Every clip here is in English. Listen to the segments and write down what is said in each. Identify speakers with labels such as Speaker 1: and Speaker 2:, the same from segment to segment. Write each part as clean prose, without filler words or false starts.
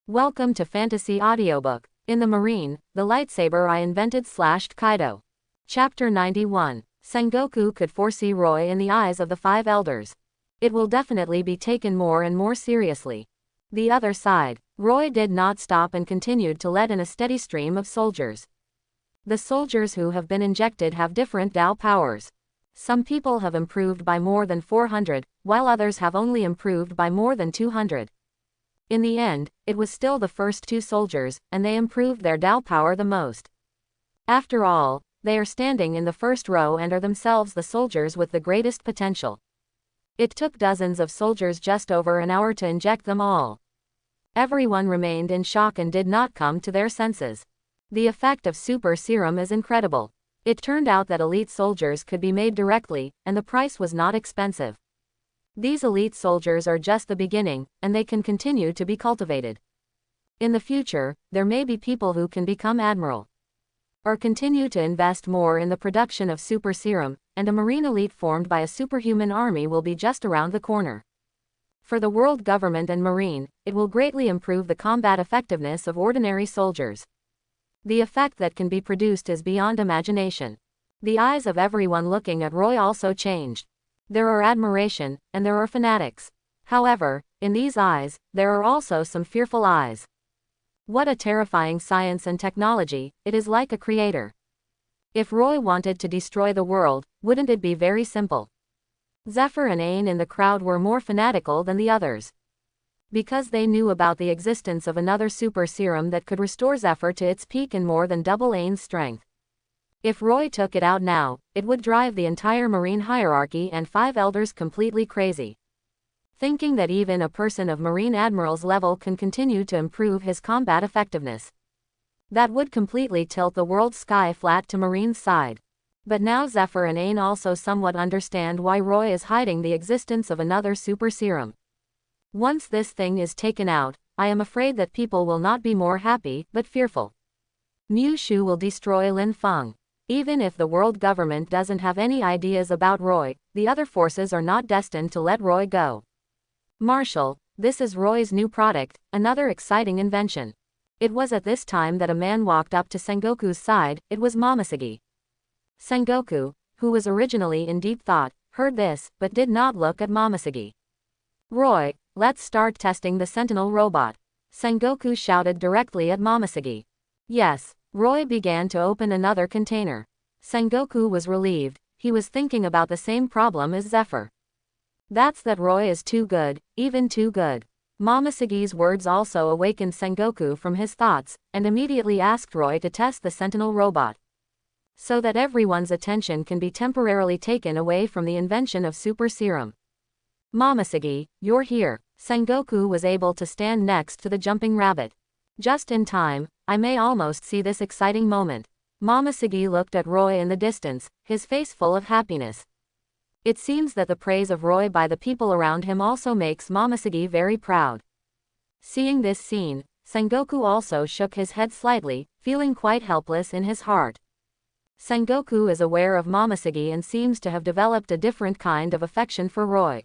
Speaker 1: Welcome to Fantasy Audiobook. In the Marine, the lightsaber I invented slashed Kaido. Chapter 91. Sengoku could foresee Roy in the eyes of the five elders. It will definitely be taken more and more seriously. The other side. Roy did not stop and continued to let in a steady stream of soldiers. The soldiers who have been injected have different Tao powers. Some people have improved by more than 400, while others have only improved by more than 200. In the end, it was still the first two soldiers, and they improved their Tao power the most. After all, they are standing in the first row and are themselves the soldiers with the greatest potential. It took dozens of soldiers just over an hour to inject them all. Everyone remained in shock and did not come to their senses. The effect of super serum is incredible. It turned out that elite soldiers could be made directly, and the price was not expensive. These elite soldiers are just the beginning, and they can continue to be cultivated. In the future, there may be people who can become Admiral. Or continue to invest more in the production of super serum, and a marine elite formed by a superhuman army will be just around the corner. For the world government and marine, it will greatly improve the combat effectiveness of ordinary soldiers. The effect that can be produced is beyond imagination. The eyes of everyone looking at Roy also changed. There are admiration, and there are fanatics. However, in these eyes, there are also some fearful eyes. What a terrifying science and technology, it is like a creator. If Roy wanted to destroy the world, wouldn't it be very simple? Zephyr and Aang in the crowd were more fanatical than the others. Because they knew about the existence of another super serum that could restore Zephyr to its peak and more than double Aang's strength. If Roy took it out now, it would drive the entire marine hierarchy and five elders completely crazy. Thinking that even a person of Marine Admiral's level can continue to improve his combat effectiveness. That would completely tilt the world sky flat to Marine's side. But now Zephyr and Aang also somewhat understand why Roy is hiding the existence of another super serum. Once this thing is taken out, I am afraid that people will not be more happy, but fearful. Mushu will destroy Lin Feng. Even if the world government doesn't have any ideas about Roy, the other forces are not destined to let Roy go. Marshal, this is Roy's new product, another exciting invention. It was at this time that a man walked up to Sengoku's side. It was Momoshiki. Sengoku, who was originally in deep thought, heard this, but did not look at Momoshiki. Roy, let's start testing the Sentinel robot. Sengoku shouted directly at Momoshiki. Yes. Roy began to open another container. Sengoku was relieved. He was thinking about the same problem as Zephyr. That's that Roy is too good, even too good. Momoshiki's words also awakened Sengoku from his thoughts, and immediately asked Roy to test the Sentinel robot. So that everyone's attention can be temporarily taken away from the invention of super serum. Momoshiki, you're here. Sengoku was able to stand next to the jumping rabbit. Just in time, I may almost see this exciting moment. Momoshiki looked at Roy in the distance, his face full of happiness. It seems that the praise of Roy by the people around him also makes Momoshiki very proud. Seeing this scene, Sengoku also shook his head slightly, feeling quite helpless in his heart. Sengoku is aware of Momoshiki and seems to have developed a different kind of affection for Roy.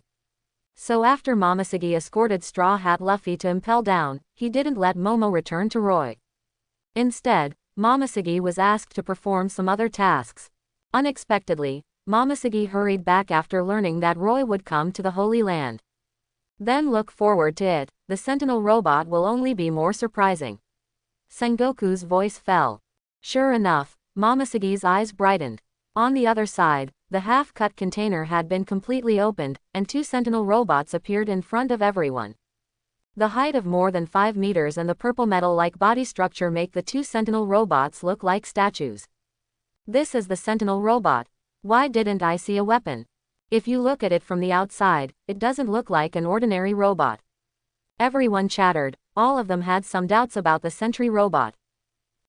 Speaker 1: So after Momoshiki escorted Straw Hat Luffy to Impel Down, he didn't let Momo return to Roy. Instead, Momoshiki was asked to perform some other tasks. Unexpectedly, Momoshiki hurried back after learning that Roy would come to the Holy Land. Then look forward to it, the Sentinel robot will only be more surprising. Sengoku's voice fell. Sure enough, Momoshiki's eyes brightened. On the other side, the half-cut container had been completely opened, and two Sentinel robots appeared in front of everyone. The height of more than 5 meters and the purple metal-like body structure make the two Sentinel robots look like statues. This is the Sentinel robot. Why didn't I see a weapon? If you look at it from the outside, it doesn't look like an ordinary robot. Everyone chattered. All of them had some doubts about the Sentry robot.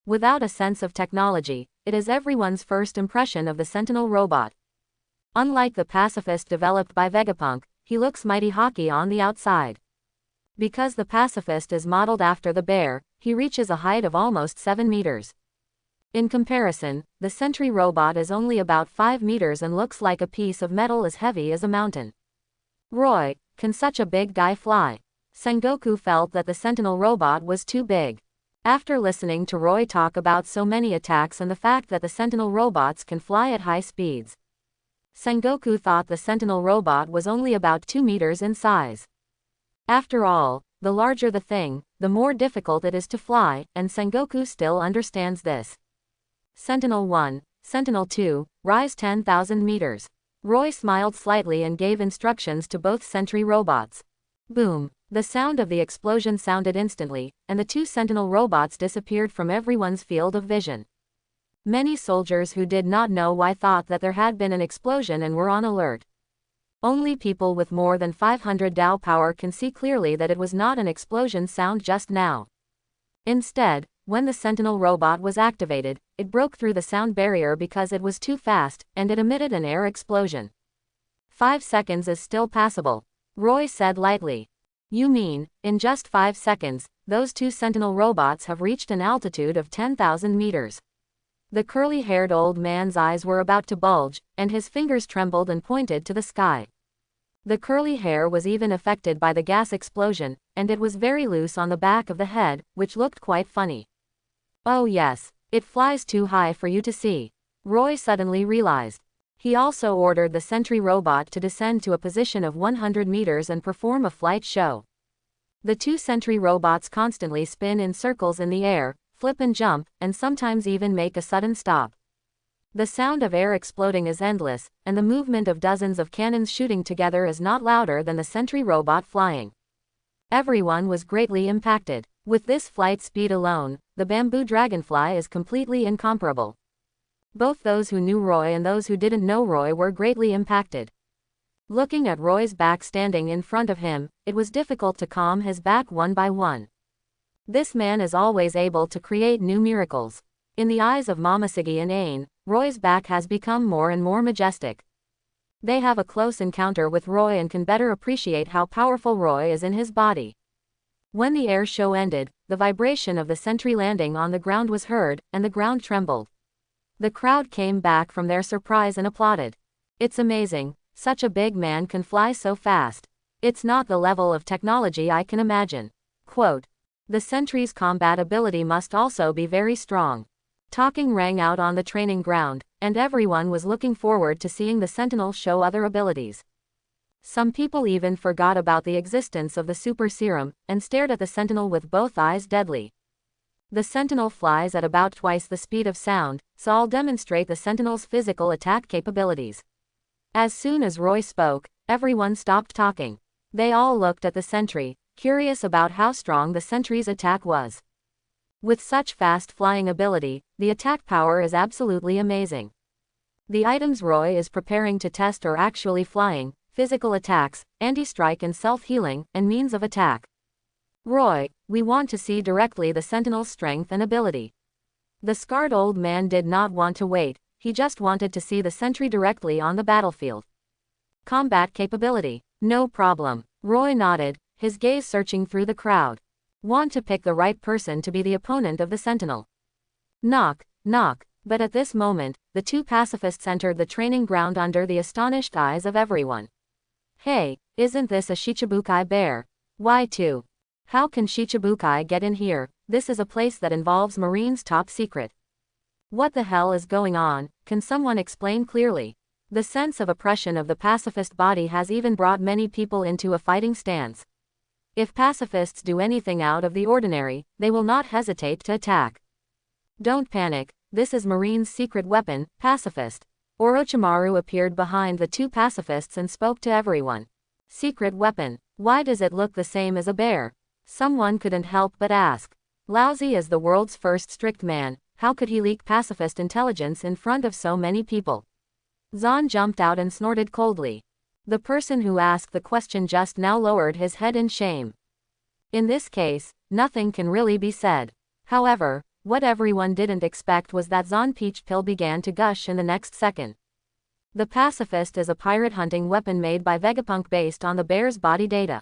Speaker 1: Without a sense of technology, it is everyone's first impression of the Sentinel robot. Unlike the Pacifist developed by Vegapunk, he looks mighty hockey on the outside. Because the Pacifist is modeled after the bear, he reaches a height of almost 7 meters. In comparison, the Sentry robot is only about 5 meters and looks like a piece of metal as heavy as a mountain. Roy, can such a big guy fly? Sengoku felt that the Sentinel robot was too big. After listening to Roy talk about so many attacks and the fact that the Sentinel robots can fly at high speeds, Sengoku thought the Sentinel robot was only about 2 meters in size. After all, the larger the thing, the more difficult it is to fly, and Sengoku still understands this. Sentinel 1, Sentinel 2, rise 10,000 meters. Roy smiled slightly and gave instructions to both sentry robots. Boom! The sound of the explosion sounded instantly, and the 2 Sentinel robots disappeared from everyone's field of vision. Many soldiers who did not know why thought that there had been an explosion and were on alert. Only people with more than 500 Dao power can see clearly that it was not an explosion sound just now. Instead, when the Sentinel robot was activated, it broke through the sound barrier because it was too fast, and it emitted an air explosion. 5 seconds is still passable, Roy said lightly. You mean, in just 5 seconds, those 2 Sentinel robots have reached an altitude of 10,000 meters. The curly-haired old man's eyes were about to bulge, and his fingers trembled and pointed to the sky. The curly hair was even affected by the gas explosion, and it was very loose on the back of the head, which looked quite funny. Oh yes, it flies too high for you to see, Roy suddenly realized. He also ordered the sentry robot to descend to a position of 100 meters and perform a flight show. The 2 sentry robots constantly spin in circles in the air, flip and jump, and sometimes even make a sudden stop. The sound of air exploding is endless, and the movement of dozens of cannons shooting together is not louder than the sentry robot flying. Everyone was greatly impacted. With this flight speed alone, the bamboo dragonfly is completely incomparable. Both those who knew Roy and those who didn't know Roy were greatly impacted. Looking at Roy's back standing in front of him, it was difficult to calm his back one by one. This man is always able to create new miracles. In the eyes of Momoshige and Ain, Roy's back has become more and more majestic. They have a close encounter with Roy and can better appreciate how powerful Roy is in his body. When the air show ended, the vibration of the sentry landing on the ground was heard, and the ground trembled. The crowd came back from their surprise and applauded. It's amazing, such a big man can fly so fast. It's not the level of technology I can imagine. Quote, the sentry's combat ability must also be very strong. Talking rang out on the training ground, and everyone was looking forward to seeing the Sentinel show other abilities. Some people even forgot about the existence of the super serum, and stared at the Sentinel with both eyes deadly. The Sentinel flies at about twice the speed of sound, so I'll demonstrate the Sentinel's physical attack capabilities. As soon as Roy spoke, everyone stopped talking. They all looked at the sentry, curious about how strong the sentry's attack was. With such fast flying ability, the attack power is absolutely amazing. The items Roy is preparing to test are actually flying, physical attacks, anti-strike and self-healing, and means of attack. Roy, we want to see directly the Sentinel's strength and ability. The scarred old man did not want to wait, he just wanted to see the sentry directly on the battlefield. Combat capability. No problem. Roy nodded, his gaze searching through the crowd. Want to pick the right person to be the opponent of the Sentinel. Knock, knock. But at this moment, the 2 pacifists entered the training ground under the astonished eyes of everyone. Hey, isn't this a Shichibukai bear? Why 2? How can Shichibukai get in here? This is a place that involves Marine's top secret. What the hell is going on? Can someone explain clearly? The sense of oppression of the pacifist body has even brought many people into a fighting stance. If pacifists do anything out of the ordinary, they will not hesitate to attack. Don't panic, this is Marine's secret weapon, Pacifist. Orochimaru appeared behind the 2 pacifists and spoke to everyone. Secret weapon. Why does it look the same as a bear? Someone couldn't help but ask. Laozi is the world's first strict man, how could he leak pacifist intelligence in front of so many people? Zahn jumped out and snorted coldly. The person who asked the question just now lowered his head in shame. In this case, nothing can really be said. However, what everyone didn't expect was that Zahn Peach Pill began to gush in the next second. The Pacifist is a pirate hunting weapon made by Vegapunk based on the bear's body data.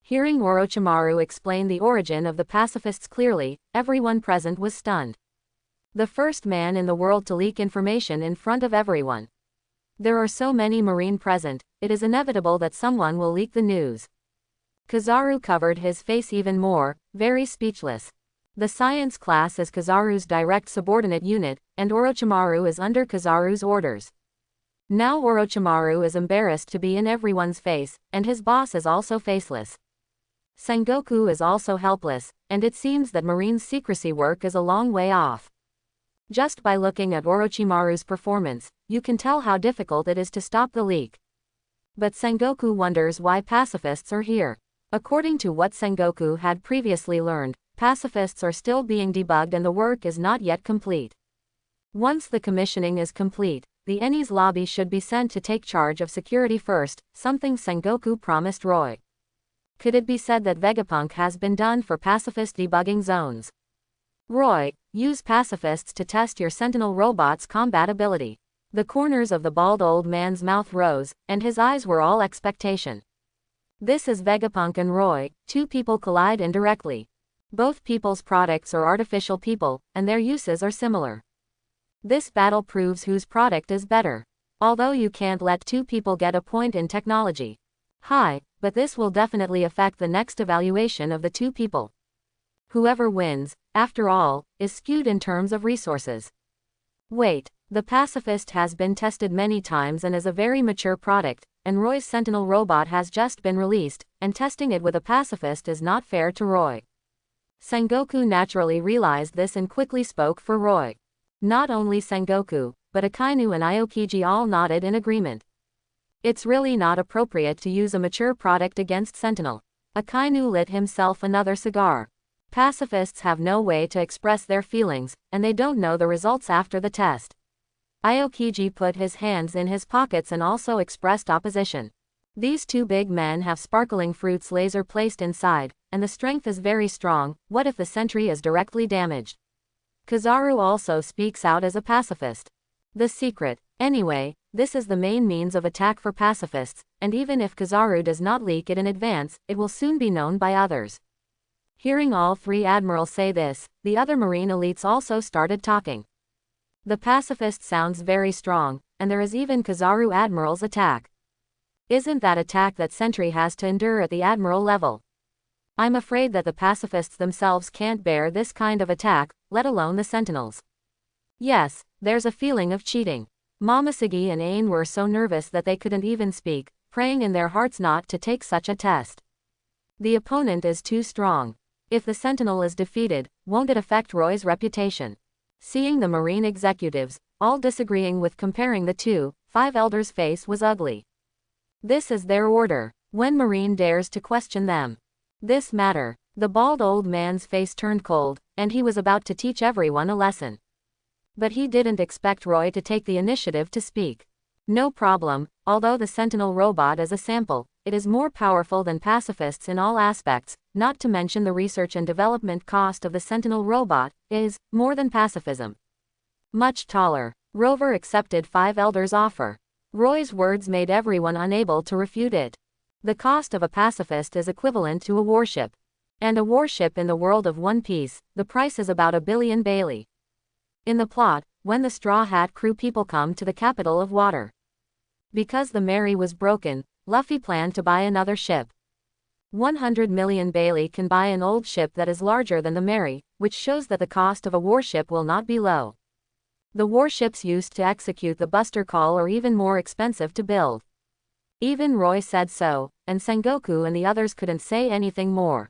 Speaker 1: Hearing Orochimaru explain the origin of the Pacifists clearly, everyone present was stunned. The first man in the world to leak information in front of everyone. There are so many Marine present, it is inevitable that someone will leak the news. Kizaru covered his face even more, very speechless. The science class is Kizaru's direct subordinate unit, and Orochimaru is under Kizaru's orders. Now Orochimaru is embarrassed to be in everyone's face, and his boss is also faceless. Sengoku is also helpless, and it seems that Marine's secrecy work is a long way off. Just by looking at Orochimaru's performance, you can tell how difficult it is to stop the leak. But Sengoku wonders why pacifists are here. According to what Sengoku had previously learned, pacifists are still being debugged and the work is not yet complete. Once the commissioning is complete, the Enies lobby should be sent to take charge of security first, something Sengoku promised Roy. Could it be said that Vegapunk has been done for pacifist debugging zones? Roy, use pacifists to test your Sentinel robot's combat ability. The corners of the bald old man's mouth rose, and his eyes were all expectation. This is Vegapunk and Roy, two people collide indirectly. Both people's products are artificial people, and their uses are similar. This battle proves whose product is better. Although you can't let two people get a point in technology. Hi, but this will definitely affect the next evaluation of the two people. Whoever wins, after all, is skewed in terms of resources. Wait, the pacifist has been tested many times and is a very mature product, and Roy's Sentinel robot has just been released, and testing it with a pacifist is not fair to Roy. Sengoku naturally realized this and quickly spoke for Roy. Not only Sengoku, but Akainu and Aokiji all nodded in agreement. It's really not appropriate to use a mature product against Sentinel. Akainu lit himself another cigar. Pacifists have no way to express their feelings, and they don't know the results after the test. Aokiji put his hands in his pockets and also expressed opposition. These two big men have sparkling fruits laser placed inside, and the strength is very strong. What if the sentry is directly damaged? Kizaru also speaks out as a pacifist. The secret. Anyway, this is the main means of attack for pacifists, and even if Kizaru does not leak it in advance, it will soon be known by others. Hearing all three admirals say this, the other marine elites also started talking. The pacifist sounds very strong, and there is even Kizaru Admiral's attack. Isn't that attack that Sentry has to endure at the Admiral level? I'm afraid that the pacifists themselves can't bear this kind of attack, let alone the Sentinels. Yes, there's a feeling of cheating. Momoshiki and Ain were so nervous that they couldn't even speak, praying in their hearts not to take such a test. The opponent is too strong. If the Sentinel is defeated, won't it affect Roy's reputation? Seeing the Marine executives, all disagreeing with comparing the two, Five Elders' face was ugly. This is their order. When Marine dares to question them. This matter. The bald old man's face turned cold, and he was about to teach everyone a lesson. But he didn't expect Roy to take the initiative to speak. No problem, although the Sentinel robot is a sample, it is more powerful than pacifists in all aspects, not to mention the research and development cost of the Sentinel robot is more than pacifism. Much taller. Rover accepted Five Elders' offer. Roy's words made everyone unable to refute it. The cost of a pacifist is equivalent to a warship. And a warship in the world of One Piece, the price is about 1 billion Bailey. In the plot, when the Straw Hat crew people come to the capital of water. Because the Mary was broken, Luffy planned to buy another ship. 100 million Bailey can buy an old ship that is larger than the Mary, which shows that the cost of a warship will not be low. The warships used to execute the Buster Call are even more expensive to build. Even Roy said so, and Sengoku and the others couldn't say anything more.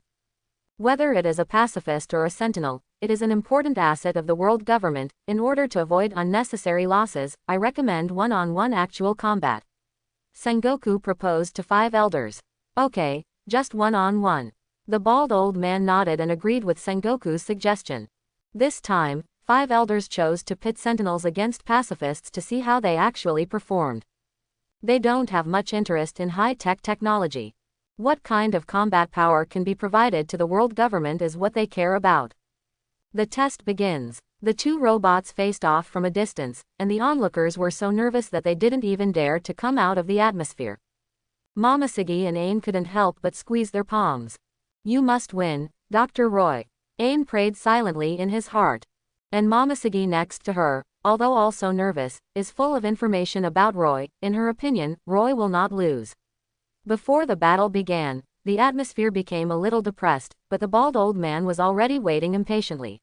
Speaker 1: Whether it is a pacifist or a sentinel, it is an important asset of the world government. In order to avoid unnecessary losses, I recommend one-on-one actual combat. Sengoku proposed to Five Elders. Okay, just one-on-one. The bald old man nodded and agreed with Sengoku's suggestion. This time, Five Elders chose to pit sentinels against pacifists to see how they actually performed. They don't have much interest in high-tech technology. What kind of combat power can be provided to the world government is what they care about. The test begins. The two robots faced off from a distance, and the onlookers were so nervous that they didn't even dare to come out of the atmosphere. Momoshiki and Ain couldn't help but squeeze their palms. You must win, Dr. Roy. Ain prayed silently in his heart. And Momoshiki next to her, although also nervous, is full of information about Roy. In her opinion, Roy will not lose. Before the battle began, the atmosphere became a little depressed, but the bald old man was already waiting impatiently.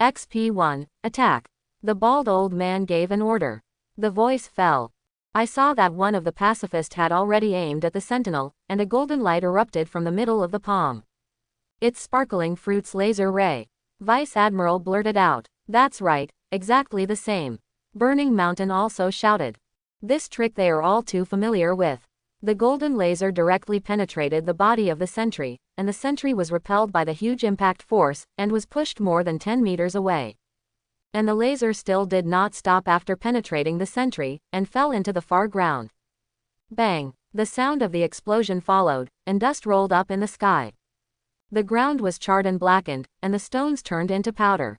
Speaker 1: XP1, attack. The bald old man gave an order. The voice fell. I saw that one of the pacifists had already aimed at the Sentinel, and a golden light erupted from the middle of the palm. It's sparkling fruit's laser ray. Vice Admiral blurted out. That's right, exactly the same. Burning Mountain also shouted. This trick they are all too familiar with. The golden laser directly penetrated the body of the sentry, and the sentry was repelled by the huge impact force, and was pushed more than 10 meters away. And the laser still did not stop after penetrating the sentry, and fell into the far ground. Bang! The sound of the explosion followed, and dust rolled up in the sky. The ground was charred and blackened, and the stones turned into powder.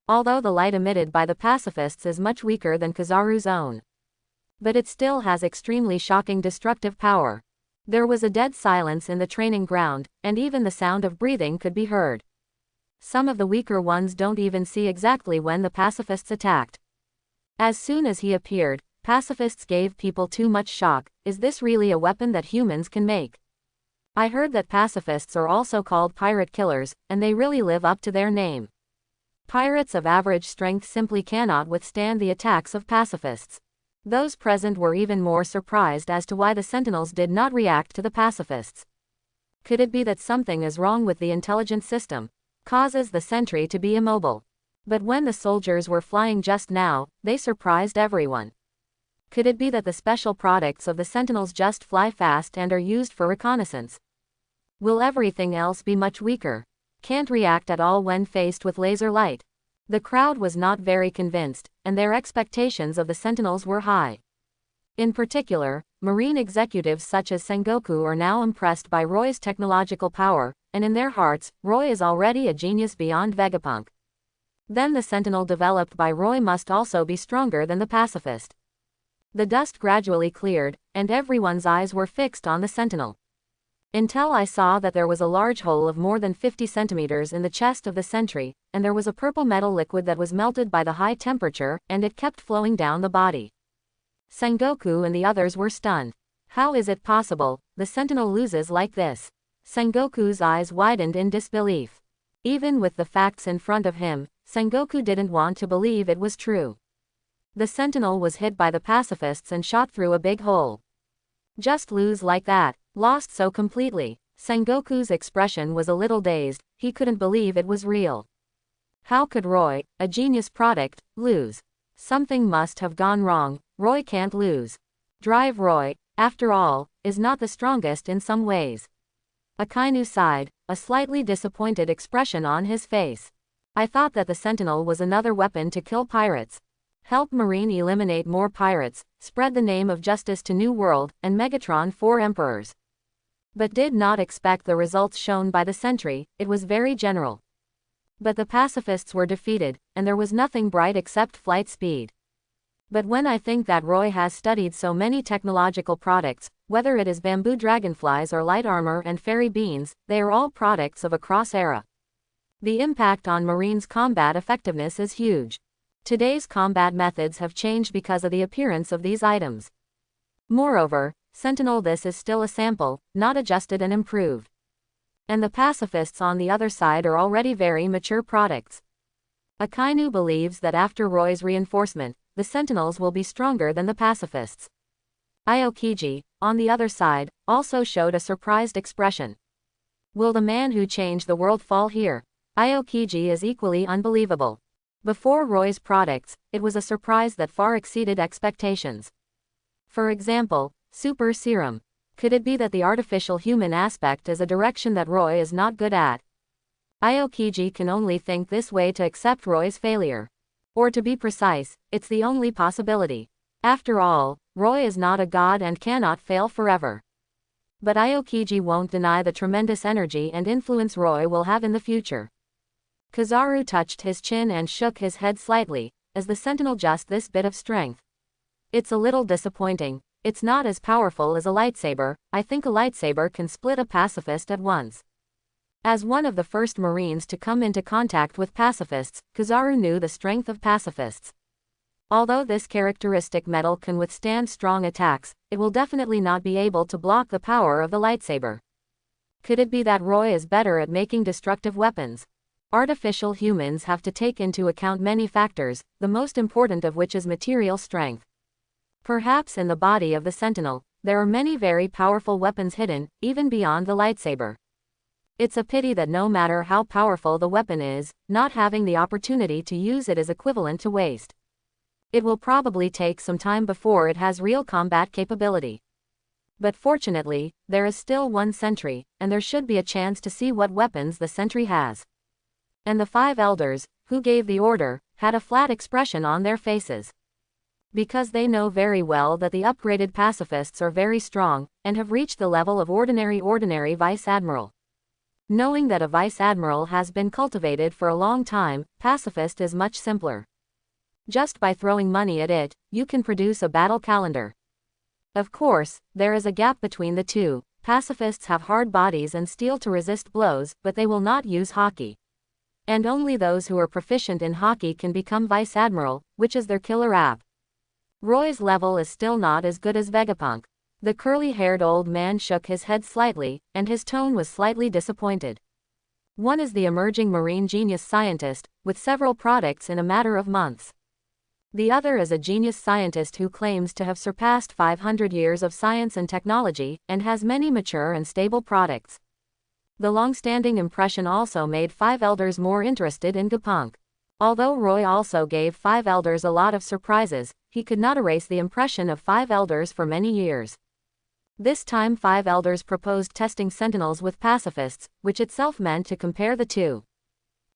Speaker 1: Although the light emitted by the pacifists is much weaker than Kizaru's own, but it still has extremely shocking destructive power. There was a dead silence in the training ground, and even the sound of breathing could be heard. Some of the weaker ones don't even see exactly when the pacifists attacked. As soon as he appeared, pacifists gave people too much shock. Is this really a weapon that humans can make? I heard that pacifists are also called pirate killers, and they really live up to their name. Pirates of average strength simply cannot withstand the attacks of pacifists. Those present were even more surprised as to why the Sentinels did not react to the pacifists. Could it be that something is wrong with the intelligence system, causes the sentry to be immobile? But when the soldiers were flying just now, they surprised everyone. Could it be that the special products of the Sentinels just fly fast and are used for reconnaissance? Will everything else be much weaker? Can't react at all when faced with laser light? The crowd was not very convinced, and their expectations of the Sentinels were high. In particular, Marine executives such as Sengoku are now impressed by Roy's technological power, and in their hearts, Roy is already a genius beyond Vegapunk. Then the Sentinel developed by Roy must also be stronger than the pacifist. The dust gradually cleared, and everyone's eyes were fixed on the Sentinel. Until I saw that there was a large hole of more than 50 centimeters in the chest of the sentry, and there was a purple metal liquid that was melted by the high temperature, and it kept flowing down the body. Sengoku and the others were stunned. How is it possible, the Sentinel loses like this? Sengoku's eyes widened in disbelief. Even with the facts in front of him, Sengoku didn't want to believe it was true. The Sentinel was hit by the pacifists and shot through a big hole. Just lose like that, lost so completely. Sengoku's expression was a little dazed, he couldn't believe it was real. How could Roy, a genius product, lose? Something must have gone wrong. Roy can't lose. Drive Roy, after all, is not the strongest in some ways. Akainu sighed, a slightly disappointed expression on his face. I thought that the Sentinel was another weapon to kill pirates. Help Marine eliminate more pirates, spread the name of justice to New World, and Megatron 4 Emperors. But did not expect the results shown by the sentry, it was very general. But the pacifists were defeated, and there was nothing bright except flight speed. But when I think that Roy has studied so many technological products, whether it is bamboo dragonflies or light armor and fairy beans, they are all products of a cross era. The impact on Marine's combat effectiveness is huge. Today's combat methods have changed because of the appearance of these items. Moreover, Sentinel, this is still a sample, not adjusted and improved. And the pacifists on the other side are already very mature products. Akainu believes that after Roy's reinforcement, the Sentinels will be stronger than the pacifists. Aokiji, on the other side, also showed a surprised expression. Will the man who changed the world fall here? Aokiji is equally unbelievable. Before Roy's products, it was a surprise that far exceeded expectations. For example, super serum. Could it be that the artificial human aspect is a direction that Roy is not good at? Aokiji can only think this way to accept Roy's failure. Or to be precise, it's the only possibility. After all, Roy is not a god and cannot fail forever. But Aokiji won't deny the tremendous energy and influence Roy will have in the future. Kizaru touched his chin and shook his head slightly, as the Sentinel just this bit of strength. It's a little disappointing. It's not as powerful as a lightsaber. I think a lightsaber can split a pacifist at once. As one of the first Marines to come into contact with pacifists, Kizaru knew the strength of pacifists. Although this characteristic metal can withstand strong attacks, it will definitely not be able to block the power of the lightsaber. Could it be that Roy is better at making destructive weapons? Artificial humans have to take into account many factors, the most important of which is material strength. Perhaps in the body of the Sentinel, there are many very powerful weapons hidden, even beyond the lightsaber. It's a pity that no matter how powerful the weapon is, not having the opportunity to use it is equivalent to waste. It will probably take some time before it has real combat capability. But fortunately, there is still one sentry, and there should be a chance to see what weapons the sentry has. And the 5 elders, who gave the order, had a flat expression on their faces. Because they know very well that the upgraded pacifists are very strong, and have reached the level of ordinary vice admiral. Knowing that a vice admiral has been cultivated for a long time, pacifist is much simpler. Just by throwing money at it, you can produce a battle calendar. Of course, there is a gap between the two. Pacifists have hard bodies and steel to resist blows, but they will not use hockey. And only those who are proficient in hockey can become vice admiral, which is their killer app. Roy's level is still not as good as Vegapunk. The curly-haired old man shook his head slightly, and his tone was slightly disappointed. One is the emerging marine genius scientist, with several products in a matter of months. The other is a genius scientist who claims to have surpassed 500 years of science and technology, and has many mature and stable products. The long-standing impression also made 5 elders more interested in Vegapunk. Although Roy also gave 5 elders a lot of surprises, he could not erase the impression of 5 elders for many years. This time 5 elders proposed testing sentinels with pacifists, which itself meant to compare the two.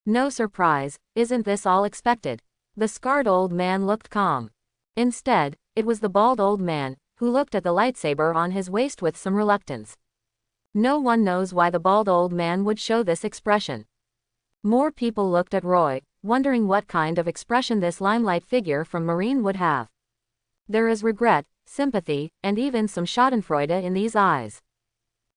Speaker 1: No surprise, isn't this all expected? The scarred old man looked calm. Instead, it was the bald old man, who looked at the lightsaber on his waist with some reluctance. No one knows why the bald old man would show this expression. More people looked at Roy, wondering what kind of expression this limelight figure from Marine would have. There is regret, sympathy, and even some schadenfreude in these eyes.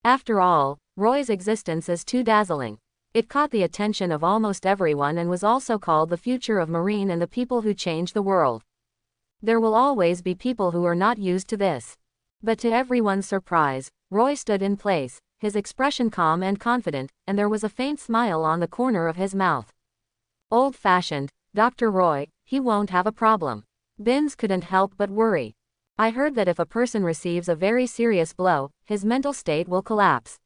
Speaker 1: After all, Roy's existence is too dazzling. It caught the attention of almost everyone and was also called the future of Marine and the people who change the world. There will always be people who are not used to this. But to everyone's surprise, Roy stood in place, his expression calm and confident, and there was a faint smile on the corner of his mouth. Old-fashioned, Dr. Roy, he won't have a problem. Binns couldn't help but worry. I heard that if a person receives a very serious blow, his mental state will collapse.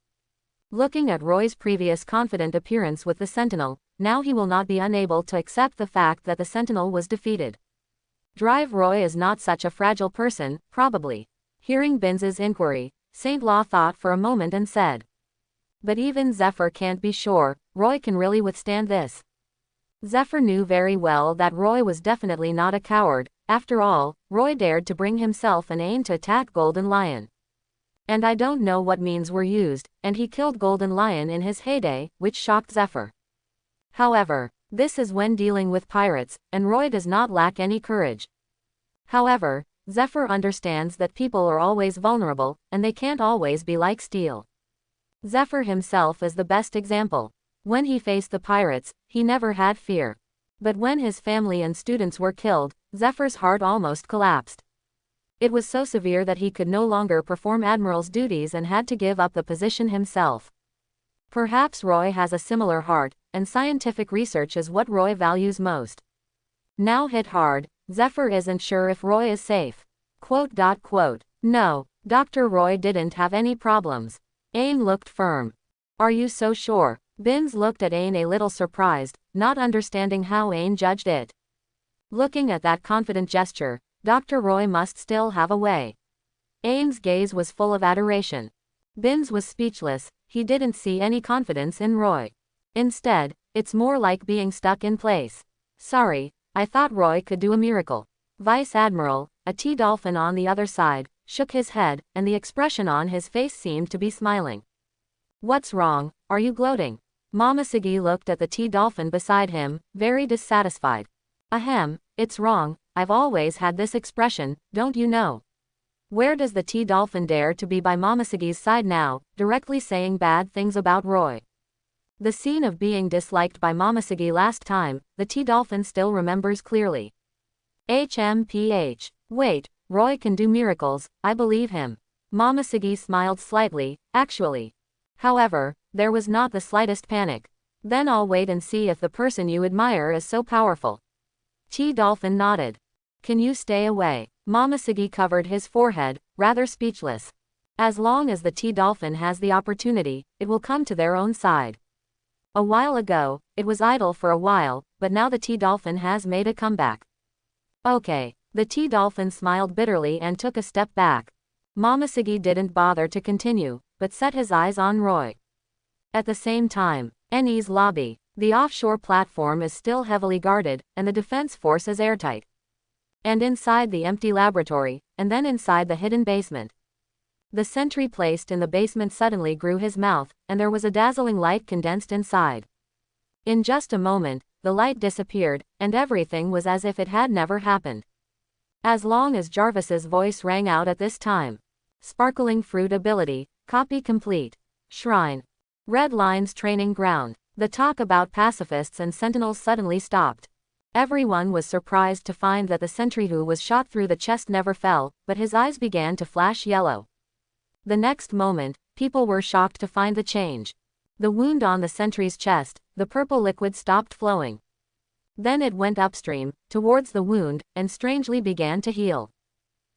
Speaker 1: Looking at Roy's previous confident appearance with the Sentinel, now he will not be unable to accept the fact that the Sentinel was defeated. Drive Roy is not such a fragile person, probably. Hearing Binns's inquiry, Saint Law thought for a moment and said. But even Zephyr can't be sure, Roy can really withstand this. Zephyr knew very well that Roy was definitely not a coward. After all, Roy dared to bring himself and Aang to attack Golden Lion. And I don't know what means were used, and he killed Golden Lion in his heyday, which shocked Zephyr. However, this is when dealing with pirates, and Roy does not lack any courage. However, Zephyr understands that people are always vulnerable, and they can't always be like steel. Zephyr himself is the best example. When he faced the pirates, he never had fear. But when his family and students were killed, Zephyr's heart almost collapsed. It was so severe that he could no longer perform Admiral's duties and had to give up the position himself. Perhaps Roy has a similar heart, and scientific research is what Roy values most. Now hit hard, Zephyr isn't sure if Roy is safe. No, Dr. Roy didn't have any problems. Aang looked firm. Are you so sure? Binns looked at Aang a little surprised, not understanding how Aang judged it. Looking at that confident gesture, Dr. Roy must still have a way. Aang's gaze was full of adoration. Binns was speechless, he didn't see any confidence in Roy. Instead, it's more like being stuck in place. Sorry, I thought Roy could do a miracle. Vice Admiral, a T-Dolphin on the other side, shook his head, and the expression on his face seemed to be smiling. What's wrong, are you gloating? Momoshiki looked at the T-Dolphin beside him, very dissatisfied. Ahem, it's wrong, I've always had this expression, don't you know? Where does the T-Dolphin dare to be by Momoshiki's side now, directly saying bad things about Roy? The scene of being disliked by Momoshiki last time, the T-Dolphin still remembers clearly. HMPH. Wait, Roy can do miracles, I believe him. Momoshiki smiled slightly, actually. However, there was not the slightest panic. Then I'll wait and see if the person you admire is so powerful. T-Dolphin nodded. Can you stay away? Momoshiki covered his forehead, rather speechless. As long as the T-Dolphin has the opportunity, it will come to their own side. A while ago, it was idle for a while, but now the T-Dolphin has made a comeback. Okay. The T-Dolphin smiled bitterly and took a step back. Momoshiki didn't bother to continue, but set his eyes on Roy. At the same time, Eni's lobby. The offshore platform is still heavily guarded, and the defense force is airtight. And inside the empty laboratory, and then inside the hidden basement. The sentry placed in the basement suddenly grew his mouth, and there was a dazzling light condensed inside. In just a moment, the light disappeared, and everything was as if it had never happened. As long as Jarvis's voice rang out at this time. Sparkling fruit ability, copy complete. Shrine. Red Line's training ground. The talk about pacifists and sentinels suddenly stopped. Everyone was surprised to find that the sentry who was shot through the chest never fell, but his eyes began to flash yellow. The next moment, people were shocked to find the change. The wound on the sentry's chest, the purple liquid stopped flowing. Then it went upstream, towards the wound, and strangely began to heal.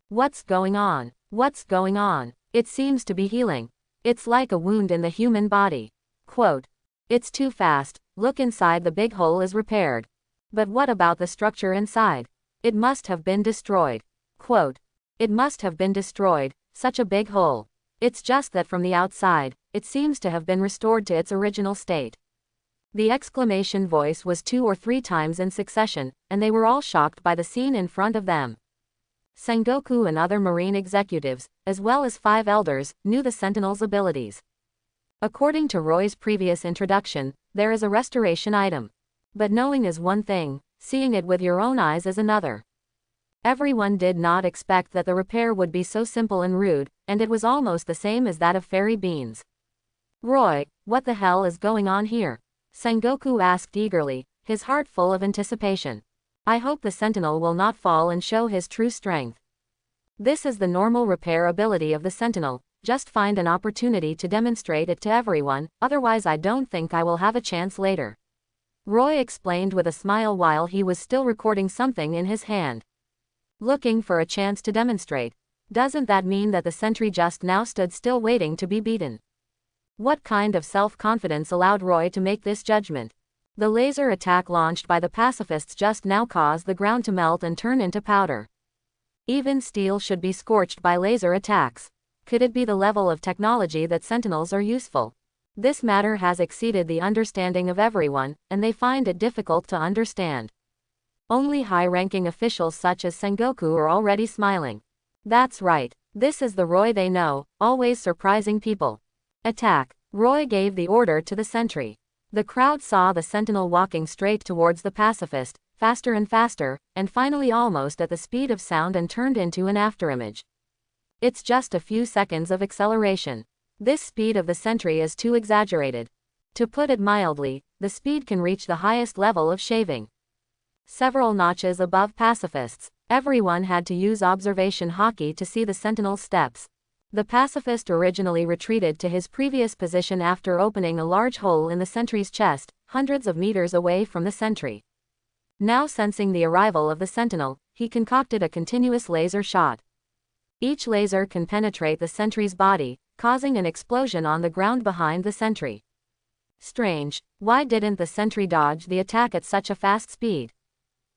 Speaker 1: What's going on? What's going on? It seems to be healing. It's like a wound in the human body. Quote. It's too fast, look inside, the big hole is repaired. But what about the structure inside? It must have been destroyed. Quote. It must have been destroyed, such a big hole. It's just that from the outside, it seems to have been restored to its original state. The exclamation voice was 2 or 3 times in succession, and they were all shocked by the scene in front of them. Sengoku and other marine executives, as well as 5 elders, knew the Sentinel's abilities. According to Roy's previous introduction, there is a restoration item. But knowing is one thing, seeing it with your own eyes is another. Everyone did not expect that the repair would be so simple and rude, and it was almost the same as that of fairy beans. Roy, what the hell is going on here? Sengoku asked eagerly, his heart full of anticipation. I hope the Sentinel will not fall and show his true strength. This is the normal repair ability of the Sentinel, just find an opportunity to demonstrate it to everyone, otherwise I don't think I will have a chance later. Roy explained with a smile while he was still recording something in his hand. Looking for a chance to demonstrate. Doesn't that mean that the sentry just now stood still waiting to be beaten? What kind of self-confidence allowed Roy to make this judgment? The laser attack launched by the pacifists just now caused the ground to melt and turn into powder. Even steel should be scorched by laser attacks. Could it be the level of technology that sentinels are useful? This matter has exceeded the understanding of everyone, and they find it difficult to understand. Only high-ranking officials such as Sengoku are already smiling. That's right. This is the Roy they know, always surprising people. Attack. Roy gave the order to the sentry. The crowd saw the sentinel walking straight towards the pacifist, faster and faster, and finally almost at the speed of sound and turned into an afterimage. It's just a few seconds of acceleration. This speed of the sentry is too exaggerated. To put it mildly, the speed can reach the highest level of shaving. Several notches above pacifists, everyone had to use observation hockey to see the sentinel's steps. The pacifist originally retreated to his previous position after opening a large hole in the sentry's chest, hundreds of meters away from the sentry. Now sensing the arrival of the sentinel, he concocted a continuous laser shot. Each laser can penetrate the sentry's body, causing an explosion on the ground behind the sentry. Strange, why didn't the sentry dodge the attack at such a fast speed?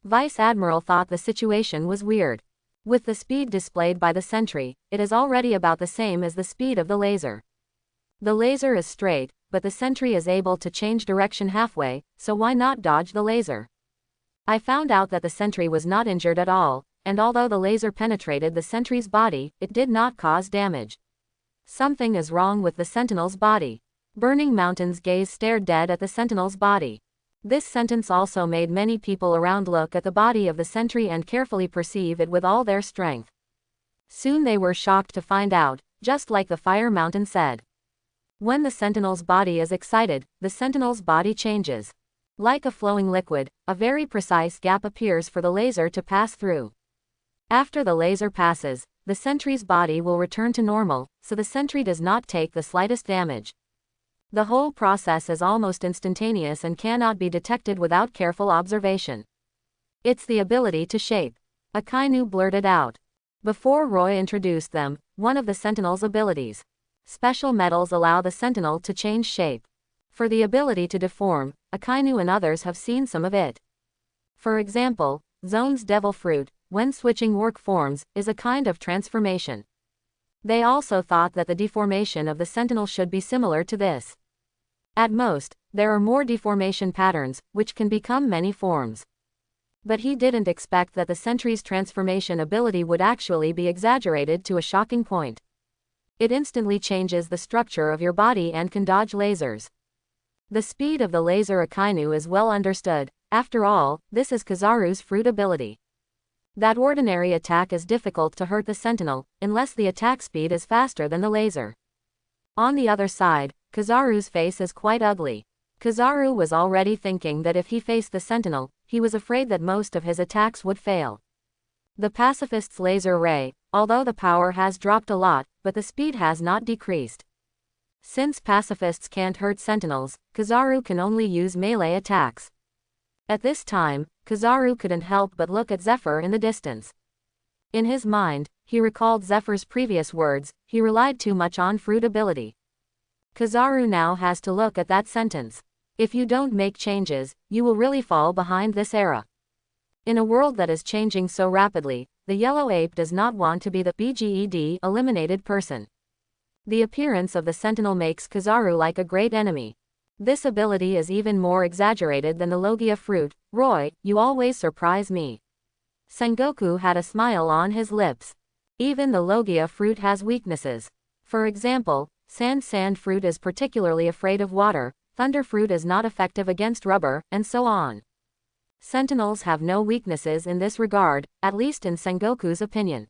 Speaker 1: Vice Admiral thought the situation was weird. With the speed displayed by the sentry, it is already about the same as the speed of the laser. The laser is straight, but the sentry is able to change direction halfway, so why not dodge the laser? I found out that the sentry was not injured at all, and although the laser penetrated the sentry's body, it did not cause damage. Something is wrong with the sentinel's body. Burning Mountain's gaze stared dead at the sentinel's body. This sentence also made many people around look at the body of the sentry and carefully perceive it with all their strength. Soon they were shocked to find out, just like the Fire Mountain said. When the sentinel's body is excited, the sentinel's body changes. Like a flowing liquid, a very precise gap appears for the laser to pass through. After the laser passes, the sentry's body will return to normal, so the sentry does not take the slightest damage. The whole process is almost instantaneous and cannot be detected without careful observation. It's the ability to shape. Akainu blurted out. Before Roy introduced them, one of the Sentinel's abilities. Special metals allow the Sentinel to change shape. For the ability to deform, Akainu and others have seen some of it. For example, Zone's devil fruit, when switching work forms, is a kind of transformation. They also thought that the deformation of the Sentinel should be similar to this. At most, there are more deformation patterns, which can become many forms. But he didn't expect that the Sentry's transformation ability would actually be exaggerated to a shocking point. It instantly changes the structure of your body and can dodge lasers. The speed of the laser Akainu is well understood. After all, this is Kizaru's fruit ability. That ordinary attack is difficult to hurt the Sentinel, unless the attack speed is faster than the laser. On the other side, Kizaru's face is quite ugly. Kizaru was already thinking that if he faced the Sentinel, he was afraid that most of his attacks would fail. The Pacifist's laser ray, although the power has dropped a lot, but the speed has not decreased. Since Pacifists can't hurt Sentinels, Kizaru can only use melee attacks. At this time, Kizaru couldn't help but look at Zephyr in the distance. In his mind, he recalled Zephyr's previous words, he relied too much on fruit ability. Kizaru now has to look at that sentence. If you don't make changes, you will really fall behind this era. In a world that is changing so rapidly, the yellow ape does not want to be the BGED eliminated person. The appearance of the Sentinel makes Kizaru like a great enemy. This ability is even more exaggerated than the Logia fruit. Roy, you always surprise me. Sengoku had a smile on his lips. Even the Logia fruit has weaknesses. For example, sand fruit is particularly afraid of water, thunder fruit is not effective against rubber, and so on. Sentinels have no weaknesses in this regard, at least in Sengoku's opinion.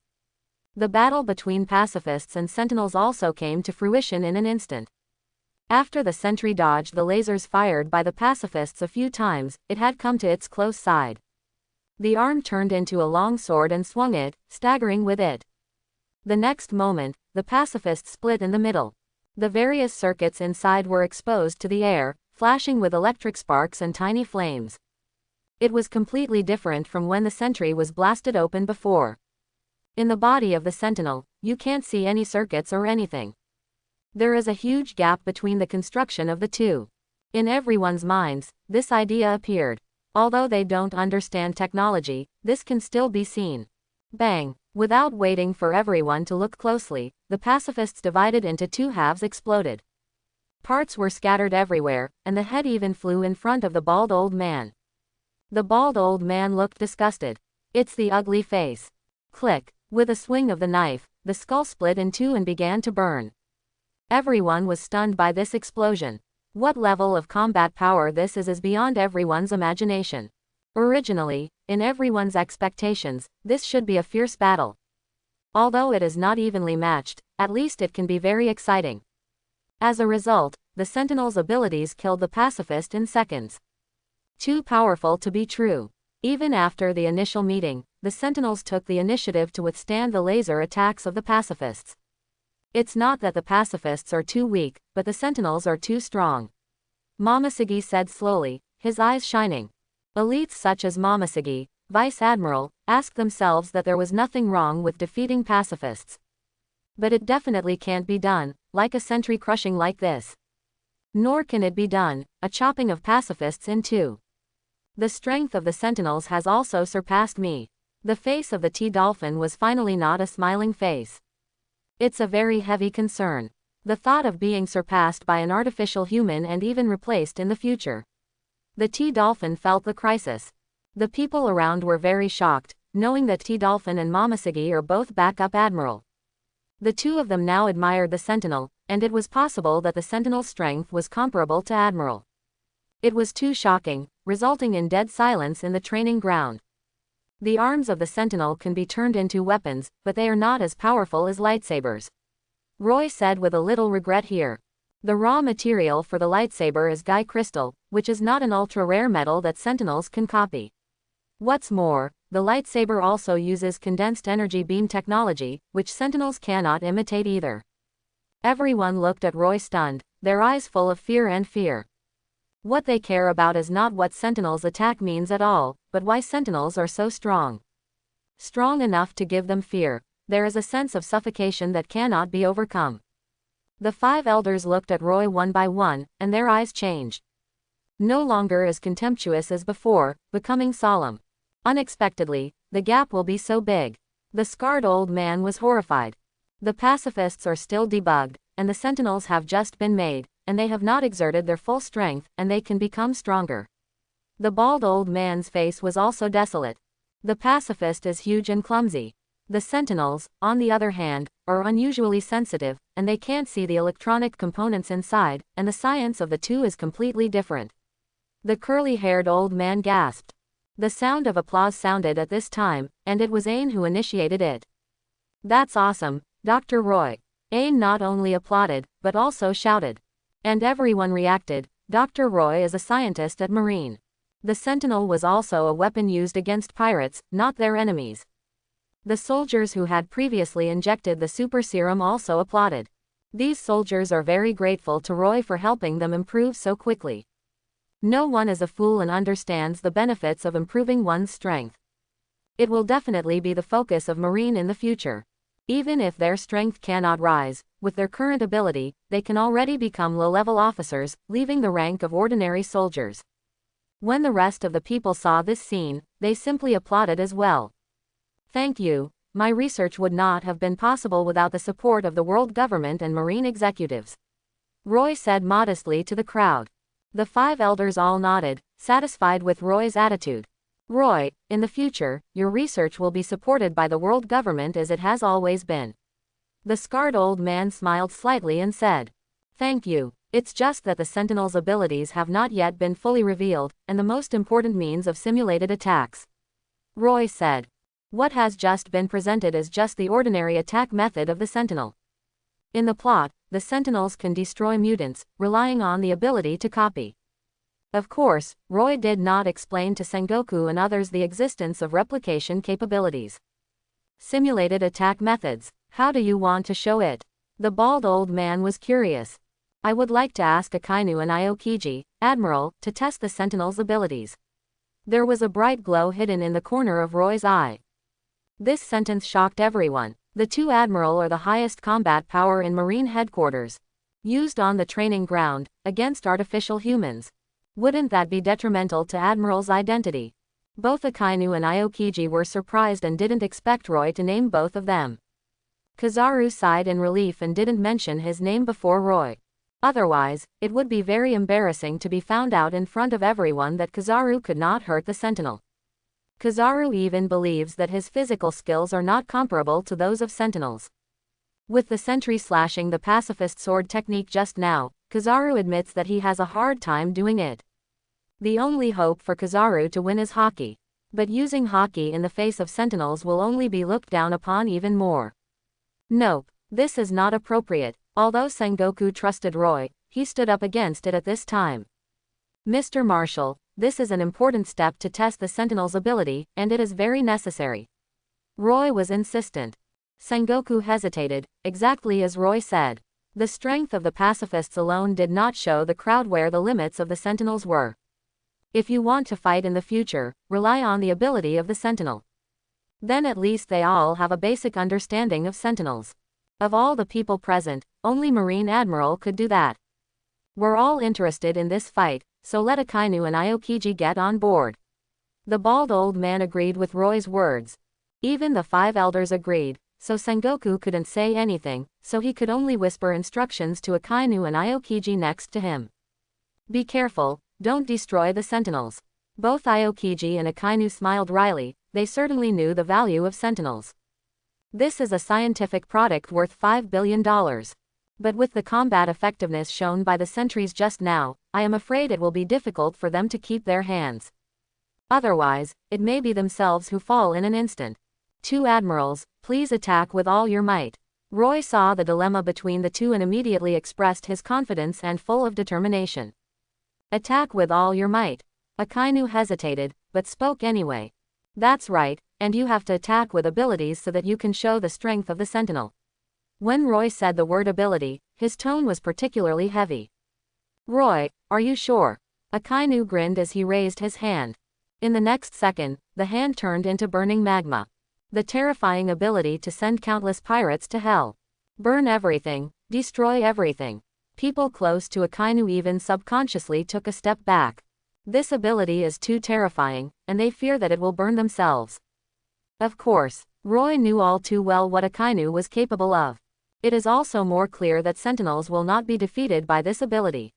Speaker 1: The battle between pacifists and Sentinels also came to fruition in an instant. After the sentry dodged the lasers fired by the pacifists a few times, it had come to its close side. The arm turned into a long sword and swung it, staggering with it. The next moment, the pacifist split in the middle. The various circuits inside were exposed to the air, flashing with electric sparks and tiny flames. It was completely different from when the sentry was blasted open before. In the body of the Sentinel, you can't see any circuits or anything. There is a huge gap between the construction of the two. In everyone's minds, this idea appeared. Although they don't understand technology, this can still be seen. Bang! Without waiting for everyone to look closely, the pacifists divided into two halves exploded. Parts were scattered everywhere, and the head even flew in front of the bald old man. The bald old man looked disgusted. It's the ugly face. Click! With a swing of the knife, the skull split in two and began to burn. Everyone was stunned by this explosion. What level of combat power this is beyond everyone's imagination. Originally, in everyone's expectations, this should be a fierce battle. Although it is not evenly matched, at least it can be very exciting. As a result, the Sentinel's abilities killed the pacifist in seconds. Too powerful to be true. Even after the initial meeting, the Sentinels took the initiative to withstand the laser attacks of the pacifists. It's not that the pacifists are too weak, but the Sentinels are too strong. Momoshige said slowly, his eyes shining. Elites such as Momoshige, Vice Admiral, asked themselves that there was nothing wrong with defeating pacifists. But it definitely can't be done, like a sentry crushing like this. Nor can it be done, a chopping of pacifists in two. The strength of the Sentinels has also surpassed me. The face of the T-Dolphin was finally not a smiling face. It's a very heavy concern. The thought of being surpassed by an artificial human and even replaced in the future. The T-Dolphin felt the crisis. The people around were very shocked, knowing that T-Dolphin and Momoshige are both backup Admiral. The two of them now admired the Sentinel, and it was possible that the Sentinel's strength was comparable to Admiral. It was too shocking, resulting in dead silence in the training ground. The arms of the Sentinel can be turned into weapons, but they are not as powerful as lightsabers. Roy said with a little regret here. The raw material for the lightsaber is Gai crystal, which is not an ultra-rare metal that Sentinels can copy. What's more, the lightsaber also uses condensed energy beam technology, which Sentinels cannot imitate either. Everyone looked at Roy stunned. their eyes full of fear and fear. What they care about is not what Sentinel's attack means at all, but why Sentinels are so strong. Strong enough to give them fear. There is a sense of suffocation that cannot be overcome. The 5 elders looked at Roy one by one, and their eyes changed. No longer as contemptuous as before, becoming solemn. Unexpectedly, the gap will be so big. The scarred old man was horrified. The pacifists are still debugged, and the sentinels have just been made, and they have not exerted their full strength, and they can become stronger. The bald old man's face was also desolate. The pacifist is huge and clumsy. The sentinels, on the other hand, are unusually sensitive, and they can't see the electronic components inside, and the science of the two is completely different. The curly-haired old man gasped. The sound of applause sounded at this time, and it was Ain who initiated it. "That's awesome, Dr. Roy." Ain not only applauded, but also shouted. And everyone reacted. Dr. Roy is a scientist at Marine. The Sentinel was also a weapon used against pirates, not their enemies. The soldiers who had previously injected the super serum also applauded. These soldiers are very grateful to Roy for helping them improve so quickly. No one is a fool and understands the benefits of improving one's strength. It will definitely be the focus of Marine in the future. Even if their strength cannot rise, with their current ability, they can already become low-level officers, leaving the rank of ordinary soldiers. When the rest of the people saw this scene, they simply applauded as well. "Thank you. My research would not have been possible without the support of the world government and Marine executives," Roy said modestly to the crowd. The 5 elders all nodded, satisfied with Roy's attitude. "Roy, in the future, your research will be supported by the world government as it has always been." The scarred old man smiled slightly and said, "Thank you. It's just that the Sentinel's abilities have not yet been fully revealed, and the most important means of simulated attacks." Roy said, "What has just been presented is just the ordinary attack method of the Sentinel. In the plot, the Sentinels can destroy mutants, relying on the ability to copy." Of course, Roy did not explain to Sengoku and others the existence of replication capabilities. "Simulated attack methods. How do you want to show it?" The bald old man was curious. "I would like to ask Akainu and Aokiji, Admiral, to test the Sentinel's abilities." There was a bright glow hidden in the corner of Roy's eye. This sentence shocked everyone. The 2 Admiral are the highest combat power in Marine headquarters. Used on the training ground, against artificial humans. Wouldn't that be detrimental to Admiral's identity? Both Akainu and Aokiji were surprised and didn't expect Roy to name both of them. Kizaru sighed in relief and didn't mention his name before Roy. Otherwise, it would be very embarrassing to be found out in front of everyone that Kizaru could not hurt the Sentinel. Kizaru even believes that his physical skills are not comparable to those of Sentinels. With the sentry slashing the pacifist sword technique just now, Kizaru admits that he has a hard time doing it. The only hope for Kizaru to win is Haki. But using Haki in the face of Sentinels will only be looked down upon even more. Nope, this is not appropriate. Although Sengoku trusted Roy, he stood up against it at this time. "Mr. Marshal, this is an important step to test the Sentinel's ability, and it is very necessary." Roy was insistent. Sengoku hesitated, exactly as Roy said. The strength of the pacifists alone did not show the crowd where the limits of the Sentinels were. If you want to fight in the future, rely on the ability of the Sentinel. Then at least they all have a basic understanding of Sentinels. Of all the people present, only Marine Admiral could do that. "We're all interested in this fight, so let Akainu and Aokiji get on board." The bald old man agreed with Roy's words. Even the 5 elders agreed, so Sengoku couldn't say anything, so he could only whisper instructions to Akainu and Aokiji next to him. "Be careful, don't destroy the Sentinels." Both Aokiji and Akainu smiled wryly. They certainly knew the value of Sentinels. This is a scientific product worth $5 billion. But with the combat effectiveness shown by the sentries just now, I am afraid it will be difficult for them to keep their hands. Otherwise, it may be themselves who fall in an instant. 2 Admirals, please attack with all your might." Roy saw the dilemma between the two and immediately expressed his confidence and full of determination. "Attack with all your might." Akainu hesitated, but spoke anyway. "That's right, and you have to attack with abilities so that you can show the strength of the Sentinel." When Roy said the word ability, his tone was particularly heavy. Roy, are you sure? Akainu grinned as he raised his hand. In the next second, the hand turned into burning magma. The terrifying ability to send countless pirates to hell. Burn everything, destroy everything. People close to Akainu even subconsciously took a step back. This ability is too terrifying, and they fear that it will burn themselves. Of course, Roy knew all too well what Akainu was capable of. It is also more clear that Sentinels will not be defeated by this ability.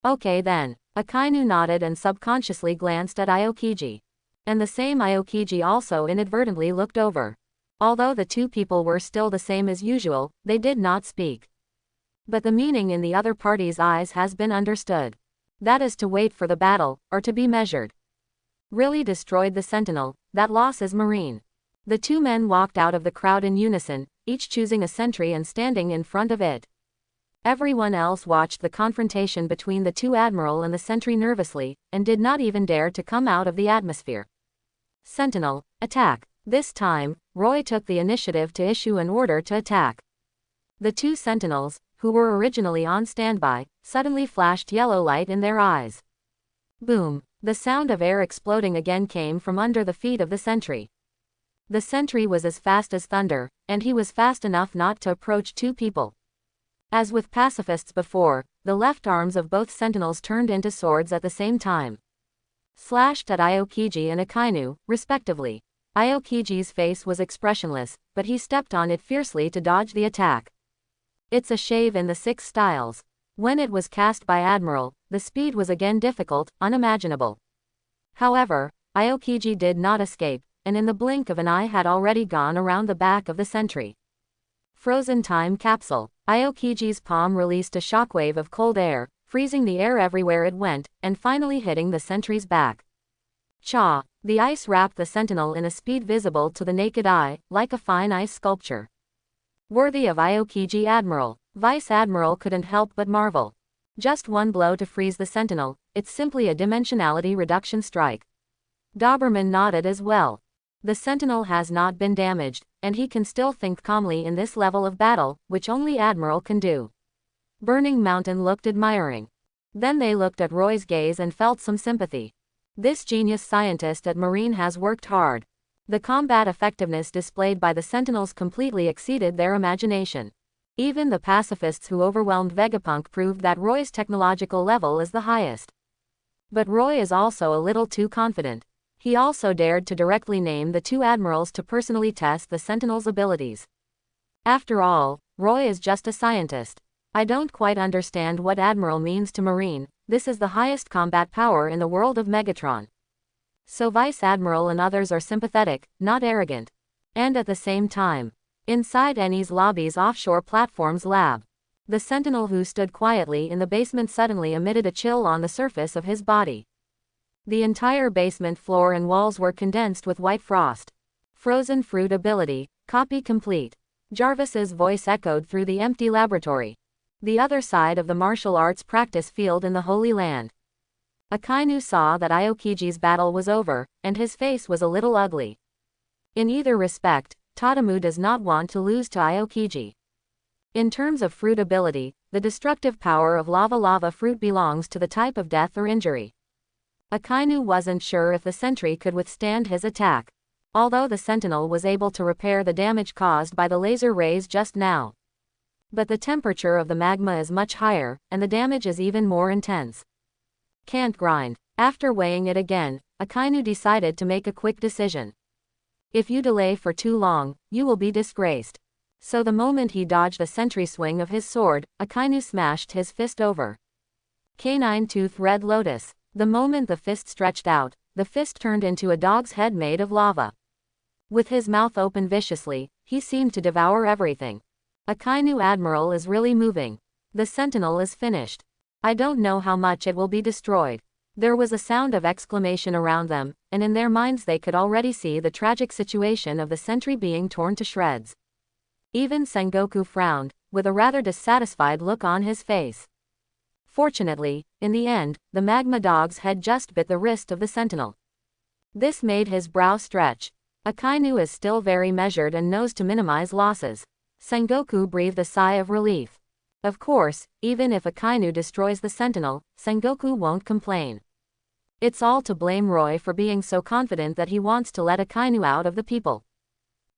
Speaker 1: Okay then, Akainu nodded and subconsciously glanced at Aokiji. And the same Aokiji also inadvertently looked over. Although the two people were still the same as usual, they did not speak. But the meaning in the other party's eyes has been understood. That is to wait for the battle, or to be measured. Really destroyed the Sentinel, that loss is marine. The two men walked out of the crowd in unison, each choosing a sentry and standing in front of it. Everyone else watched the confrontation between the two Admiral and the sentry nervously, and did not even dare to come out of the atmosphere. Sentinel, attack. This time, Roy took the initiative to issue an order to attack. The two Sentinels, who were originally on standby, suddenly flashed yellow light in their eyes. Boom! The sound of air exploding again came from under the feet of the sentry. The sentry was as fast as thunder, and he was fast enough not to approach two people. As with pacifists before, the left arms of both sentinels turned into swords at the same time. Slashed at Aokiji and Akainu, respectively. Aokiji's face was expressionless, but he stepped on it fiercely to dodge the attack. It's a shave in the 6 styles. When it was cast by Admiral, the speed was again difficult, unimaginable. However, Aokiji did not escape, and in the blink of an eye had already gone around the back of the sentry. Frozen time capsule. Aokiji's palm released a shockwave of cold air, freezing the air everywhere it went, and finally hitting the sentry's back. Cha! The ice wrapped the sentinel in a speed visible to the naked eye, like a fine ice sculpture. Worthy of Aokiji Admiral. Vice Admiral couldn't help but marvel. Just one blow to freeze the sentinel, it's simply a dimensionality reduction strike. Doberman nodded as well. The sentinel has not been damaged, and he can still think calmly in this level of battle, which only Admiral can do. Burning Mountain looked admiring. Then they looked at Roy's gaze and felt some sympathy. This genius scientist at Marine has worked hard. The combat effectiveness displayed by the sentinels completely exceeded their imagination. Even the pacifists who overwhelmed Vegapunk proved that Roy's technological level is the highest. But Roy is also a little too confident. He also dared to directly name the two admirals to personally test the Sentinel's abilities. After all, Roy is just a scientist. I don't quite understand what Admiral means to Marine. This is the highest combat power in the world of Megatron. So Vice Admiral and others are sympathetic, not arrogant. And at the same time, inside Eni's lobby's offshore platform's lab, the Sentinel who stood quietly in the basement suddenly emitted a chill on the surface of his body. The entire basement floor and walls were condensed with white frost. Frozen fruit ability, copy complete. Jarvis's voice echoed through the empty laboratory. The other side of the martial arts practice field in the Holy Land. Akainu saw that Aokiji's battle was over, and his face was a little ugly. In either respect, Tadamu does not want to lose to Aokiji. In terms of fruit ability, the destructive power of lava fruit belongs to the type of death or injury. Akainu wasn't sure if the sentry could withstand his attack, although the sentinel was able to repair the damage caused by the laser rays just now. But the temperature of the magma is much higher, and the damage is even more intense. Can't grind. After weighing it again, Akainu decided to make a quick decision. If you delay for too long, you will be disgraced. So the moment he dodged a sentry swing of his sword, Akainu smashed his fist over. Canine Tooth Red Lotus. The moment the fist stretched out, the fist turned into a dog's head made of lava. With his mouth open viciously, he seemed to devour everything. Akainu Admiral is really moving. The sentinel is finished. I don't know how much it will be destroyed. There was a sound of exclamation around them, and in their minds they could already see the tragic situation of the sentry being torn to shreds. Even Sengoku frowned, with a rather dissatisfied look on his face. Fortunately, in the end, the magma dog's head just bit the wrist of the sentinel. This made his brow stretch. Akainu is still very measured and knows to minimize losses. Sengoku breathed a sigh of relief. Of course, even if a Kainu destroys the Sentinel, Sengoku won't complain. It's all to blame Roy for being so confident that he wants to let a Kainu out of the people.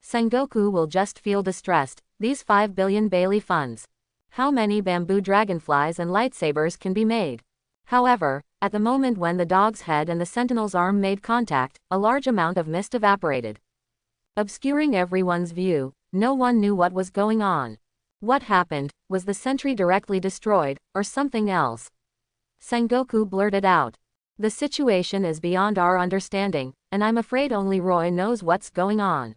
Speaker 1: Sengoku will just feel distressed. These 5 billion Bailey funds. How many bamboo dragonflies and lightsabers can be made? However, at the moment when the dog's head and the Sentinel's arm made contact, a large amount of mist evaporated, obscuring everyone's view. No one knew what was going on. What happened? Was the sentry directly destroyed, or something else? Sengoku blurted out. The situation is beyond our understanding, and I'm afraid only Roy knows what's going on.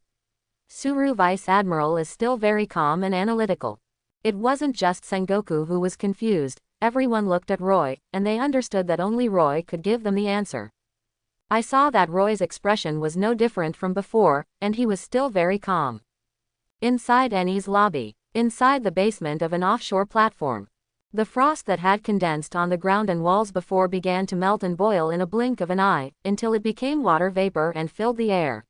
Speaker 1: Suru Vice Admiral is still very calm and analytical. It wasn't just Sengoku who was confused. Everyone looked at Roy, and they understood that only Roy could give them the answer. I saw that Roy's expression was no different from before, and he was still very calm. Inside Eni's lobby. Inside the basement of an offshore platform. The frost that had condensed on the ground and walls before began to melt and boil in a blink of an eye, until it became water vapor and filled the air.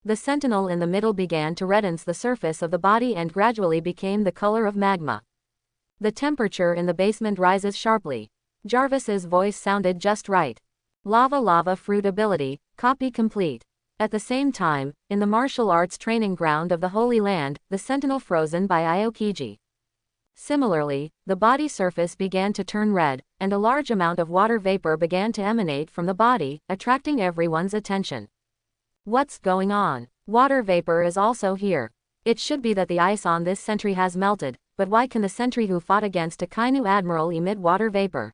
Speaker 1: The Sentinel in the middle began to redden the surface of the body and gradually became the color of magma. The temperature in the basement rises sharply. Jarvis's voice sounded just right. Lava fruit ability, copy complete. At the same time, in the martial arts training ground of the Holy Land, the Sentinel frozen by Aokiji. Similarly, the body surface began to turn red, and a large amount of water vapor began to emanate from the body, attracting everyone's attention. What's going on? Water vapor is also here. It should be that the ice on this sentry has melted, but why can the sentry who fought against a Kainu admiral emit water vapor?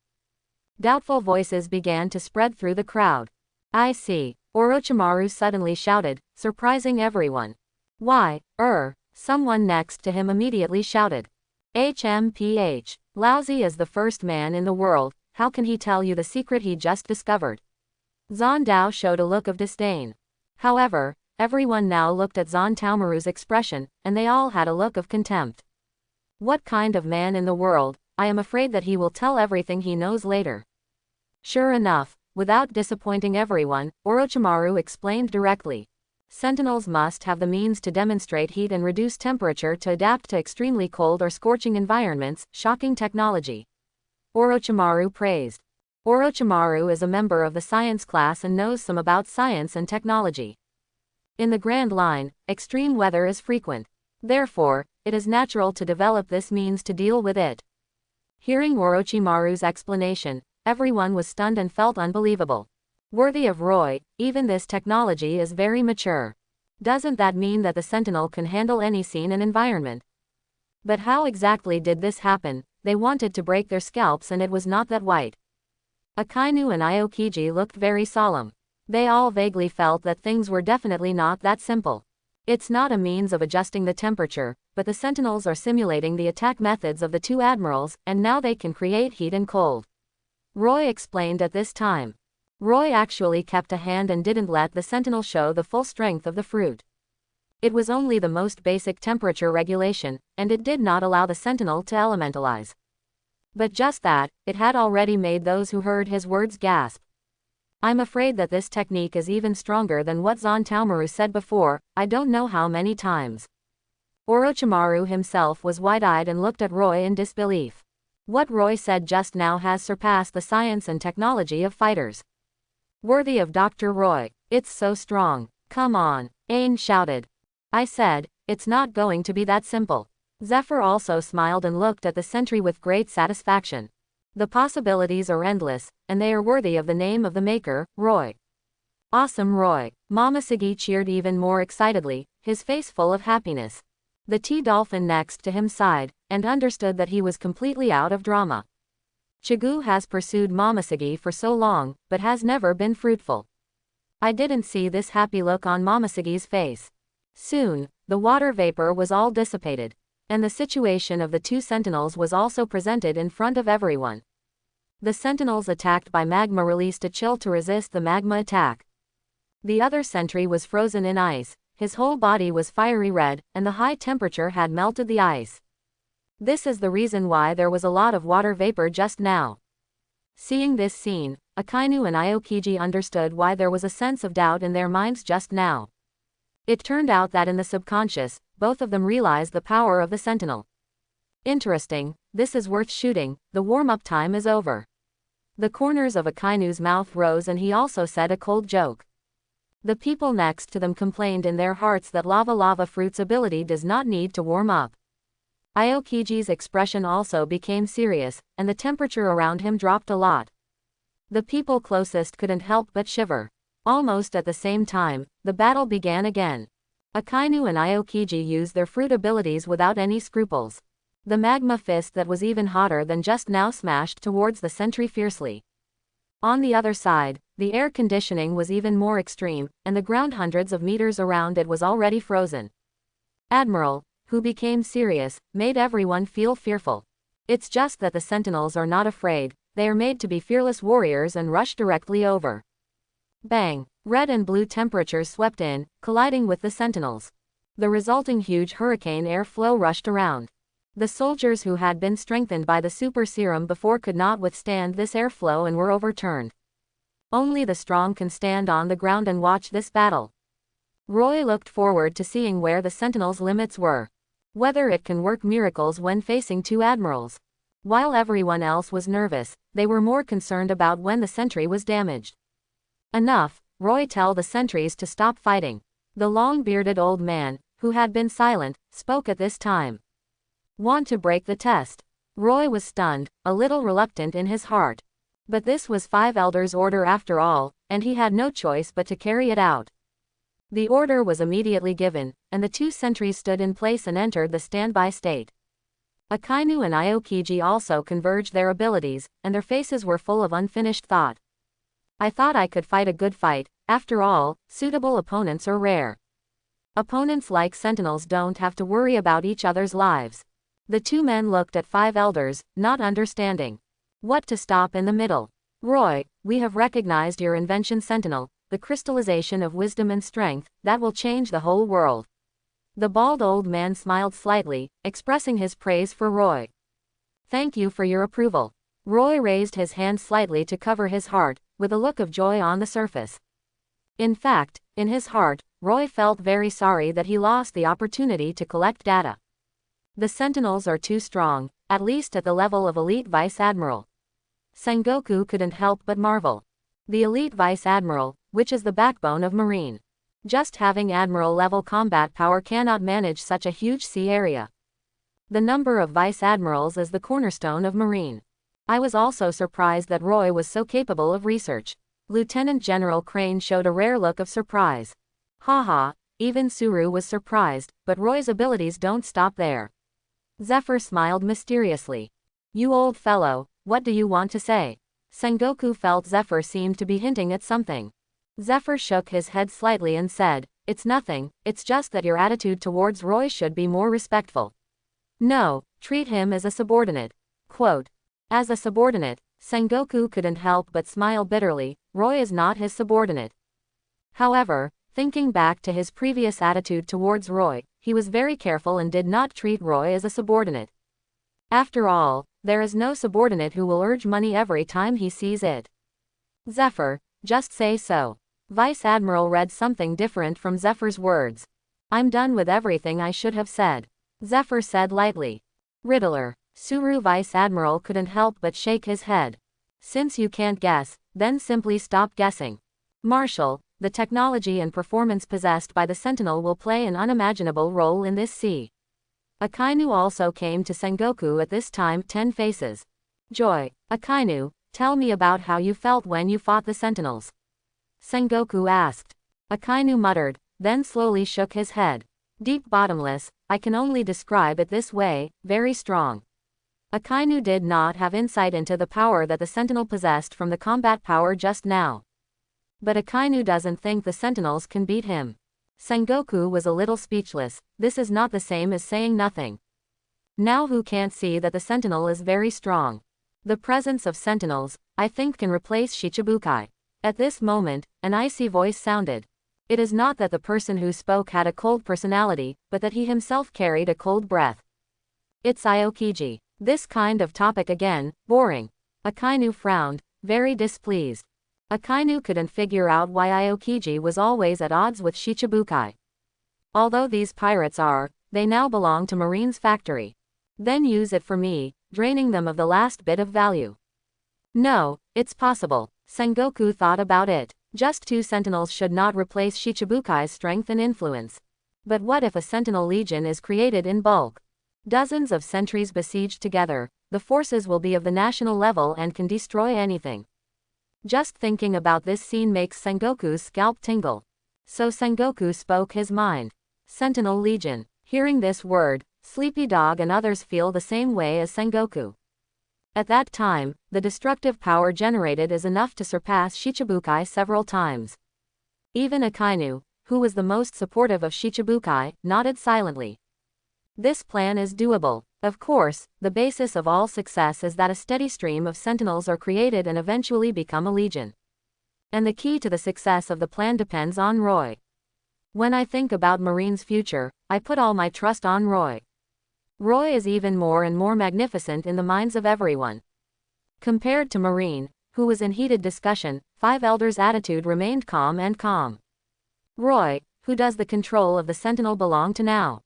Speaker 1: Doubtful voices began to spread through the crowd. I see. Orochimaru suddenly shouted, surprising everyone. Why, someone next to him immediately shouted. HMPH. Lousy is the first man in the world, how can he tell you the secret he just discovered? Zondao showed a look of disdain. However, everyone now looked at Zontaomaru's expression, and they all had a look of contempt. What kind of man in the world? I am afraid that he will tell everything he knows later. Sure enough, without disappointing everyone, Orochimaru explained directly. Sentinels must have the means to demonstrate heat and reduce temperature to adapt to extremely cold or scorching environments, shocking technology. Orochimaru praised. Orochimaru is a member of the science class and knows some about science and technology. In the Grand Line, extreme weather is frequent. Therefore, it is natural to develop this means to deal with it. Hearing Orochimaru's explanation, everyone was stunned and felt unbelievable. Worthy of Roy, even this technology is very mature. Doesn't that mean that the Sentinel can handle any scene and environment? But how exactly did this happen? They wanted to break their scalps and it was not that white. Akainu and Aokiji looked very solemn. They all vaguely felt that things were definitely not that simple. It's not a means of adjusting the temperature, but the Sentinels are simulating the attack methods of the two admirals, and now they can create heat and cold. Roy explained at this time. Roy actually kept a hand and didn't let the Sentinel show the full strength of the fruit. It was only the most basic temperature regulation, and it did not allow the Sentinel to elementalize. But just that, it had already made those who heard his words gasp. I'm afraid that this technique is even stronger than what Zontaomaru said before, I don't know how many times. Orochimaru himself was wide-eyed and looked at Roy in disbelief. What Roy said just now has surpassed the science and technology of fighters. Worthy of Dr. Roy, it's so strong. Come on, Ain shouted. I said, it's not going to be that simple. Zephyr also smiled and looked at the sentry with great satisfaction. The possibilities are endless, and they are worthy of the name of the maker, Roy. Awesome Roy. Momoshiki cheered even more excitedly, his face full of happiness. The T-Dolphin next to him sighed, and understood that he was completely out of drama. Chigu has pursued Momoshiki for so long, but has never been fruitful. I didn't see this happy look on Momoshiki's face. Soon, the water vapor was all dissipated, and the situation of the two Sentinels was also presented in front of everyone. The Sentinels attacked by magma released a chill to resist the magma attack. The other sentry was frozen in ice, his whole body was fiery red, and the high temperature had melted the ice. This is the reason why there was a lot of water vapor just now. Seeing this scene, Akainu and Aokiji understood why there was a sense of doubt in their minds just now. It turned out that in the subconscious, both of them realized the power of the Sentinel. Interesting, this is worth shooting, the warm-up time is over. The corners of Akainu's mouth rose and he also said a cold joke. The people next to them complained in their hearts that Lava Fruit's ability does not need to warm up. Aokiji's expression also became serious, and the temperature around him dropped a lot. The people closest couldn't help but shiver. Almost at the same time, the battle began again. Akainu and Aokiji used their fruit abilities without any scruples. The magma fist that was even hotter than just now smashed towards the sentry fiercely. On the other side, the air conditioning was even more extreme, and the ground hundreds of meters around it was already frozen. Admiral, who became serious, made everyone feel fearful. It's just that the Sentinels are not afraid, they are made to be fearless warriors and rush directly over. Bang! Red and blue temperatures swept in, colliding with the Sentinels. The resulting huge hurricane airflow rushed around. The soldiers who had been strengthened by the super serum before could not withstand this airflow and were overturned. Only the strong can stand on the ground and watch this battle. Roy looked forward to seeing where the Sentinel's limits were. Whether it can work miracles when facing two admirals. While everyone else was nervous, they were more concerned about when the sentry was damaged. Enough, Roy, tell the sentries to stop fighting. The long-bearded old man, who had been silent, spoke at this time. Want to break the test? Roy was stunned, a little reluctant in his heart. But this was Five Elders' order after all, and he had no choice but to carry it out. The order was immediately given, and the two sentries stood in place and entered the standby state. Akainu and Aokiji also converged their abilities, and their faces were full of unfinished thought. I thought I could fight a good fight, after all, suitable opponents are rare. Opponents like Sentinels don't have to worry about each other's lives. The two men looked at Five Elders, not understanding. What to stop in the middle? Roy, we have recognized your invention Sentinel, the crystallization of wisdom and strength, that will change the whole world. The bald old man smiled slightly, expressing his praise for Roy. Thank you for your approval. Roy raised his hand slightly to cover his heart, with a look of joy on the surface. In fact, in his heart, Roy felt very sorry that he lost the opportunity to collect data. The Sentinels are too strong, at least at the level of Elite Vice Admiral. Sengoku couldn't help but marvel. The Elite Vice Admiral, which is the backbone of Marine. Just having Admiral-level combat power cannot manage such a huge sea area. The number of Vice Admirals is the cornerstone of Marine. I was also surprised that Roy was so capable of research. Lieutenant General Crane showed a rare look of surprise. Haha, even Suru was surprised, but Roy's abilities don't stop there. Zephyr smiled mysteriously. You old fellow, what do you want to say? Sengoku felt Zephyr seemed to be hinting at something. Zephyr shook his head slightly and said, it's nothing, it's just that your attitude towards Roy should be more respectful. No, treat him as a subordinate. Quote. As a subordinate, Sengoku couldn't help but smile bitterly. Roy is not his subordinate. However, thinking back to his previous attitude towards Roy, he was very careful and did not treat Roy as a subordinate. After all, there is no subordinate who will urge money every time he sees it. Zephyr, just say so. Vice Admiral read something different from Zephyr's words. I'm done with everything I should have said. Zephyr said lightly. Riddler. Suru Vice Admiral couldn't help but shake his head. Since you can't guess, then simply stop guessing. Marshal, the technology and performance possessed by the Sentinel will play an unimaginable role in this sea. Akainu also came to Sengoku at this time. 10 faces. Joy. Akainu, tell me about how you felt when you fought the Sentinels. Sengoku asked. Akainu muttered, then slowly shook his head. Deep bottomless, I can only describe it this way, very strong. Akainu did not have insight into the power that the Sentinel possessed from the combat power just now. But Akainu doesn't think the Sentinels can beat him. Sengoku was a little speechless. This is not the same as saying nothing. Now who can't see that the Sentinel is very strong? The presence of Sentinels, I think, can replace Shichibukai. At this moment, an icy voice sounded. It is not that the person who spoke had a cold personality, but that he himself carried a cold breath. It's Aokiji. This kind of topic again, boring. Akainu frowned, very displeased. Akainu couldn't figure out why Aokiji was always at odds with Shichibukai. Although these pirates are, they now belong to Marine's factory. Then use it for me, draining them of the last bit of value. No, it's possible. Sengoku thought about it. Just 2 sentinels should not replace Shichibukai's strength and influence. But what if a sentinel legion is created in bulk? Dozens of sentries besieged together, the forces will be of the national level and can destroy anything. Just thinking about this scene makes Sengoku's scalp tingle. So Sengoku spoke his mind. Sentinel Legion. Hearing this word, Sleepy Dog and others feel the same way as Sengoku. At that time, the destructive power generated is enough to surpass Shichibukai several times. Even Akainu, who was the most supportive of Shichibukai, nodded silently. This plan is doable. Of course, the basis of all success is that a steady stream of sentinels are created and eventually become a legion. And the key to the success of the plan depends on Roy. When I think about Marine's future, I put all my trust on Roy. Roy is even more and more magnificent in the minds of everyone. Compared to Marine, who was in heated discussion, Five Elders' attitude remained calm and calm. Roy, who does the control of the Sentinel belong to now?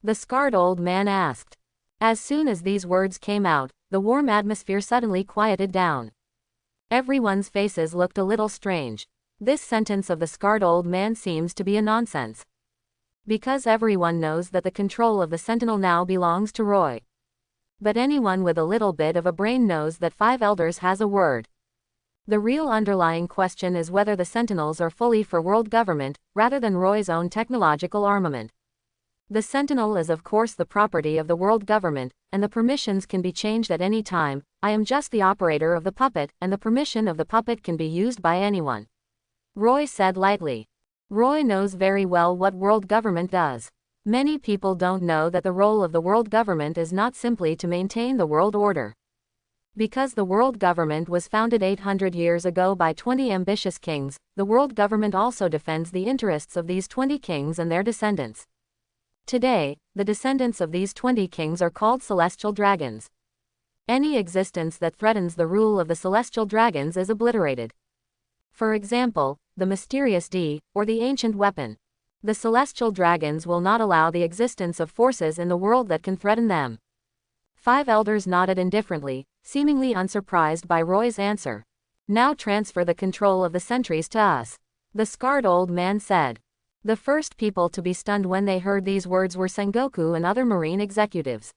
Speaker 1: The scarred old man asked. As soon as these words came out, the warm atmosphere suddenly quieted down. Everyone's faces looked a little strange. This sentence of the scarred old man seems to be a nonsense. Because everyone knows that the control of the Sentinel now belongs to Roy. But anyone with a little bit of a brain knows that Five Elders has a word. The real underlying question is whether the Sentinels are fully for world government, rather than Roy's own technological armament. The Sentinel is of course the property of the world government, and the permissions can be changed at any time. I am just the operator of the puppet, and the permission of the puppet can be used by anyone. Roy said lightly. Roy knows very well what world government does. Many people don't know that the role of the world government is not simply to maintain the world order. Because the world government was founded 800 years ago by 20 ambitious kings, the world government also defends the interests of these 20 kings and their descendants. Today, the descendants of these 20 kings are called celestial dragons. Any existence that threatens the rule of the celestial dragons is obliterated. For example, the mysterious D, or the ancient weapon. The celestial dragons will not allow the existence of forces in the world that can threaten them. Five Elders nodded indifferently, seemingly unsurprised by Roy's answer. Now transfer the control of the sentries to us. The scarred old man said. The first people to be stunned when they heard these words were Sengoku and other marine executives.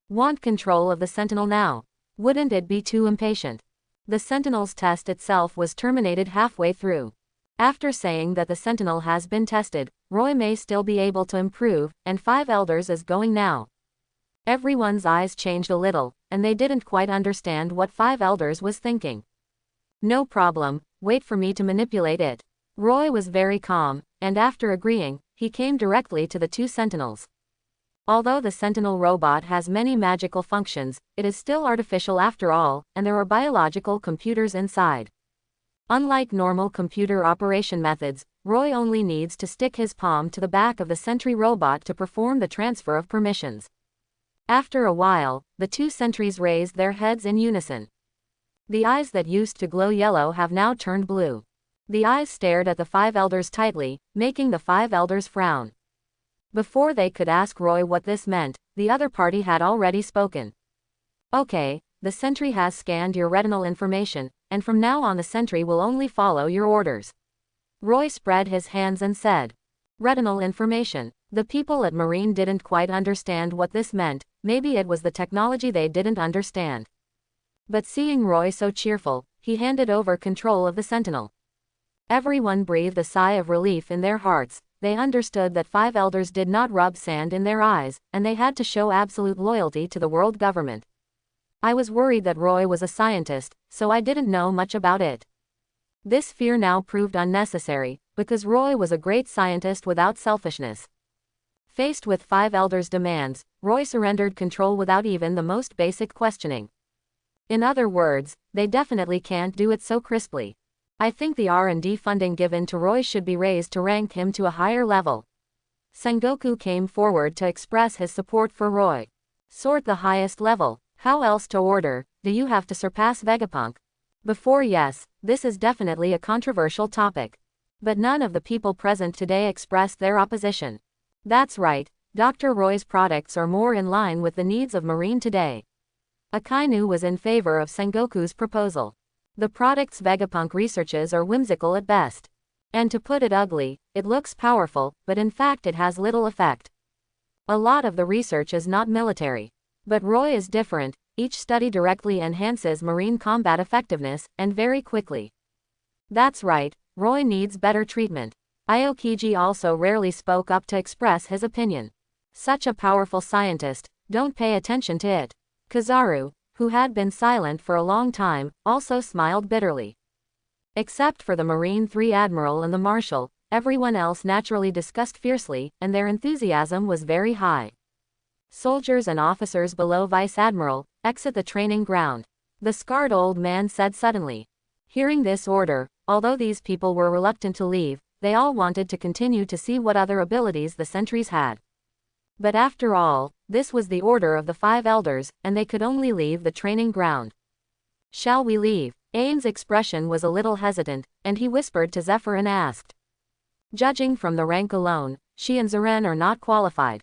Speaker 1: Want control of the Sentinel now? Wouldn't it be too impatient? The Sentinel's test itself was terminated halfway through. After saying that the Sentinel has been tested, Roy may still be able to improve, and Five Elders is going now. Everyone's eyes changed a little, and they didn't quite understand what Five Elders was thinking. No problem, wait for me to manipulate it. Roy was very calm, and after agreeing, he came directly to the 2 sentinels. Although the Sentinel robot has many magical functions, it is still artificial after all, and there are biological computers inside. Unlike normal computer operation methods, Roy only needs to stick his palm to the back of the sentry robot to perform the transfer of permissions. After a while, the 2 sentries raised their heads in unison. The eyes that used to glow yellow have now turned blue. The eyes stared at the Five Elders tightly, making the Five Elders frown. Before they could ask Roy what this meant, the other party had already spoken. Okay, the sentry has scanned your retinal information, and from now on the sentry will only follow your orders. Roy spread his hands and said. Retinal information. The people at Marine didn't quite understand what this meant, maybe it was the technology they didn't understand. But seeing Roy so cheerful, he handed over control of the Sentinel. Everyone breathed a sigh of relief in their hearts. They understood that Five Elders did not rub sand in their eyes, and they had to show absolute loyalty to the world government. I was worried that Roy was a scientist, so I didn't know much about it. This fear now proved unnecessary, because Roy was a great scientist without selfishness. Faced with Five Elders' demands, Roy surrendered control without even the most basic questioning. In other words, they definitely can't do it so crisply. I think the R&D funding given to Roy should be raised to rank him to a higher level. Sengoku came forward to express his support for Roy. Sort the highest level. How else to order? Do you have to surpass Vegapunk? Before yes, this is definitely a controversial topic. But none of the people present today expressed their opposition. That's right, Dr. Roy's products are more in line with the needs of Marine today. Akainu was in favor of Sengoku's proposal. The product's Vegapunk researches are whimsical at best. And to put it ugly, it looks powerful, but in fact it has little effect. A lot of the research is not military. But Roy is different. Each study directly enhances Marine combat effectiveness, and very quickly. That's right, Roy needs better treatment. Aokiji also rarely spoke up to express his opinion. Such a powerful scientist, don't pay attention to it. Kizaru, who had been silent for a long time, also smiled bitterly. Except for the Marine 3 Admiral and the Marshal, everyone else naturally discussed fiercely, and their enthusiasm was very high. Soldiers and officers below Vice Admiral, exit the training ground. The scarred old man said suddenly. Hearing this order, although these people were reluctant to leave, they all wanted to continue to see what other abilities the sentries had. But after all, this was the order of the 5 elders, and they could only leave the training ground. Shall we leave? Ain's expression was a little hesitant, and he whispered to Zephyr and asked. Judging from the rank alone, she and Zeren are not qualified.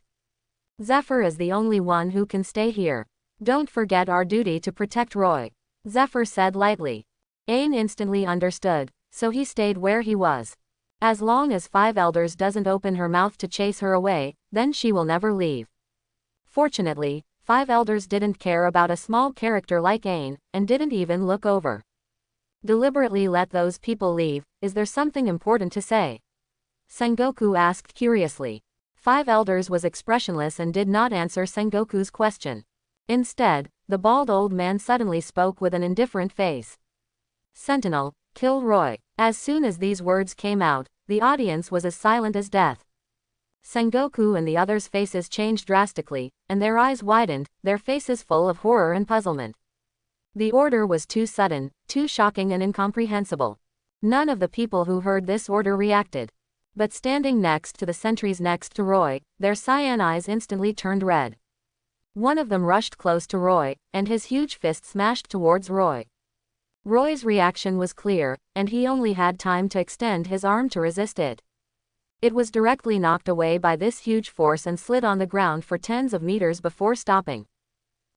Speaker 1: Zephyr is the only one who can stay here. Don't forget our duty to protect Roy. Zephyr said lightly. Ain instantly understood, so he stayed where he was. As long as 5 elders doesn't open her mouth to chase her away, then she will never leave. Fortunately, 5 elders didn't care about a small character like Ain, and didn't even look over. Deliberately let those people leave. Is there something important to say? Sengoku asked curiously. 5 elders was expressionless and did not answer Sengoku's question. Instead, the bald old man suddenly spoke with an indifferent face. Sentinel, kill Roy. As soon as these words came out, the audience was as silent as death. Sengoku and the others' faces changed drastically, and their eyes widened, their faces full of horror and puzzlement. The order was too sudden, too shocking and incomprehensible. None of the people who heard this order reacted. But standing next to the sentries next to Roy, their cyan eyes instantly turned red. One of them rushed close to Roy, and his huge fist smashed towards Roy. Roy's reaction was clear, and he only had time to extend his arm to resist it. It was directly knocked away by this huge force and slid on the ground for tens of meters before stopping.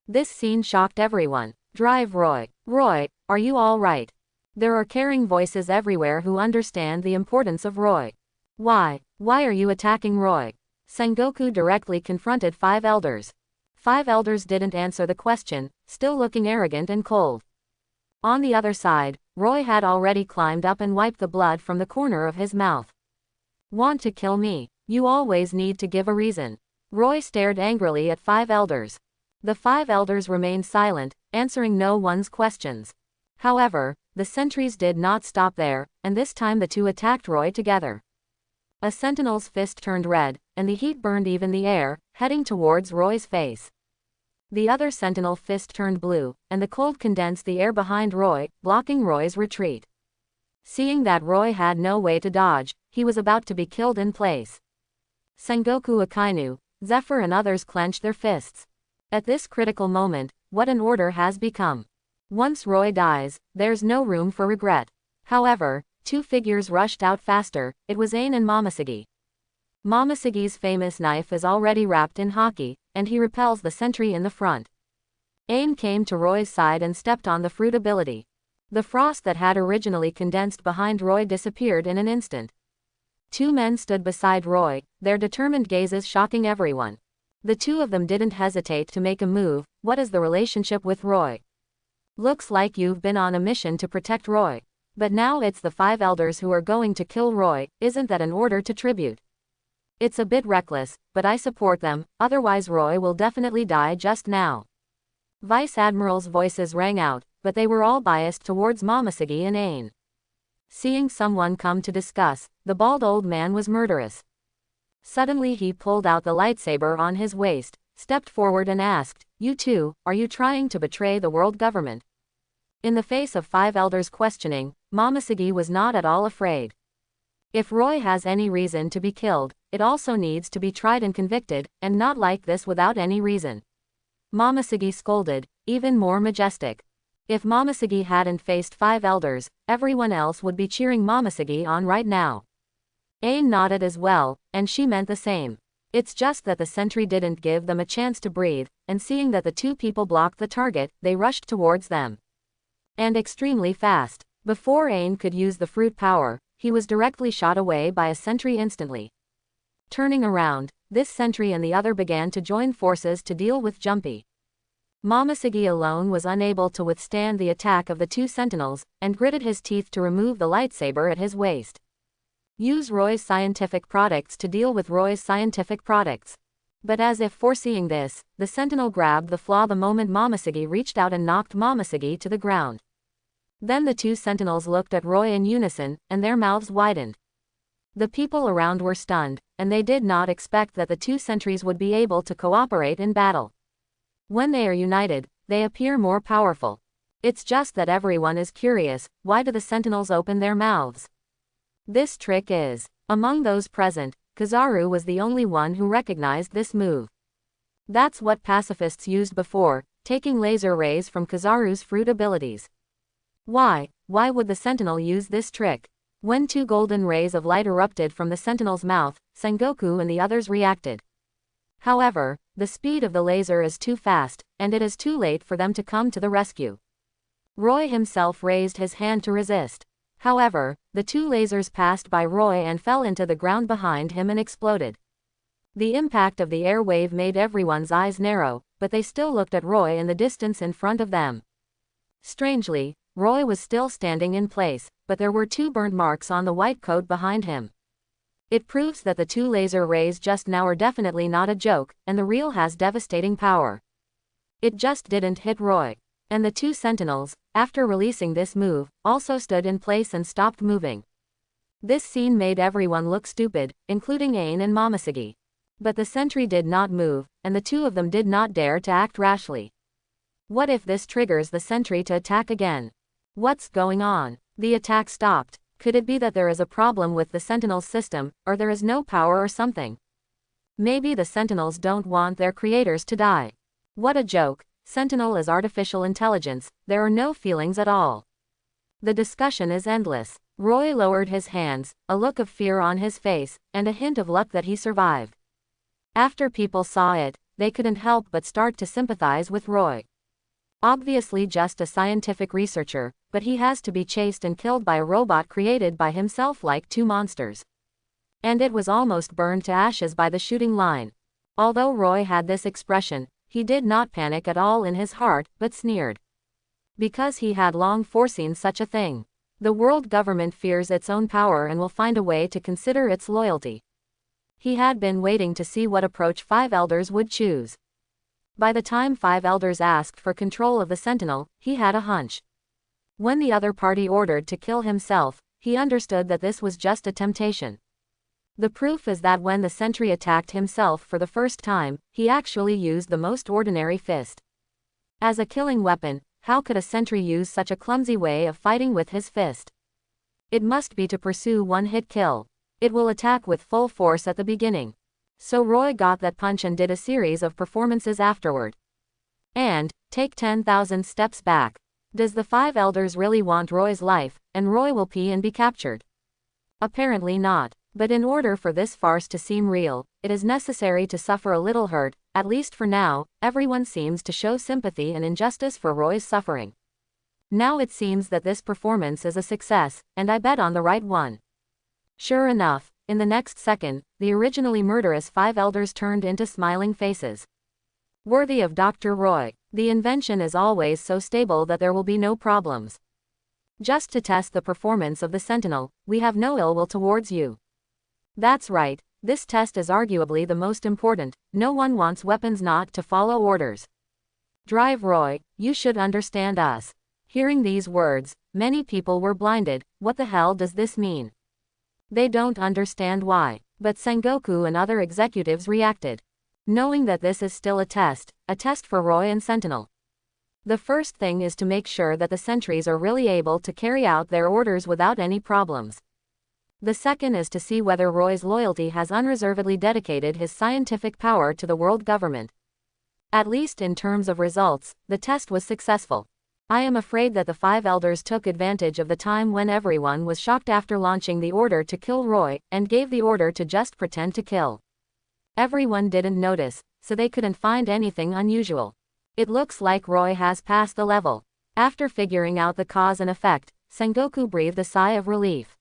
Speaker 1: This scene shocked everyone. Drive Roy. Roy, are you all right? There are caring voices everywhere who understand the importance of Roy. Why are you attacking Roy? Sengoku directly confronted 5 elders. 5 elders didn't answer the question, still looking arrogant and cold. On the other side, Roy had already climbed up and wiped the blood from the corner of his mouth. Want to kill me? You always need to give a reason. Roy stared angrily at 5 elders. The 5 elders remained silent, answering no one's questions. However, the sentries did not stop there, and this time the two attacked Roy together. A sentinel's fist turned red, and the heat burned even the air, heading towards Roy's face. The other sentinel fist turned blue, and the cold condensed the air behind Roy, blocking Roy's retreat. Seeing that Roy had no way to dodge, he was about to be killed in place. Sengoku Akainu, Zephyr and others clenched their fists. At this critical moment, what an order has become. Once Roy dies, there's no room for regret. However, 2 figures rushed out faster. It was Ain and Momoshiki. Momoshiki's famous knife is already wrapped in haki, and he repels the sentry in the front. Ain came to Roy's side and stepped on the fruit ability. The frost that had originally condensed behind Roy disappeared in an instant. 2 men stood beside Roy, their determined gazes shocking everyone. The 2 of them didn't hesitate to make a move. What is the relationship with Roy? Looks like you've been on a mission to protect Roy. But now it's the 5 elders who are going to kill Roy. Isn't that an order to tribute? It's a bit reckless, but I support them, otherwise Roy will definitely die just now. Vice Admiral's voices rang out, but they were all biased towards Momoshiki and Ain. Seeing someone come to discuss, the bald old man was murderous. Suddenly he pulled out the lightsaber on his waist, stepped forward and asked, "You two, are you trying to betray the world government?" In the face of 5 elders questioning, Momoshiki was not at all afraid. If Roy has any reason to be killed, it also needs to be tried and convicted, and not like this without any reason. Momoshiki scolded, even more majestic. If Momoshiki hadn't faced 5 elders, everyone else would be cheering Momoshiki on right now. Ain nodded as well, and she meant the same. It's just that the sentry didn't give them a chance to breathe, and seeing that the two people blocked the target, they rushed towards them. And extremely fast. Before Aang could use the fruit power, he was directly shot away by a sentry instantly. Turning around, this sentry and the other began to join forces to deal with Jumpy. Momoshiki alone was unable to withstand the attack of the two sentinels, and gritted his teeth to remove the lightsaber at his waist. Use Roy's scientific products to deal with Roy's scientific products. But as if foreseeing this, the sentinel grabbed the flaw the moment Momoshiki reached out and knocked Momoshiki to the ground. Then the two sentinels looked at Roy in unison, and their mouths widened. The people around were stunned, and they did not expect that the two sentries would be able to cooperate in battle. When they are united, they appear more powerful. It's just that everyone is curious, why do the sentinels open their mouths? This trick is. Among those present, Kizaru was the only one who recognized this move. That's what pacifists used before, taking laser rays from Kizaru's fruit abilities. Why would the sentinel use this trick? When two golden rays of light erupted from the sentinel's mouth, Sengoku and the others reacted. However, the speed of the laser is too fast, and it is too late for them to come to the rescue. Roy himself raised his hand to resist. However, the two lasers passed by Roy and fell into the ground behind him and exploded. The impact of the air wave made everyone's eyes narrow, but they still looked at Roy in the distance in front of them. Strangely, Roy was still standing in place, but there were two burnt marks on the white coat behind him. It proves that the two laser rays just now are definitely not a joke, and the real has devastating power. It just didn't hit Roy. And the two sentinels, after releasing this move, also stood in place and stopped moving. This scene made everyone look stupid, including Aang and Momoshiki. But the sentry did not move, and the two of them did not dare to act rashly. What if this triggers the sentry to attack again? What's going on? The attack stopped. Could it be that there is a problem with the Sentinel's system, or there is no power or something? Maybe the Sentinels don't want their creators to die. What a joke. Sentinel is artificial intelligence, there are no feelings at all. The discussion is endless. Roy lowered his hands, a look of fear on his face, and a hint of luck that he survived. After people saw it, they couldn't help but start to sympathize with Roy. Obviously just a scientific researcher, but he has to be chased and killed by a robot created by himself like two monsters. And it was almost burned to ashes by the shooting line. Although Roy had this expression, he did not panic at all in his heart, but sneered. Because he had long foreseen such a thing. The world government fears its own power and will find a way to consider its loyalty. He had been waiting to see what approach five elders would choose. By the time five elders asked for control of the Sentinel, he had a hunch. When the other party ordered to kill himself, he understood that this was just a temptation. The proof is that when the sentry attacked himself for the first time, he actually used the most ordinary fist. As a killing weapon, how could a sentry use such a clumsy way of fighting with his fist? It must be to pursue one-hit kill. It will attack with full force at the beginning. So Roy got that punch and did a series of performances afterward. And, take 10,000 steps back. Does the five elders really want Roy's life, and Roy will pee and be captured? Apparently not. But in order for this farce to seem real, it is necessary to suffer a little hurt. At least for now, everyone seems to show sympathy and injustice for Roy's suffering. Now it seems that this performance is a success, and I bet on the right one. Sure enough, in the next second, the originally murderous five elders turned into smiling faces. Worthy of Dr. Roy, the invention is always so stable that there will be no problems. Just to test the performance of the Sentinel, we have no ill will towards you. That's right, this test is arguably the most important. No one wants weapons not to follow orders. Drive Roy, you should understand us. Hearing these words, many people were blinded. What the hell does this mean? They don't understand why. But Sengoku and other executives reacted. Knowing that this is still a test for Roy and Sentinel. The first thing is to make sure that the sentries are really able to carry out their orders without any problems. The second is to see whether Roy's loyalty has unreservedly dedicated his scientific power to the world government. At least in terms of results, the test was successful. I am afraid that the five elders took advantage of the time when everyone was shocked after launching the order to kill Roy, and gave the order to just pretend to kill. Everyone didn't notice, so they couldn't find anything unusual. It looks like Roy has passed the level. After figuring out the cause and effect, Sengoku breathed a sigh of relief.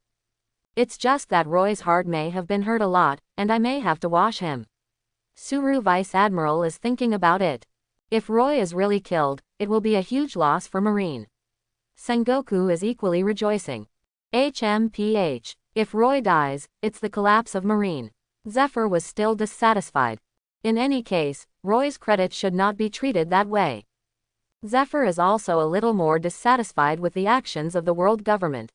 Speaker 1: It's just that Roy's heart may have been hurt a lot, and I may have to wash him. Suru Vice Admiral is thinking about it. If Roy is really killed, it will be a huge loss for Marine. Sengoku is equally rejoicing. HMPH. If Roy dies, it's the collapse of Marine. Zephyr was still dissatisfied. In any case, Roy's credit should not be treated that way. Zephyr is also a little more dissatisfied with the actions of the world government.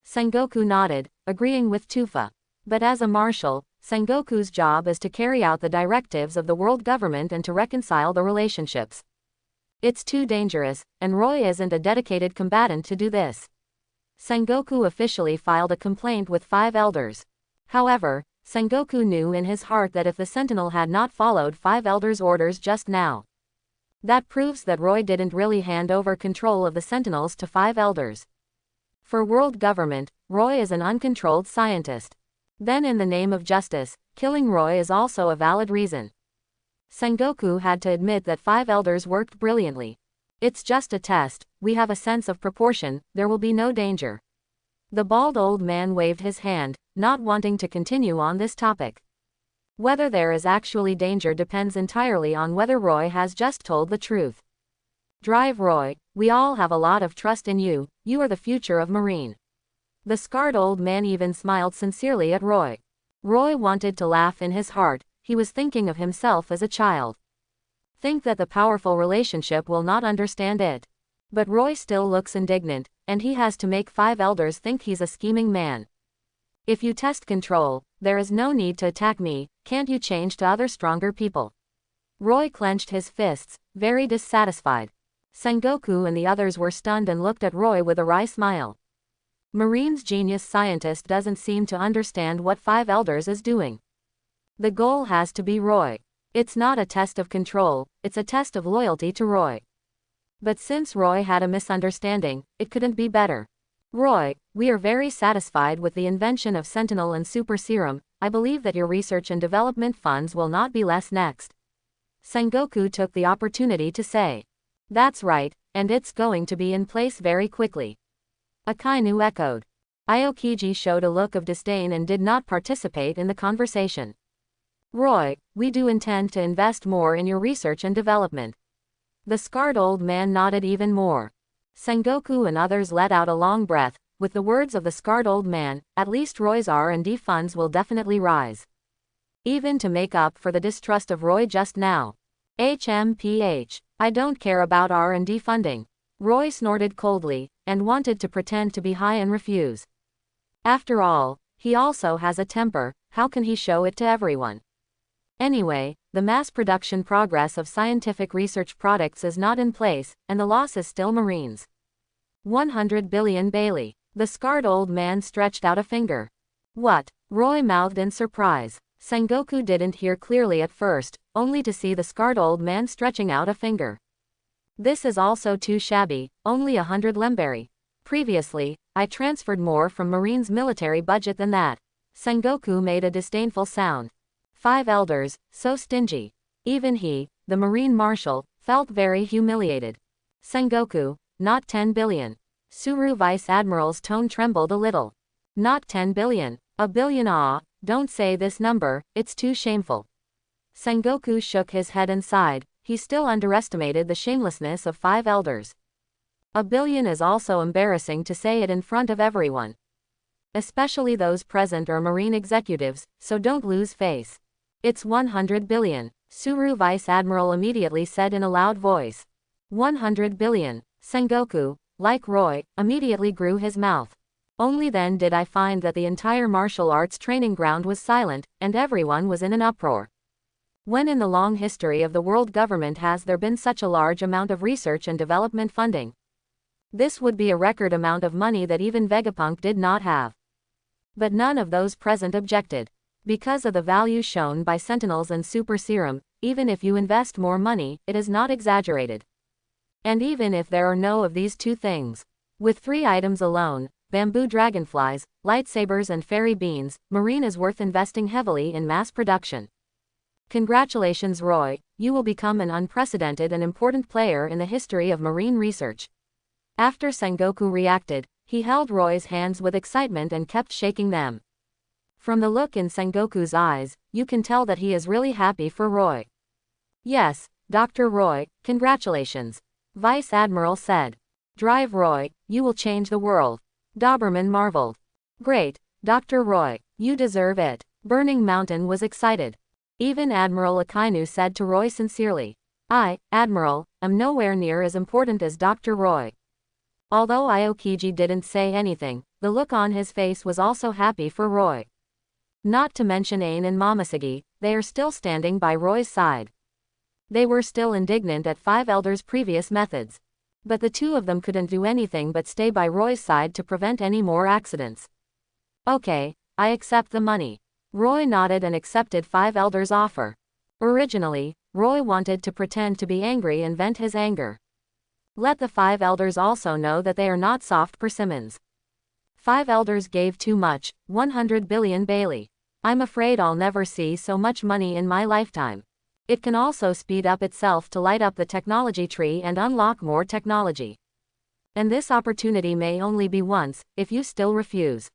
Speaker 1: Sengoku nodded, agreeing with Tufa. But as a marshal, Sengoku's job is to carry out the directives of the world government and to reconcile the relationships. It's too dangerous, and Roy isn't a dedicated combatant to do this. Sengoku officially filed a complaint with 5 elders. However, Sengoku knew in his heart that if the Sentinel had not followed 5 elders' orders just now, that proves that Roy didn't really hand over control of the Sentinels to 5 elders. For world government, Roy is an uncontrolled scientist. Then in the name of justice, killing Roy is also a valid reason. Sengoku had to admit that 5 elders worked brilliantly. It's just a test, we have a sense of proportion, there will be no danger. The bald old man waved his hand, not wanting to continue on this topic. Whether there is actually danger depends entirely on whether Roy has just told the truth. Drive Roy, we all have a lot of trust in you, you are the future of Marine. The scarred old man even smiled sincerely at Roy. Roy wanted to laugh in his heart, he was thinking of himself as a child. Think that the powerful relationship will not understand it. But Roy still looks indignant, and he has to make 5 elders think he's a scheming man. If you test control, there is no need to attack me, can't you change to other stronger people? Roy clenched his fists, very dissatisfied. Sengoku and the others were stunned and looked at Roy with a wry smile. Marine's genius scientist doesn't seem to understand what 5 elders is doing. The goal has to be Roy. It's not a test of control, it's a test of loyalty to Roy. But since Roy had a misunderstanding, it couldn't be better. Roy, we are very satisfied with the invention of Sentinel and Super Serum, I believe that your research and development funds will not be less next. Sengoku took the opportunity to say. That's right, and it's going to be in place very quickly. Akainu echoed. Aokiji showed a look of disdain and did not participate in the conversation. Roy, we do intend to invest more in your research and development. The scarred old man nodded even more. Sengoku and others let out a long breath. With the words of the scarred old man, at least Roy's R&D funds will definitely rise. Even to make up for the distrust of Roy just now. HMPH. I don't care about R&D funding. Roy snorted coldly, and wanted to pretend to be high and refuse. After all, he also has a temper, how can he show it to everyone? Anyway, the mass production progress of scientific research products is not in place, and the loss is still Marine's. 100 billion Bailey. The scarred old man stretched out a finger. What? Roy mouthed in surprise. Sengoku didn't hear clearly at first, only to see the scarred old man stretching out a finger. This is also too shabby, only 100 lemberry. Previously, I transferred more from Marine's military budget than that. Sengoku made a disdainful sound. 5 elders, so stingy. Even he, the Marine Marshal, felt very humiliated. Sengoku, not 10 billion. Suru Vice Admiral's tone trembled a little. Not 10 billion. A billion don't say this number, it's too shameful. Sengoku shook his head and sighed, he still underestimated the shamelessness of 5 elders. A billion is also embarrassing to say it in front of everyone. Especially those present are Marine executives, so don't lose face. It's 100 billion, Suru Vice Admiral immediately said in a loud voice. 100 billion. Sengoku, like Roy, immediately grew his mouth. Only then did I find that the entire martial arts training ground was silent, and everyone was in an uproar. When in the long history of the world government has there been such a large amount of research and development funding? This would be a record amount of money that even Vegapunk did not have. But none of those present objected. Because of the value shown by Sentinels and Super Serum, even if you invest more money, it is not exaggerated. And even if there are no of these 2 things, with 3 items alone, bamboo dragonflies, lightsabers and fairy beans, Marine is worth investing heavily in mass production. Congratulations Roy, you will become an unprecedented and important player in the history of marine research. After Sengoku reacted, he held Roy's hands with excitement and kept shaking them. From the look in Sengoku's eyes, you can tell that he is really happy for Roy. Yes, Dr. Roy, congratulations. Vice Admiral said. Drive Roy, you will change the world. Doberman marveled. Great, Dr. Roy, you deserve it. Burning Mountain was excited. Even Admiral Akainu said to Roy sincerely, I, Admiral, am nowhere near as important as Dr. Roy. Although Aokiji didn't say anything, the look on his face was also happy for Roy. Not to mention Ain and Momoshiki, they are still standing by Roy's side. They were still indignant at Five Elders' previous methods. But the two of them couldn't do anything but stay by Roy's side to prevent any more accidents. Okay, I accept the money. Roy nodded and accepted Five Elders' offer. Originally, Roy wanted to pretend to be angry and vent his anger. Let the Five Elders also know that they are not soft persimmons. Five Elders gave too much, 100 billion Bailey. I'm afraid I'll never see so much money in my lifetime. It can also speed up itself to light up the technology tree and unlock more technology. And this opportunity may only be once, if you still refuse.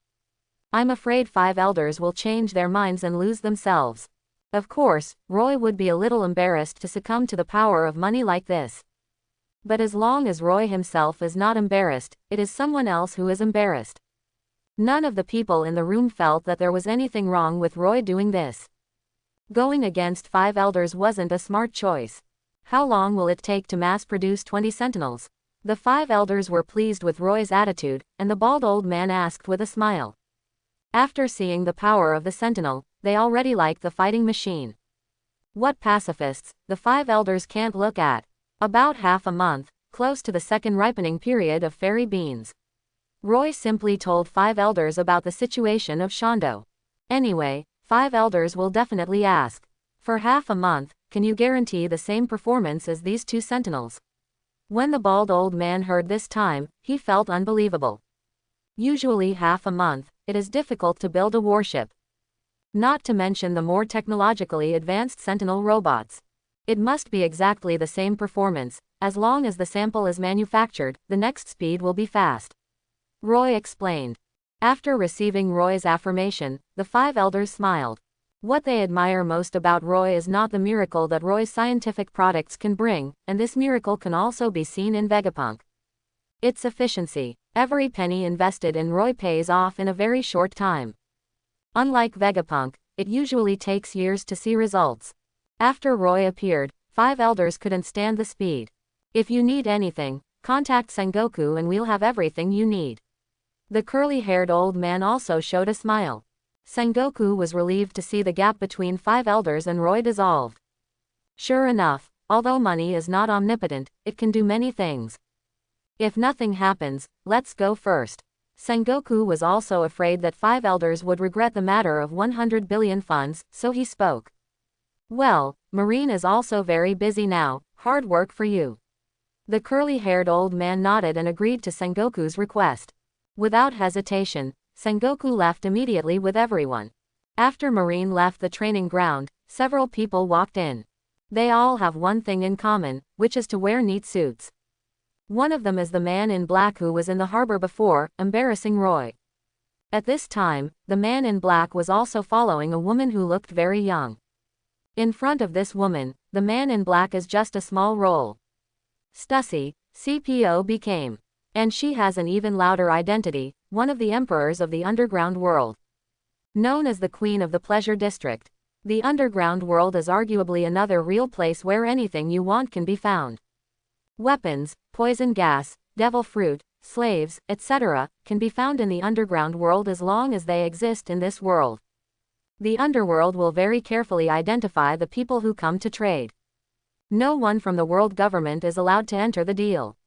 Speaker 1: I'm afraid Five Elders will change their minds and lose themselves. Of course, Roy would be a little embarrassed to succumb to the power of money like this. But as long as Roy himself is not embarrassed, it is someone else who is embarrassed. None of the people in the room felt that there was anything wrong with Roy doing this. Going against Five Elders wasn't a smart choice. How long will it take to mass-produce 20 Sentinels? The Five Elders were pleased with Roy's attitude, and the bald old man asked with a smile. After seeing the power of the Sentinel, they already like the fighting machine. What pacifists, the Five Elders can't look at. About half a month, close to the second ripening period of fairy beans. Roy simply told Five Elders about the situation of Shondo. Anyway, Five Elders will definitely ask. For half a month, can you guarantee the same performance as these two Sentinels? When the bald old man heard this time, he felt unbelievable. Usually half a month, it is difficult to build a warship. Not to mention the more technologically advanced Sentinel robots. It must be exactly the same performance. As long as the sample is manufactured, the next speed will be fast. Roy explained. After receiving Roy's affirmation, the Five Elders smiled. What they admire most about Roy is not the miracle that Roy's scientific products can bring, and this miracle can also be seen in Vegapunk. Its efficiency. Every penny invested in Roy pays off in a very short time. Unlike Vegapunk, it usually takes years to see results. After Roy appeared, Five Elders couldn't stand the speed. If you need anything, contact Sengoku and we'll have everything you need. The curly-haired old man also showed a smile. Sengoku was relieved to see the gap between Five Elders and Roy dissolved. Sure enough, although money is not omnipotent, it can do many things. If nothing happens, let's go first. Sengoku was also afraid that Five Elders would regret the matter of 100 billion funds, so he spoke. Well, Marine is also very busy now, hard work for you. The curly-haired old man nodded and agreed to Sengoku's request. Without hesitation, Sengoku left immediately with everyone. After Marine left the training ground, several people walked in. They all have one thing in common, which is to wear neat suits. One of them is the man in black who was in the harbor before, embarrassing Roy. At this time, the man in black was also following a woman who looked very young. In front of this woman, the man in black is just a small role. Stussy, CPO became. And she has an even louder identity, one of the emperors of the underground world. Known as the Queen of the Pleasure District. The underground world is arguably another real place where anything you want can be found. Weapons, poison gas, devil fruit, slaves, etc., can be found in the underground world as long as they exist in this world. The underworld will very carefully identify the people who come to trade. No one from the world government is allowed to enter the deal.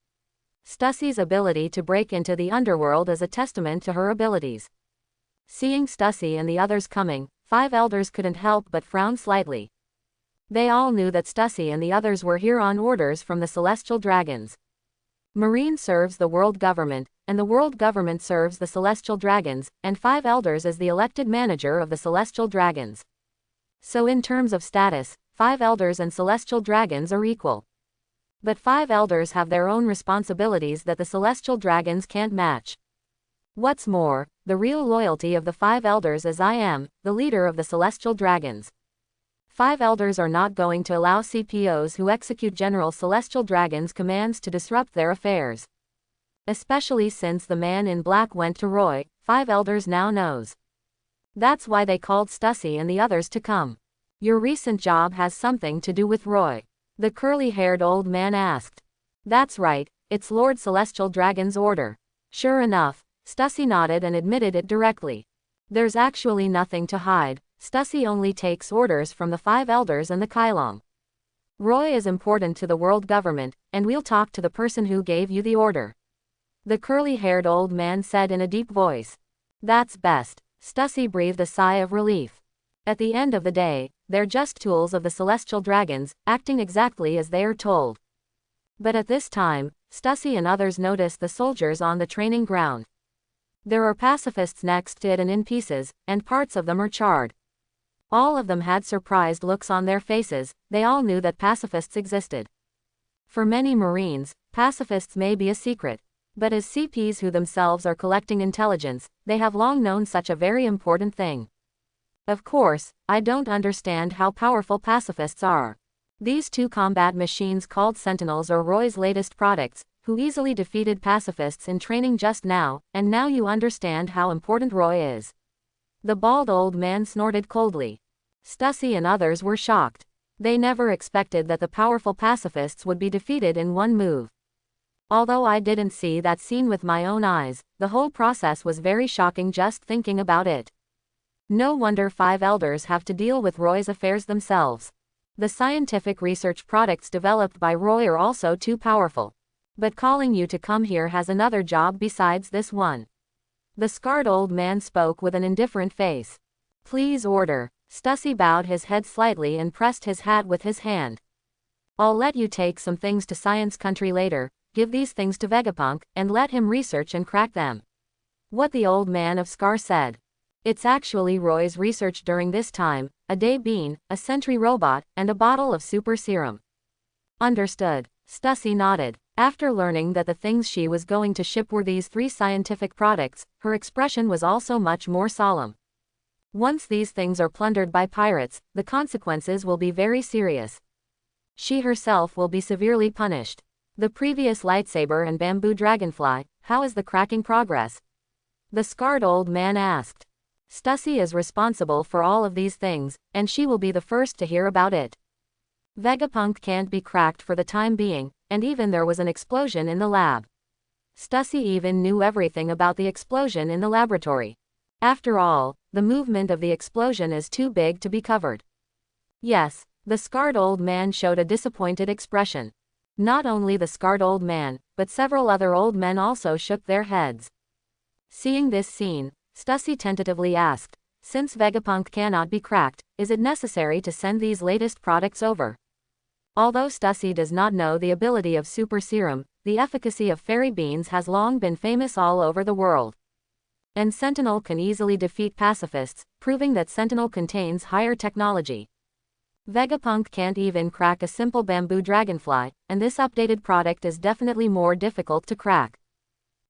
Speaker 1: Stussy's ability to break into the underworld is a testament to her abilities. Seeing Stussy and the others coming, Five Elders couldn't help but frown slightly. They all knew that Stussy and the others were here on orders from the Celestial Dragons. Marine serves the world government, and the world government serves the Celestial Dragons, and Five Elders is the elected manager of the Celestial Dragons. So in terms of status, 5 elders and celestial dragons are equal. But 5 elders have their own responsibilities that the celestial dragons can't match. What's more, the real loyalty of the 5 elders is I am, the leader of the celestial dragons. 5 elders are not going to allow CPOs who execute General Celestial Dragon's commands to disrupt their affairs. Especially since the man in black went to Roy, 5 elders now knows. That's why they called Stussy and the others to come. Your recent job has something to do with Roy, the curly-haired old man asked. That's right, it's Lord Celestial Dragon's order. Sure enough, Stussy nodded and admitted it directly. There's actually nothing to hide. Stussy only takes orders from the 5 elders and the Kylong. Roy is important to the world government, and we'll talk to the person who gave you the order. The curly-haired old man said in a deep voice. That's best. Stussy breathed a sigh of relief. At the end of the day, they're just tools of the celestial dragons, acting exactly as they are told. But at this time, Stussy and others noticed the soldiers on the training ground. There are pacifists next to it and in pieces, and parts of them are charred. All of them had surprised looks on their faces. They all knew that pacifists existed. For many Marines, pacifists may be a secret. But as CPs who themselves are collecting intelligence, they have long known such a very important thing. Of course, I don't understand how powerful pacifists are. These 2 combat machines called Sentinels are Roy's latest products, who easily defeated pacifists in training just now, and now you understand how important Roy is. The bald old man snorted coldly. Stussy and others were shocked. They never expected that the powerful pacifists would be defeated in one move. Although I didn't see that scene with my own eyes, the whole process was very shocking just thinking about it. No wonder 5 elders have to deal with Roy's affairs themselves. The scientific research products developed by Roy are also too powerful. But calling you to come here has another job besides this one. The scarred old man spoke with an indifferent face. Please order. Stussy bowed his head slightly and pressed his hat with his hand. I'll let you take some things to Science Country later, give these things to Vegapunk, and let him research and crack them. What the old man of Scar said. It's actually Roy's research during this time, a day bean, a sentry robot, and a bottle of super serum. Understood. Stussy nodded. After learning that the things she was going to ship were these 3 scientific products, her expression was also much more solemn. Once these things are plundered by pirates, the consequences will be very serious. She herself will be severely punished. The previous lightsaber and bamboo dragonfly, how is the cracking progress? The scarred old man asked. Stussy is responsible for all of these things, and she will be the first to hear about it. Vegapunk can't be cracked for the time being, and even there was an explosion in the lab. Stussy even knew everything about the explosion in the laboratory. After all, the movement of the explosion is too big to be covered. Yes, the scarred old man showed a disappointed expression. Not only the scarred old man, but several other old men also shook their heads. Seeing this scene, Stussy tentatively asked, since Vegapunk cannot be cracked, is it necessary to send these latest products over? Although Stussy does not know the ability of super serum, the efficacy of fairy beans has long been famous all over the world. And Sentinel can easily defeat pacifists, proving that Sentinel contains higher technology. Vegapunk can't even crack a simple bamboo dragonfly, and this updated product is definitely more difficult to crack.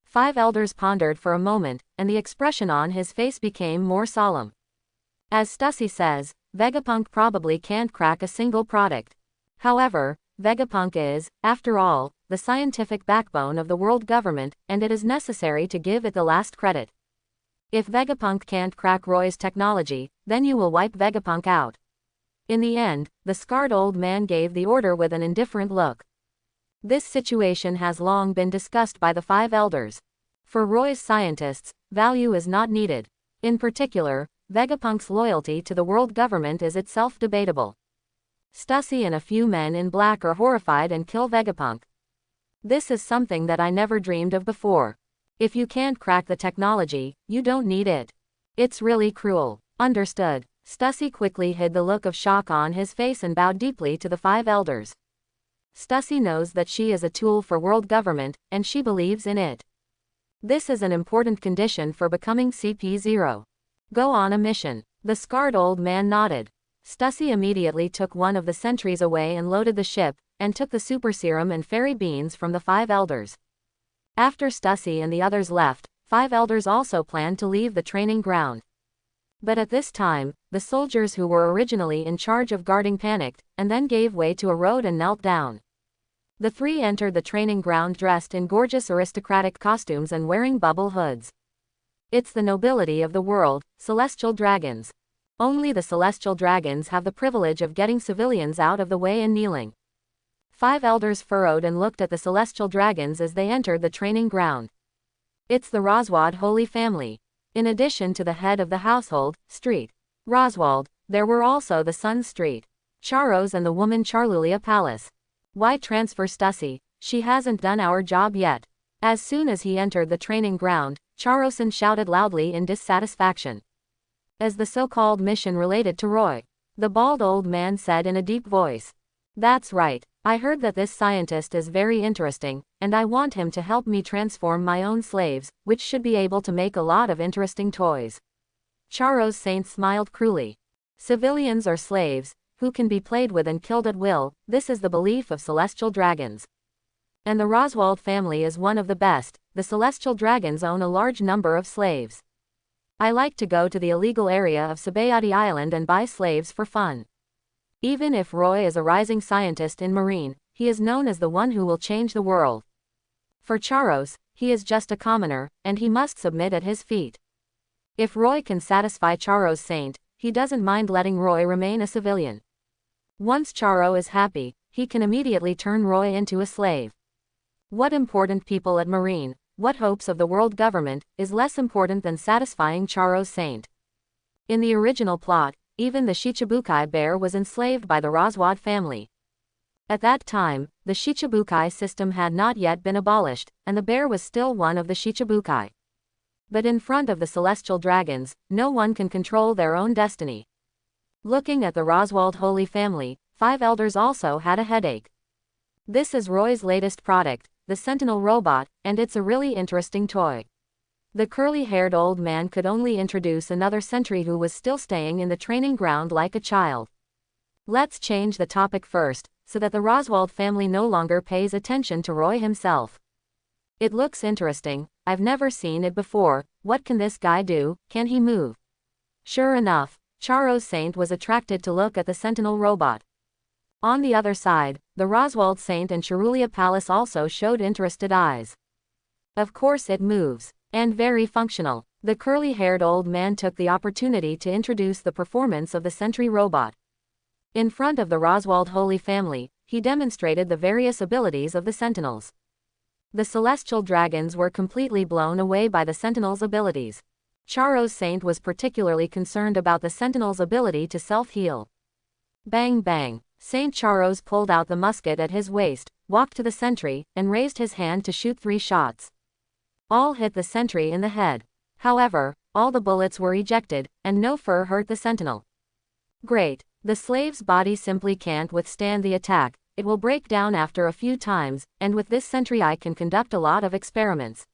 Speaker 1: 5 elders pondered for a moment, and the expression on his face became more solemn. As Stussy says, Vegapunk probably can't crack a single product. However, Vegapunk is, after all, the scientific backbone of the world government, and it is necessary to give it the last credit. If Vegapunk can't crack Roy's technology, then you will wipe Vegapunk out. In the end, the scarred old man gave the order with an indifferent look. This situation has long been discussed by the 5 elders. For Roy's scientists, value is not needed. In particular, Vegapunk's loyalty to the world government is itself debatable. Stussy and a few men in black are horrified and kill Vegapunk. This is something that I never dreamed of before. If you can't crack the technology, you don't need it. It's really cruel. Understood. Stussy quickly hid the look of shock on his face and bowed deeply to the 5 elders. Stussy knows that she is a tool for world government, and she believes in it. This is an important condition for becoming CP0. Go on a mission. The scarred old man nodded. Stussy immediately took one of the sentries away and loaded the ship, and took the super serum and fairy beans from the 5 elders. After Stussy and the others left, 5 elders also planned to leave the training ground. But at this time, the soldiers who were originally in charge of guarding panicked, and then gave way to a road and knelt down. The 3 entered the training ground dressed in gorgeous aristocratic costumes and wearing bubble hoods. It's the nobility of the world, celestial dragons. Only the celestial dragons have the privilege of getting civilians out of the way and kneeling. 5 elders furrowed and looked at the celestial dragons as they entered the training ground. It's the Roswald Holy Family. In addition to the head of the household, Street Roswald, there were also the Sons Street Charos and the woman Charlulia Palace. Why transfer Stussy? She hasn't done our job yet. As soon as he entered the training ground, Charoson shouted loudly in dissatisfaction. As the so-called mission related to Roy, the bald old man said in a deep voice. That's right, I heard that this scientist is very interesting, and I want him to help me transform my own slaves, which should be able to make a lot of interesting toys. Charos Saint smiled cruelly. Civilians are slaves, who can be played with and killed at will. This is the belief of celestial dragons. And the Roswald family is one of the best. The celestial dragons own a large number of slaves. I like to go to the illegal area of Sabaody Island and buy slaves for fun. Even if Roy is a rising scientist in Marine, he is known as the one who will change the world. For Charos, he is just a commoner, and he must submit at his feet. If Roy can satisfy Charos Saint, he doesn't mind letting Roy remain a civilian. Once Charo is happy, he can immediately turn Roy into a slave. What important people at Marine, what hopes of the world government, is less important than satisfying Charos Saint. In the original plot, even the Shichibukai bear was enslaved by the Roswald family. At that time, the Shichibukai system had not yet been abolished, and the bear was still one of the Shichibukai. But in front of the celestial dragons, no one can control their own destiny. Looking at the Roswald Holy Family, 5 elders also had a headache. This is Roy's latest product, the Sentinel robot, and it's a really interesting toy. The curly-haired old man could only introduce another sentry who was still staying in the training ground like a child. Let's change the topic first, so that the Roswald family no longer pays attention to Roy himself. It looks interesting, I've never seen it before. What can this guy do? Can he move? Sure enough, Charos Saint was attracted to look at the Sentinel robot. On the other side, the Roswald Saint and Cherulia Palace also showed interested eyes. Of course it moves, and very functional. The curly-haired old man took the opportunity to introduce the performance of the sentry robot. In front of the Roswald Holy Family, he demonstrated the various abilities of the Sentinels. The celestial dragons were completely blown away by the Sentinels' abilities. Charos Saint was particularly concerned about the Sentinel's ability to self-heal. Bang bang. Saint Charos pulled out the musket at his waist, walked to the sentry, and raised his hand to shoot 3 shots. All hit the sentry in the head. However, all the bullets were ejected, and no fur hurt the Sentinel. Great. The slave's body simply can't withstand the attack. It will break down after a few times, and with this sentry I can conduct a lot of experiments.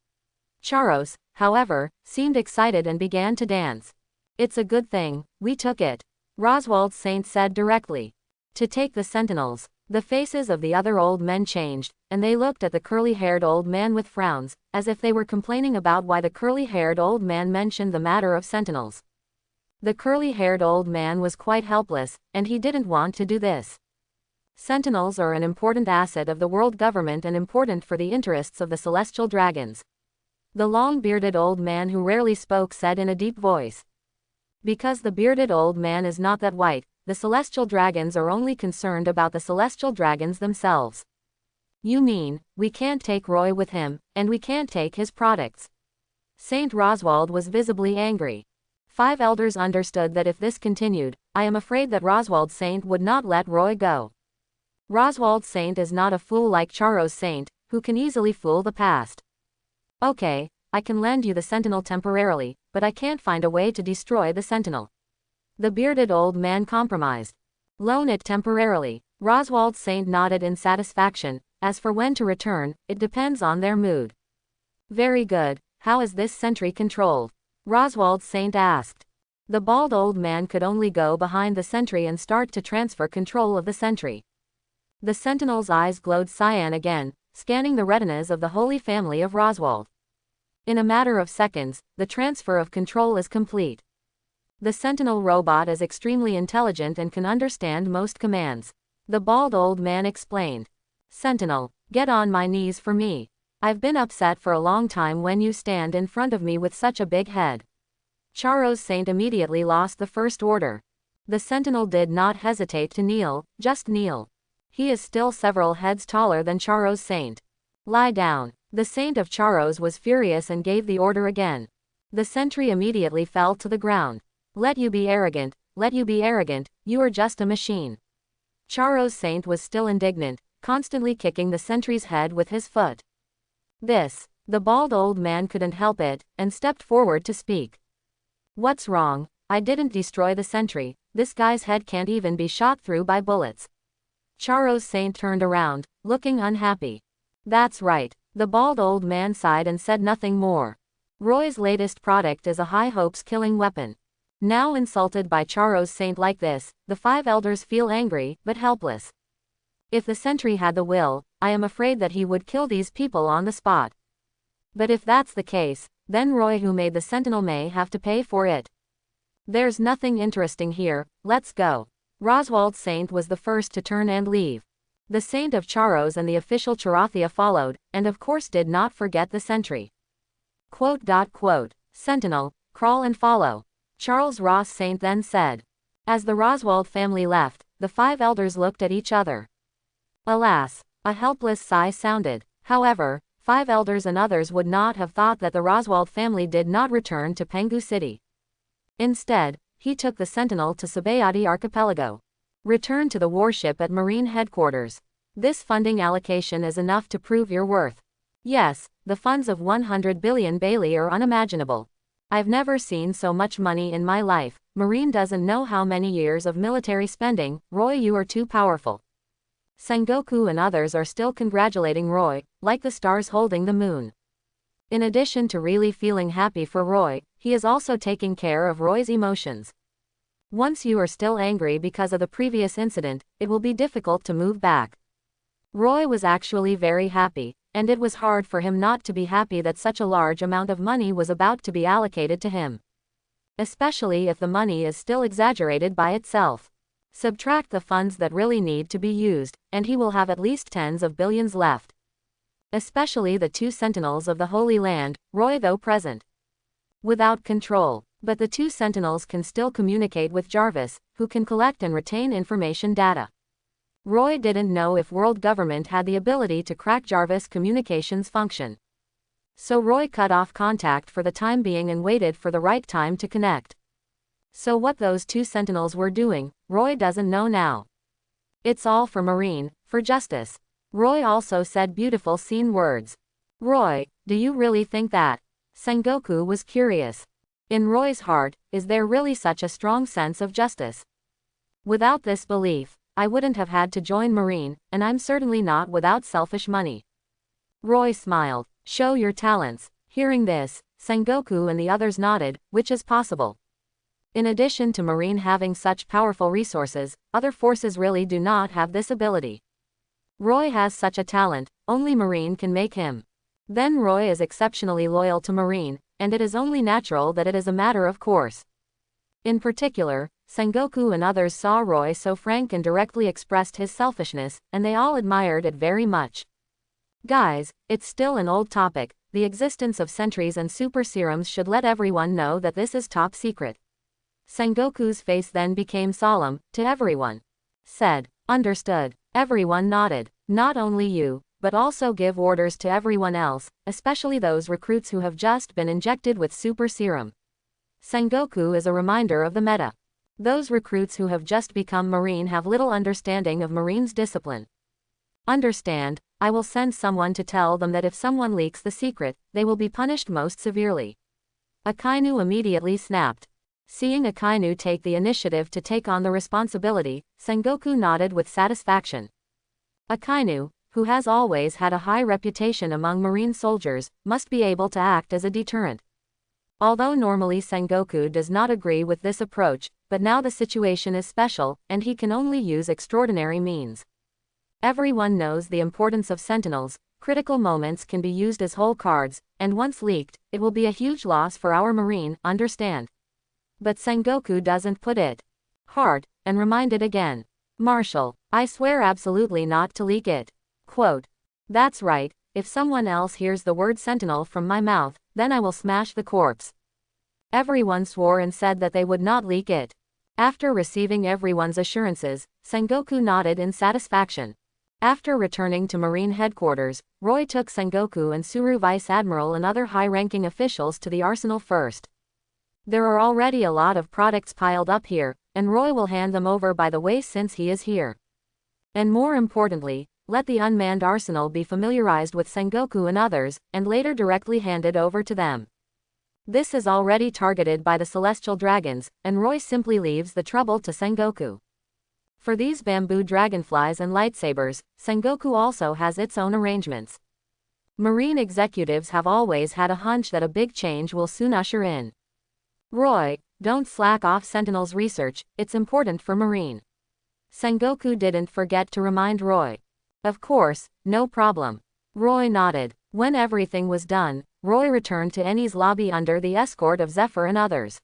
Speaker 1: Charos, however, seemed excited and began to dance. It's a good thing, we took it. Roswald Saint said directly. To take the Sentinels. The faces of the other old men changed, and they looked at the curly-haired old man with frowns, as if they were complaining about why the curly-haired old man mentioned the matter of Sentinels. The curly-haired old man was quite helpless, and he didn't want to do this. Sentinels are an important asset of the world government and important for the interests of the celestial dragons. The long-bearded old man who rarely spoke said in a deep voice. Because the bearded old man is not that white, the celestial dragons are only concerned about the celestial dragons themselves. You mean, we can't take Roy with him, and we can't take his products? Saint Roswald was visibly angry. 5 elders understood that if this continued, I am afraid that Roswald Saint would not let Roy go. Roswald Saint is not a fool like Charos Saint, who can easily fool the past. Okay, I can lend you the Sentinel temporarily, but I can't find a way to destroy the Sentinel. The bearded old man compromised. Loan it temporarily. Roswald Saint nodded in satisfaction. As for when to return, it depends on their mood. Very good. How is this sentry controlled? Roswald Saint asked. The bald old man could only go behind the sentry and start to transfer control of the sentry. The Sentinel's eyes glowed cyan again, scanning the retinas of the Holy Family of Roswald. In a matter of seconds, the transfer of control is complete. The Sentinel robot is extremely intelligent and can understand most commands. The bald old man explained. Sentinel, get on my knees for me. I've been upset for a long time when you stand in front of me with such a big head. Charo's Saint immediately lost the first order. The Sentinel did not hesitate to kneel, just kneel. He is still several heads taller than Charo's Saint. Lie down. The Saint of Charos was furious and gave the order again. The sentry immediately fell to the ground. Let you be arrogant, you are just a machine. Charo's Saint was still indignant, constantly kicking the sentry's head with his foot. The bald old man couldn't help it, and stepped forward to speak. What's wrong? I didn't destroy the sentry, this guy's head can't even be shot through by bullets. Charo's Saint turned around, looking unhappy. That's right. The bald old man sighed and said nothing more. Roy's latest product is a high hopes killing weapon. Now insulted by Charo's Saint like this, the five elders feel angry, but helpless. If the sentry had the will, I am afraid that he would kill these people on the spot. But if that's the case, then Roy who made the Sentinel may have to pay for it. There's nothing interesting here, let's go. Roswald's Saint was the first to turn and leave. The Saint of Charos and the official Charathia followed, and of course did not forget the sentry. Sentinel, crawl and follow. Charles Ross Saint then said. As the Roswald family left, the five elders looked at each other. Alas, a helpless sigh sounded. However, five elders and others would not have thought that the Roswald family did not return to Pengu City. Instead, he took the Sentinel to Sabaody Archipelago. Return to the warship at Marine Headquarters. This funding allocation is enough to prove your worth. Yes, the funds of 100 billion Bailey are unimaginable. I've never seen so much money in my life. Marine doesn't know how many years of military spending. Roy, you are too powerful. Sengoku and others are still congratulating Roy, like the stars holding the moon. In addition to really feeling happy for Roy, he is also taking care of Roy's emotions. Once you are still angry because of the previous incident, it will be difficult to move back. Roy was actually very happy, and it was hard for him not to be happy that such a large amount of money was about to be allocated to him. Especially if the money is still exaggerated by itself. Subtract the funds that really need to be used, and he will have at least tens of billions left. Especially the two Sentinels of the Holy Land, Roy though present. Without control. But the two Sentinels can still communicate with Jarvis, who can collect and retain information data. Roy didn't know if world government had the ability to crack Jarvis' communications function. So Roy cut off contact for the time being and waited for the right time to connect. So what those two Sentinels were doing, Roy doesn't know now. It's all for Marine, for justice. Roy also said beautiful scene words. Roy, do you really think that? Sengoku was curious. In Roy's heart, is there really such a strong sense of justice? Without this belief, I wouldn't have had to join Marine, and I'm certainly not without selfish money. Roy smiled. Show your talents. Hearing this, Sengoku and the others nodded, which is possible. In addition to Marine having such powerful resources, other forces really do not have this ability. Roy has such a talent, only Marine can make him. Then Roy is exceptionally loyal to Marine, and it is only natural that it is a matter of course. In particular, Sengoku and others saw Roy so frank and directly expressed his selfishness, and they all admired it very much. Guys, it's still an old topic, the existence of sentries and super serums should let everyone know that this is top secret. Sengoku's face then became solemn, to everyone. Said, understood. Everyone nodded. Not only you, but also give orders to everyone else, especially those recruits who have just been injected with super serum. Sengoku is a reminder of the meta. Those recruits who have just become Marine have little understanding of Marine's discipline. Understand, I will send someone to tell them that if someone leaks the secret, they will be punished most severely. Akainu immediately snapped. Seeing Akainu take the initiative to take on the responsibility, Sengoku nodded with satisfaction. Akainu, who has always had a high reputation among Marine soldiers, must be able to act as a deterrent. Although normally Sengoku does not agree with this approach, but now the situation is special, and he can only use extraordinary means. Everyone knows the importance of Sentinels. Critical moments can be used as whole cards, and once leaked, it will be a huge loss for our Marine, understand? But Sengoku doesn't put it hard, and reminded again. Marshal, I swear absolutely not to leak it. Quote. That's right, if someone else hears the word Sentinel from my mouth, then I will smash the corpse. Everyone swore and said that they would not leak it. After receiving everyone's assurances, Sengoku nodded in satisfaction. After returning to Marine headquarters, Roy took Sengoku and Suru Vice Admiral and other high-ranking officials to the arsenal first. There are already a lot of products piled up here, and Roy will hand them over by the way since he is here. And more importantly, let the unmanned arsenal be familiarized with Sengoku and others, and later directly handed over to them. This is already targeted by the Celestial Dragons, and Roy simply leaves the trouble to Sengoku. For these bamboo dragonflies and lightsabers, Sengoku also has its own arrangements. Marine executives have always had a hunch that a big change will soon usher in. Roy, don't slack off Sentinel's research, it's important for Marine. Sengoku didn't forget to remind Roy. Of course, no problem. Roy nodded. When everything was done, Roy returned to Eni's lobby under the escort of Zephyr and others.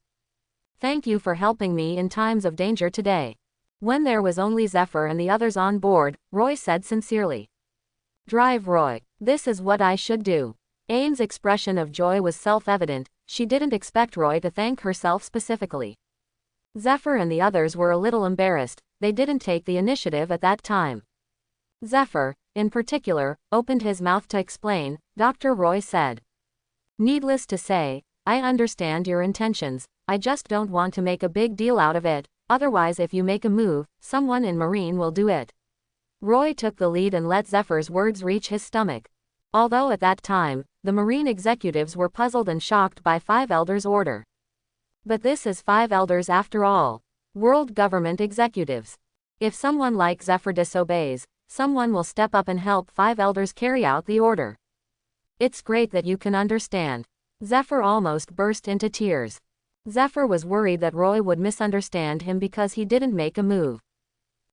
Speaker 1: Thank you for helping me in times of danger today. When there was only Zephyr and the others on board, Roy said sincerely. Drive Roy, this is what I should do. Ain's expression of joy was self-evident, she didn't expect Roy to thank herself specifically. Zephyr and the others were a little embarrassed, they didn't take the initiative at that time. Zephyr, in particular, opened his mouth to explain. Dr. Roy said. Needless to say, I understand your intentions, I just don't want to make a big deal out of it. Otherwise if you make a move, someone in Marine will do it. Roy took the lead and let Zephyr's words reach his stomach. Although at that time, the Marine executives were puzzled and shocked by Five Elders' order. But this is Five Elders after all. World government executives. If someone like Zephyr disobeys, someone will step up and help Five Elders carry out the order. It's great that you can understand. Zephyr almost burst into tears. Zephyr was worried that Roy would misunderstand him because he didn't make a move.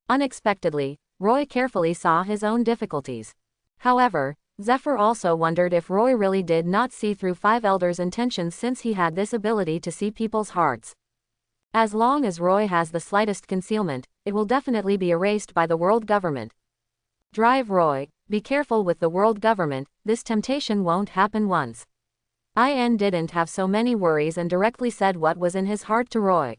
Speaker 1: Unexpectedly, Roy carefully saw his own difficulties. However, Zephyr also wondered if Roy really did not see through Five Elders' intentions since he had this ability to see people's hearts. As long as Roy has the slightest concealment, it will definitely be erased by the world government. Drive Roy, be careful with the world government, this temptation won't happen once. In didn't have so many worries and directly said what was in his heart to Roy.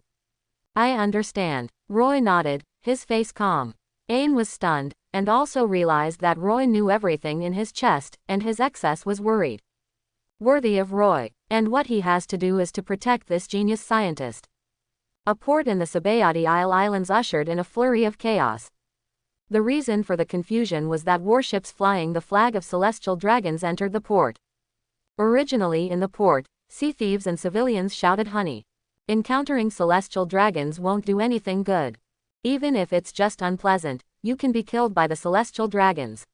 Speaker 1: I understand. Roy nodded, his face calm. Ain was stunned, and also realized that Roy knew everything in his chest, and his excess was worried. Worthy of Roy, and what he has to do is to protect this genius scientist. A port in the Sabaody Islands ushered in a flurry of chaos. The reason for the confusion was that warships flying the flag of celestial dragons entered the port. Originally in the port, sea thieves and civilians shouted honey. Encountering celestial dragons won't do anything good. Even if it's just unpleasant, you can be killed by the celestial dragons.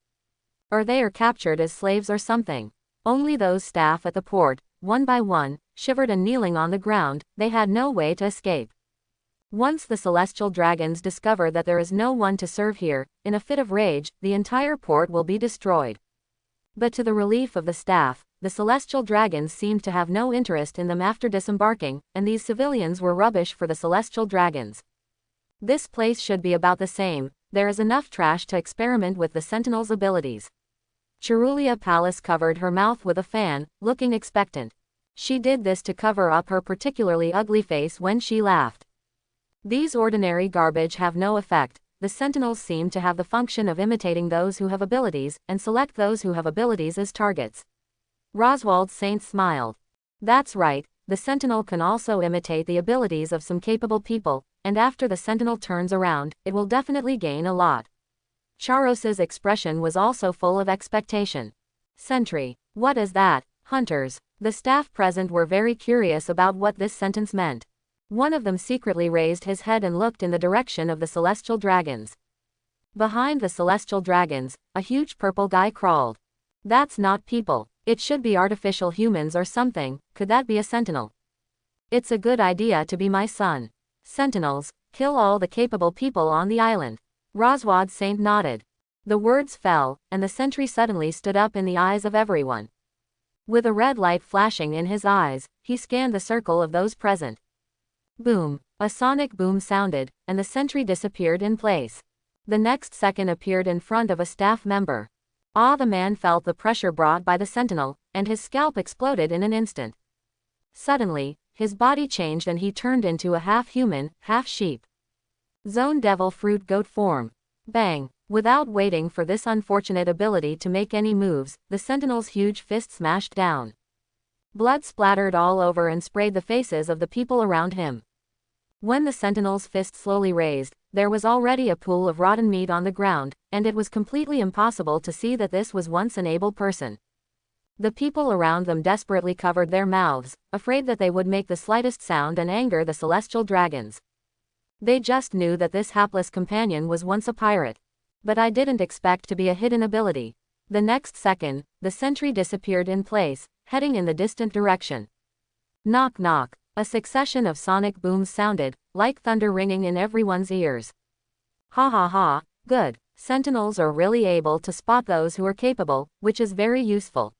Speaker 1: Or they are captured as slaves or something. Only those staff at the port, one by one, shivered and kneeling on the ground, they had no way to escape. Once the celestial dragons discover that there is no one to serve here, in a fit of rage, the entire port will be destroyed. But to the relief of the staff, the celestial dragons seemed to have no interest in them after disembarking, and these civilians were rubbish for the celestial dragons. This place should be about the same, there is enough trash to experiment with the Sentinel's abilities. Cherulia Palace covered her mouth with a fan, looking expectant. She did this to cover up her particularly ugly face when she laughed. These ordinary garbage have no effect. The Sentinels seem to have the function of imitating those who have abilities, and select those who have abilities as targets. Roswald Saint smiled. That's right, the Sentinel can also imitate the abilities of some capable people, and after the Sentinel turns around, it will definitely gain a lot. Charos's expression was also full of expectation. Sentry. What is that? Hunters. The staff present were very curious about what this sentence meant. One of them secretly raised his head and looked in the direction of the celestial dragons. Behind the celestial dragons, a huge purple guy crawled. That's not people. It should be artificial humans or something. Could that be a sentinel? It's a good idea to be my son. Sentinels, kill all the capable people on the island. Roswad Saint nodded. The words fell, and the sentry suddenly stood up in the eyes of everyone. With a red light flashing in his eyes, he scanned the circle of those present. Boom! A sonic boom sounded, and the sentry disappeared in place. The next second appeared in front of a staff member. The man felt the pressure brought by the sentinel, and his scalp exploded in an instant. Suddenly, his body changed and he turned into a half-human, half-sheep. Zone Devil Fruit Goat form. Bang! Without waiting for this unfortunate ability to make any moves, the sentinel's huge fist smashed down. Blood splattered all over and sprayed the faces of the people around him. When the sentinel's fist slowly raised, there was already a pool of rotten meat on the ground, and it was completely impossible to see that this was once an able person. The people around them desperately covered their mouths, afraid that they would make the slightest sound and anger the celestial dragons. They just knew that this hapless companion was once a pirate. But I didn't expect to be a hidden ability. The next second, the sentry disappeared in place, heading in the distant direction. Knock knock. A succession of sonic booms sounded, like thunder ringing in everyone's ears. Ha ha ha, good. Sentinels are really able to spot those who are capable, which is very useful.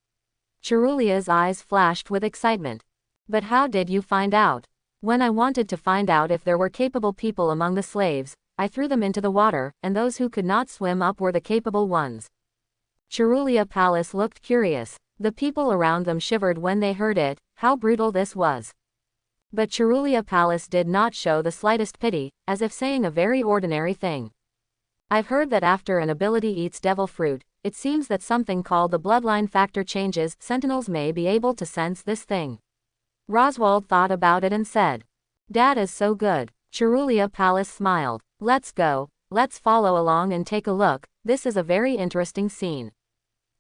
Speaker 1: Cherulia's eyes flashed with excitement. But how did you find out? When I wanted to find out if there were capable people among the slaves, I threw them into the water, and those who could not swim up were the capable ones. Cherulia Palace looked curious. The people around them shivered when they heard it, how brutal this was. But Cherulia Palace did not show the slightest pity, as if saying a very ordinary thing. I've heard that after an ability eats devil fruit, it seems that something called the bloodline factor changes. Sentinels may be able to sense this thing. Roswald thought about it and said, Dad is so good. Cherulia Palace smiled. Let's go, let's follow along and take a look, this is a very interesting scene.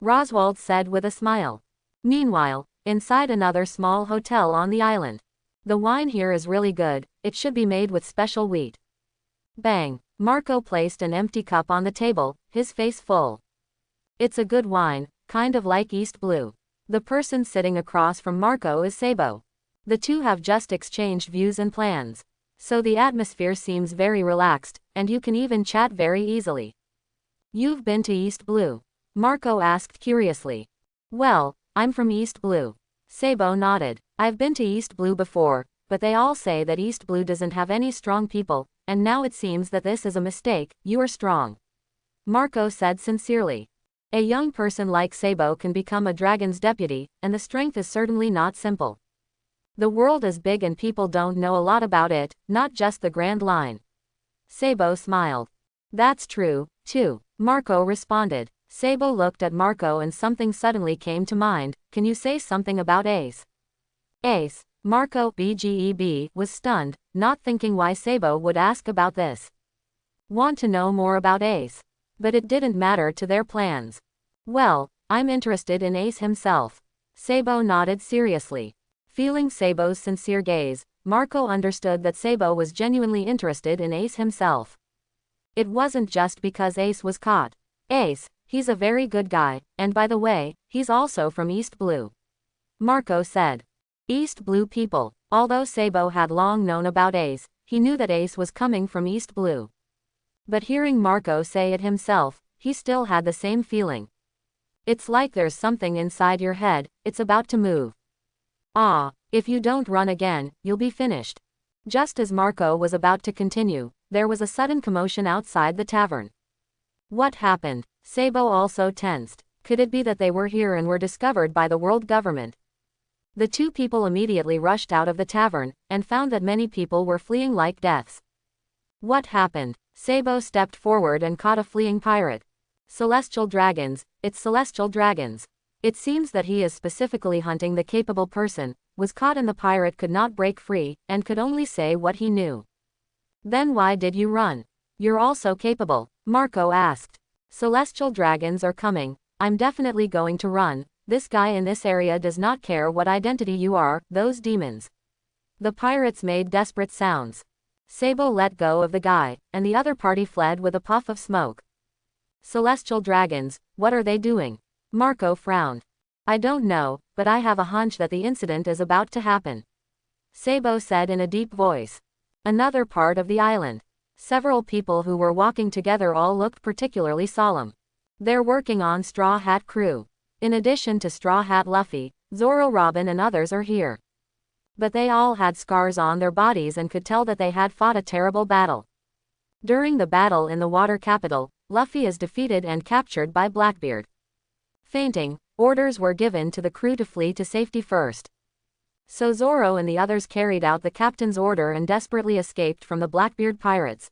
Speaker 1: Roswald said with a smile. Meanwhile, inside another small hotel on the island. The wine here is really good, it should be made with special wheat. Bang! Marco placed an empty cup on the table, his face full. It's a good wine, kind of like East Blue. The person sitting across from Marco is Sabo. The two have just exchanged views and plans. So the atmosphere seems very relaxed, and you can even chat very easily. You've been to East Blue? Marco asked curiously. Well, I'm from East Blue. Sabo nodded. I've been to East Blue before, but they all say that East Blue doesn't have any strong people, and now it seems that this is a mistake. You are strong. Marco said sincerely. A young person like Sabo can become a dragon's deputy, and the strength is certainly not simple. The world is big and people don't know a lot about it, not just the Grand Line. Sabo smiled. That's true, too, Marco responded. Sabo looked at Marco and something suddenly came to mind. Can you say something about Ace? Ace, Marco BGEB was stunned, not thinking why Sabo would ask about this. Want to know more about Ace? But it didn't matter to their plans. Well, I'm interested in Ace himself. Sabo nodded seriously. Feeling Sabo's sincere gaze, Marco understood that Sabo was genuinely interested in Ace himself. It wasn't just because Ace was caught. Ace, he's a very good guy, and by the way, he's also from East Blue. Marco said. East Blue people. Although Sabo had long known about Ace, he knew that Ace was coming from East Blue. But hearing Marco say it himself, he still had the same feeling. It's like there's something inside your head, it's about to move. If you don't run again, you'll be finished. Just as Marco was about to continue, there was a sudden commotion outside the tavern. What happened? Sabo also tensed. Could it be that they were here and were discovered by the world government? The two people immediately rushed out of the tavern, and found that many people were fleeing like deaths. What happened? Sabo stepped forward and caught a fleeing pirate. Celestial dragons, it's celestial dragons. It seems that he is specifically hunting the capable person, was caught and the pirate could not break free, and could only say what he knew. Then why did you run? You're also capable, Marco asked. Celestial dragons are coming, I'm definitely going to run. This guy in this area does not care what identity you are, those demons. The pirates made desperate sounds. Sabo let go of the guy, and the other party fled with a puff of smoke. Celestial dragons, what are they doing? Marco frowned. I don't know, but I have a hunch that the incident is about to happen. Sabo said in a deep voice. Another part of the island. Several people who were walking together all looked particularly solemn. They're working on Straw Hat crew. In addition to Straw Hat Luffy, Zoro, Robin and others are here. But they all had scars on their bodies and could tell that they had fought a terrible battle. During the battle in the water capital, Luffy is defeated and captured by Blackbeard. Fainting, orders were given to the crew to flee to safety first. So Zoro and the others carried out the captain's order and desperately escaped from the Blackbeard pirates.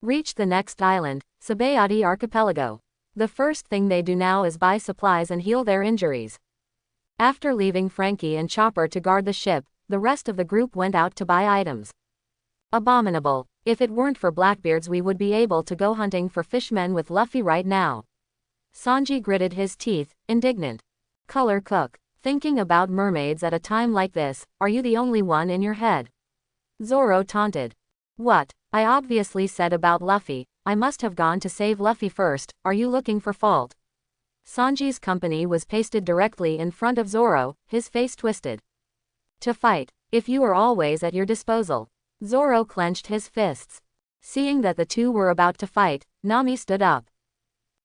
Speaker 1: Reached the next island, Sabaody Archipelago. The first thing they do now is buy supplies and heal their injuries. After leaving Frankie and Chopper to guard the ship, the rest of the group went out to buy items. Abominable. If it weren't for Blackbeards we would be able to go hunting for fishmen with Luffy right now. Sanji gritted his teeth, indignant. Color Cook. Thinking about mermaids at a time like this, are you the only one in your head? Zoro taunted. What? I obviously said about Luffy, I must have gone to save Luffy first, are you looking for fault? Sanji's company was pasted directly in front of Zoro, his face twisted. To fight, if you are always at your disposal. Zoro clenched his fists. Seeing that the two were about to fight, Nami stood up.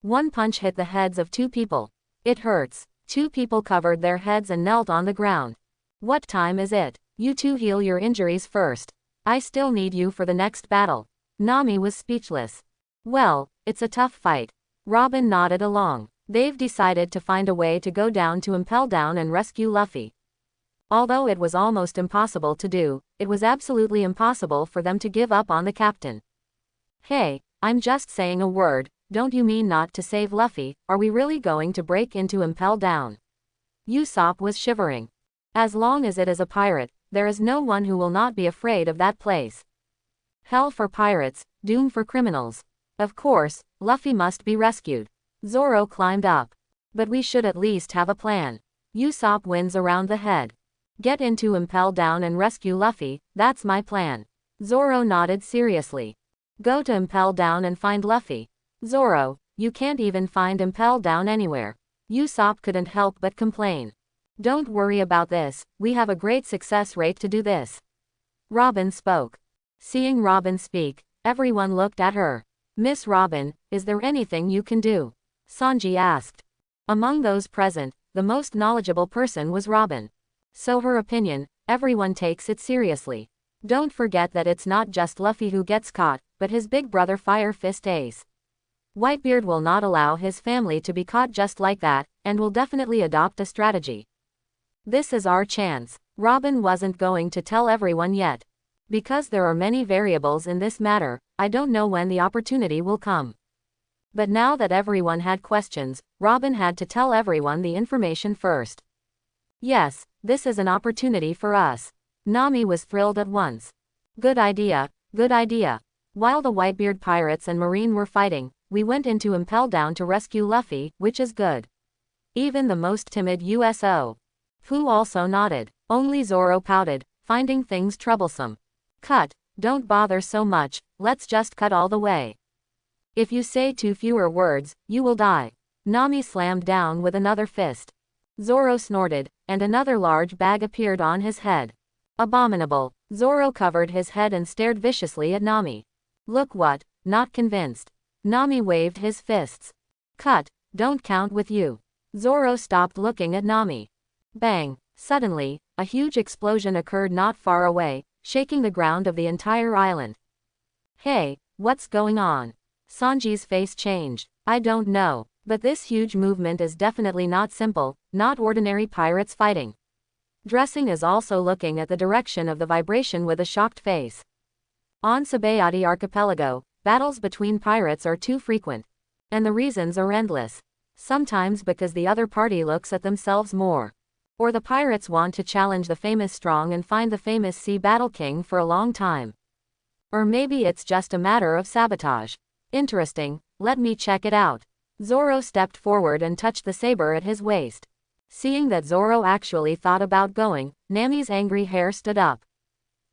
Speaker 1: One punch hit the heads of two people. It hurts. Two people covered their heads and knelt on the ground. What time is it? You two heal your injuries first. I still need you for the next battle. Nami was speechless. Well, it's a tough fight. Robin nodded along. They've decided to find a way to go down to Impel Down and rescue Luffy. Although it was almost impossible to do, it was absolutely impossible for them to give up on the captain. Hey, I'm just saying a word. Don't you mean not to save Luffy? Are we really going to break into Impel Down? Usopp was shivering. As long as it is a pirate, there is no one who will not be afraid of that place. Hell for pirates, doom for criminals. Of course, Luffy must be rescued. Zoro climbed up. But we should at least have a plan. Usopp wins around the head. Get into Impel Down and rescue Luffy, that's my plan. Zoro nodded seriously. Go to Impel Down and find Luffy. Zoro, you can't even find Impel Down anywhere. Usopp couldn't help but complain. Don't worry about this, we have a great success rate to do this. Robin spoke. Seeing Robin speak, everyone looked at her. Miss Robin, is there anything you can do? Sanji asked. Among those present, the most knowledgeable person was Robin. So her opinion, everyone takes it seriously. Don't forget that it's not just Luffy who gets caught, but his big brother Fire Fist Ace. Whitebeard will not allow his family to be caught just like that, and will definitely adopt a strategy. This is our chance. Robin wasn't going to tell everyone yet. Because there are many variables in this matter, I don't know when the opportunity will come. But now that everyone had questions, Robin had to tell everyone the information first. Yes, this is an opportunity for us. Nami was thrilled at once. Good idea, good idea. While the Whitebeard pirates and Marine were fighting, we went into Impel Down to rescue Luffy, which is good. Even the most timid USO. Fu also nodded. Only Zoro pouted, finding things troublesome. Cut, don't bother so much, let's just cut all the way. If you say two fewer words, you will die. Nami slammed down with another fist. Zoro snorted, and another large bag appeared on his head. Abominable. Zoro covered his head and stared viciously at Nami. Look what, not convinced. Nami waved his fists. Cut, don't count with you. Zoro stopped looking at Nami. Bang. Suddenly, a huge explosion occurred not far away, shaking the ground of the entire island. Hey, what's going on? Sanji's face changed. I don't know, but this huge movement is definitely not simple, not ordinary pirates fighting. Dressing is also looking at the direction of the vibration with a shocked face. On Sabaody Archipelago, battles between pirates are too frequent. And the reasons are endless. Sometimes because the other party looks at themselves more. Or the pirates want to challenge the famous Strong and find the famous Sea Battle King for a long time. Or maybe it's just a matter of sabotage. Interesting, let me check it out. Zoro stepped forward and touched the saber at his waist. Seeing that Zoro actually thought about going, Nami's angry hair stood up.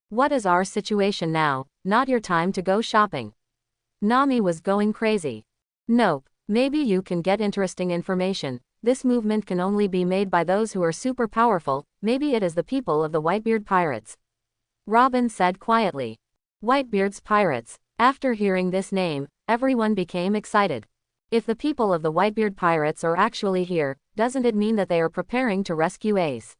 Speaker 1: What is our situation now? Not your time to go shopping. Nami was going crazy. Nope, maybe you can get interesting information. This movement can only be made by those who are super powerful, maybe it is the people of the Whitebeard pirates. Robin said quietly. Whitebeard's pirates. After hearing this name, everyone became excited. If the people of the Whitebeard pirates are actually here, doesn't it mean that they are preparing to rescue Ace?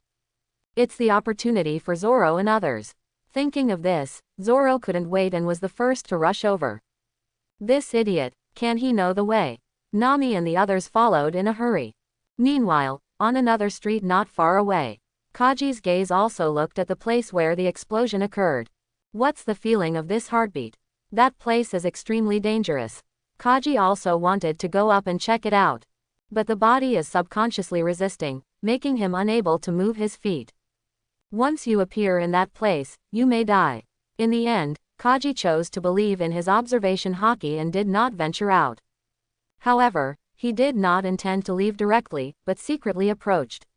Speaker 1: It's the opportunity for Zoro and others. Thinking of this, Zoro couldn't wait and was the first to rush over. This idiot, can he know the way? Nami and the others followed in a hurry. Meanwhile, on another street not far away, Kaji's gaze also looked at the place where the explosion occurred. What's the feeling of this heartbeat? That place is extremely dangerous. Kaji also wanted to go up and check it out. But the body is subconsciously resisting, making him unable to move his feet. Once you appear in that place, you may die. In the end, Kaji chose to believe in his observation haki and did not venture out. However, he did not intend to leave directly, but secretly approached.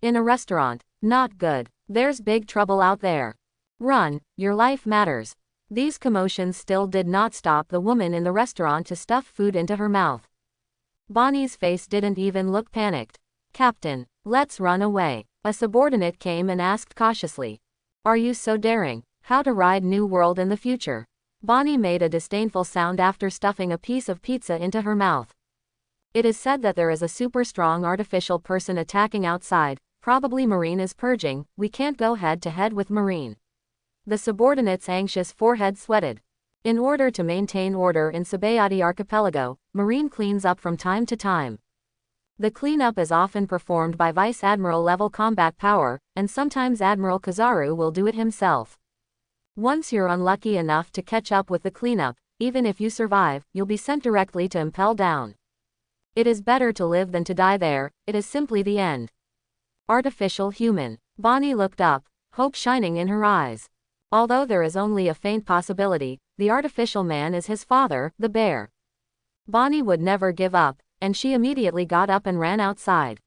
Speaker 1: In a restaurant. Not good. There's big trouble out there. Run, your life matters. These commotions still did not stop the woman in the restaurant to stuff food into her mouth. Bonnie's face didn't even look panicked. Captain, let's run away. A subordinate came and asked cautiously. Are you so daring? How to ride New World in the future? Bonnie made a disdainful sound after stuffing a piece of pizza into her mouth. It is said that there is a super strong artificial person attacking outside, probably Marine is purging, we can't go head to head with Marine. The subordinate's anxious forehead sweated. In order to maintain order in Sabaody archipelago, Marine cleans up from time to time. The cleanup is often performed by Vice Admiral level combat power, and sometimes Admiral Kizaru will do it himself. Once you're unlucky enough to catch up with the cleanup, even if you survive, you'll be sent directly to Impel Down. It is better to live than to die there, it is simply the end. Artificial human. Bonnie looked up, hope shining in her eyes. Although there is only a faint possibility, the artificial man is his father, the bear. Bonnie would never give up, and she immediately got up and ran outside.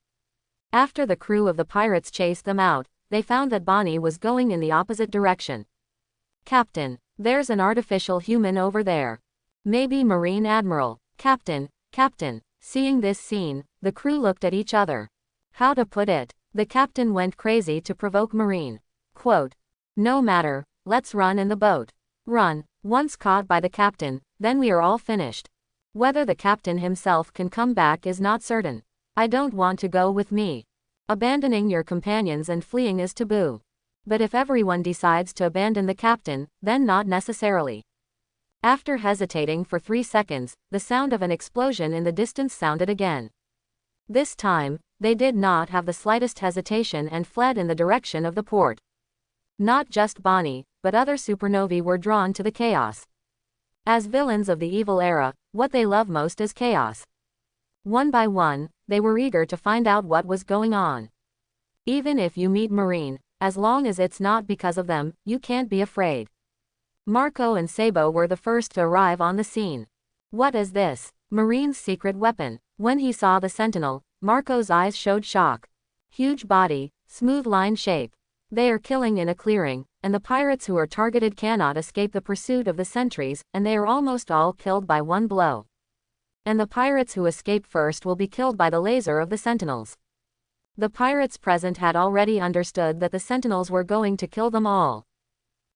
Speaker 1: After the crew of the pirates chased them out, they found that Bonnie was going in the opposite direction. Captain, there's an artificial human over there. Maybe Marine Admiral. Captain, Captain. Seeing this scene, the crew looked at each other. How to put it? The captain went crazy to provoke Marine. Quote, no matter, let's run in the boat. Run. Once caught by the captain, then we are all finished. Whether the captain himself can come back is not certain. I don't want to go with me. Abandoning your companions and fleeing is taboo. But if everyone decides to abandon the captain, then not necessarily. After hesitating for 3 seconds, the sound of an explosion in the distance sounded again. This time, they did not have the slightest hesitation and fled in the direction of the port. Not just Bonnie, but other supernovae were drawn to the chaos. As villains of the evil era, what they love most is chaos. One by one, they were eager to find out what was going on. Even if you meet Marine, as long as it's not because of them, you can't be afraid. Marco and Sabo were the first to arrive on the scene. What is this? Marine's secret weapon. When he saw the Sentinel, Marco's eyes showed shock. Huge body, smooth line shape. They are killing in a clearing, and the pirates who are targeted cannot escape the pursuit of the sentries, and they are almost all killed by one blow. And the pirates who escape first will be killed by the laser of the Sentinels. The pirates present had already understood that the Sentinels were going to kill them all.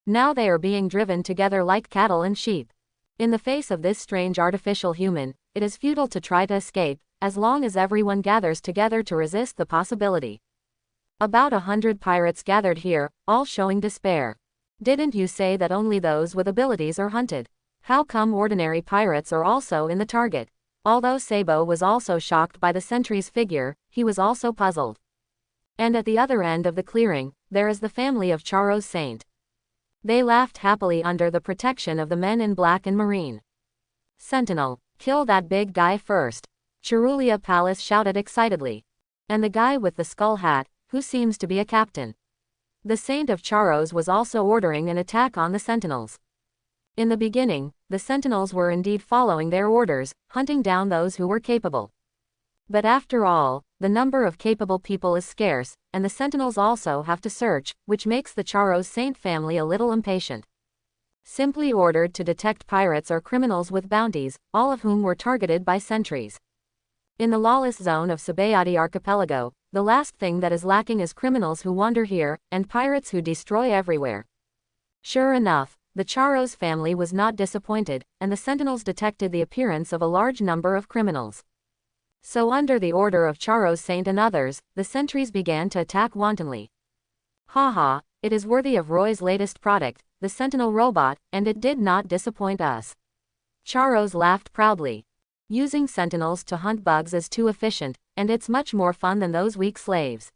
Speaker 1: Now they are being driven together like cattle and sheep. In the face of this strange artificial human, it is futile to try to escape, as long as everyone gathers together to resist the possibility. About 100 pirates gathered here, all showing despair. Didn't you say that only those with abilities are hunted? How come ordinary pirates are also in the target? Although Sabo was also shocked by the sentry's figure, he was also puzzled. And at the other end of the clearing, there is the family of Charo's saint. They laughed happily under the protection of the men in black and marine. Sentinel, kill that big guy first. Cerulean Palace shouted excitedly. And the guy with the skull hat, who seems to be a captain. The Saint of Charos was also ordering an attack on the Sentinels. In the beginning, the Sentinels were indeed following their orders, hunting down those who were capable. But after all, the number of capable people is scarce, and the Sentinels also have to search, which makes the Charos Saint family a little impatient. Simply ordered to detect pirates or criminals with bounties, all of whom were targeted by sentries. In the lawless zone of Sabaody archipelago, the last thing that is lacking is criminals who wander here, and pirates who destroy everywhere. Sure enough, the Charo's family was not disappointed, and the Sentinels detected the appearance of a large number of criminals. So under the order of Charo's Saint and others, the sentries began to attack wantonly. Haha, it is worthy of Roy's latest product, the Sentinel robot, and it did not disappoint us. Charo's laughed proudly. Using Sentinels to hunt bugs is too efficient, and it's much more fun than those weak slaves.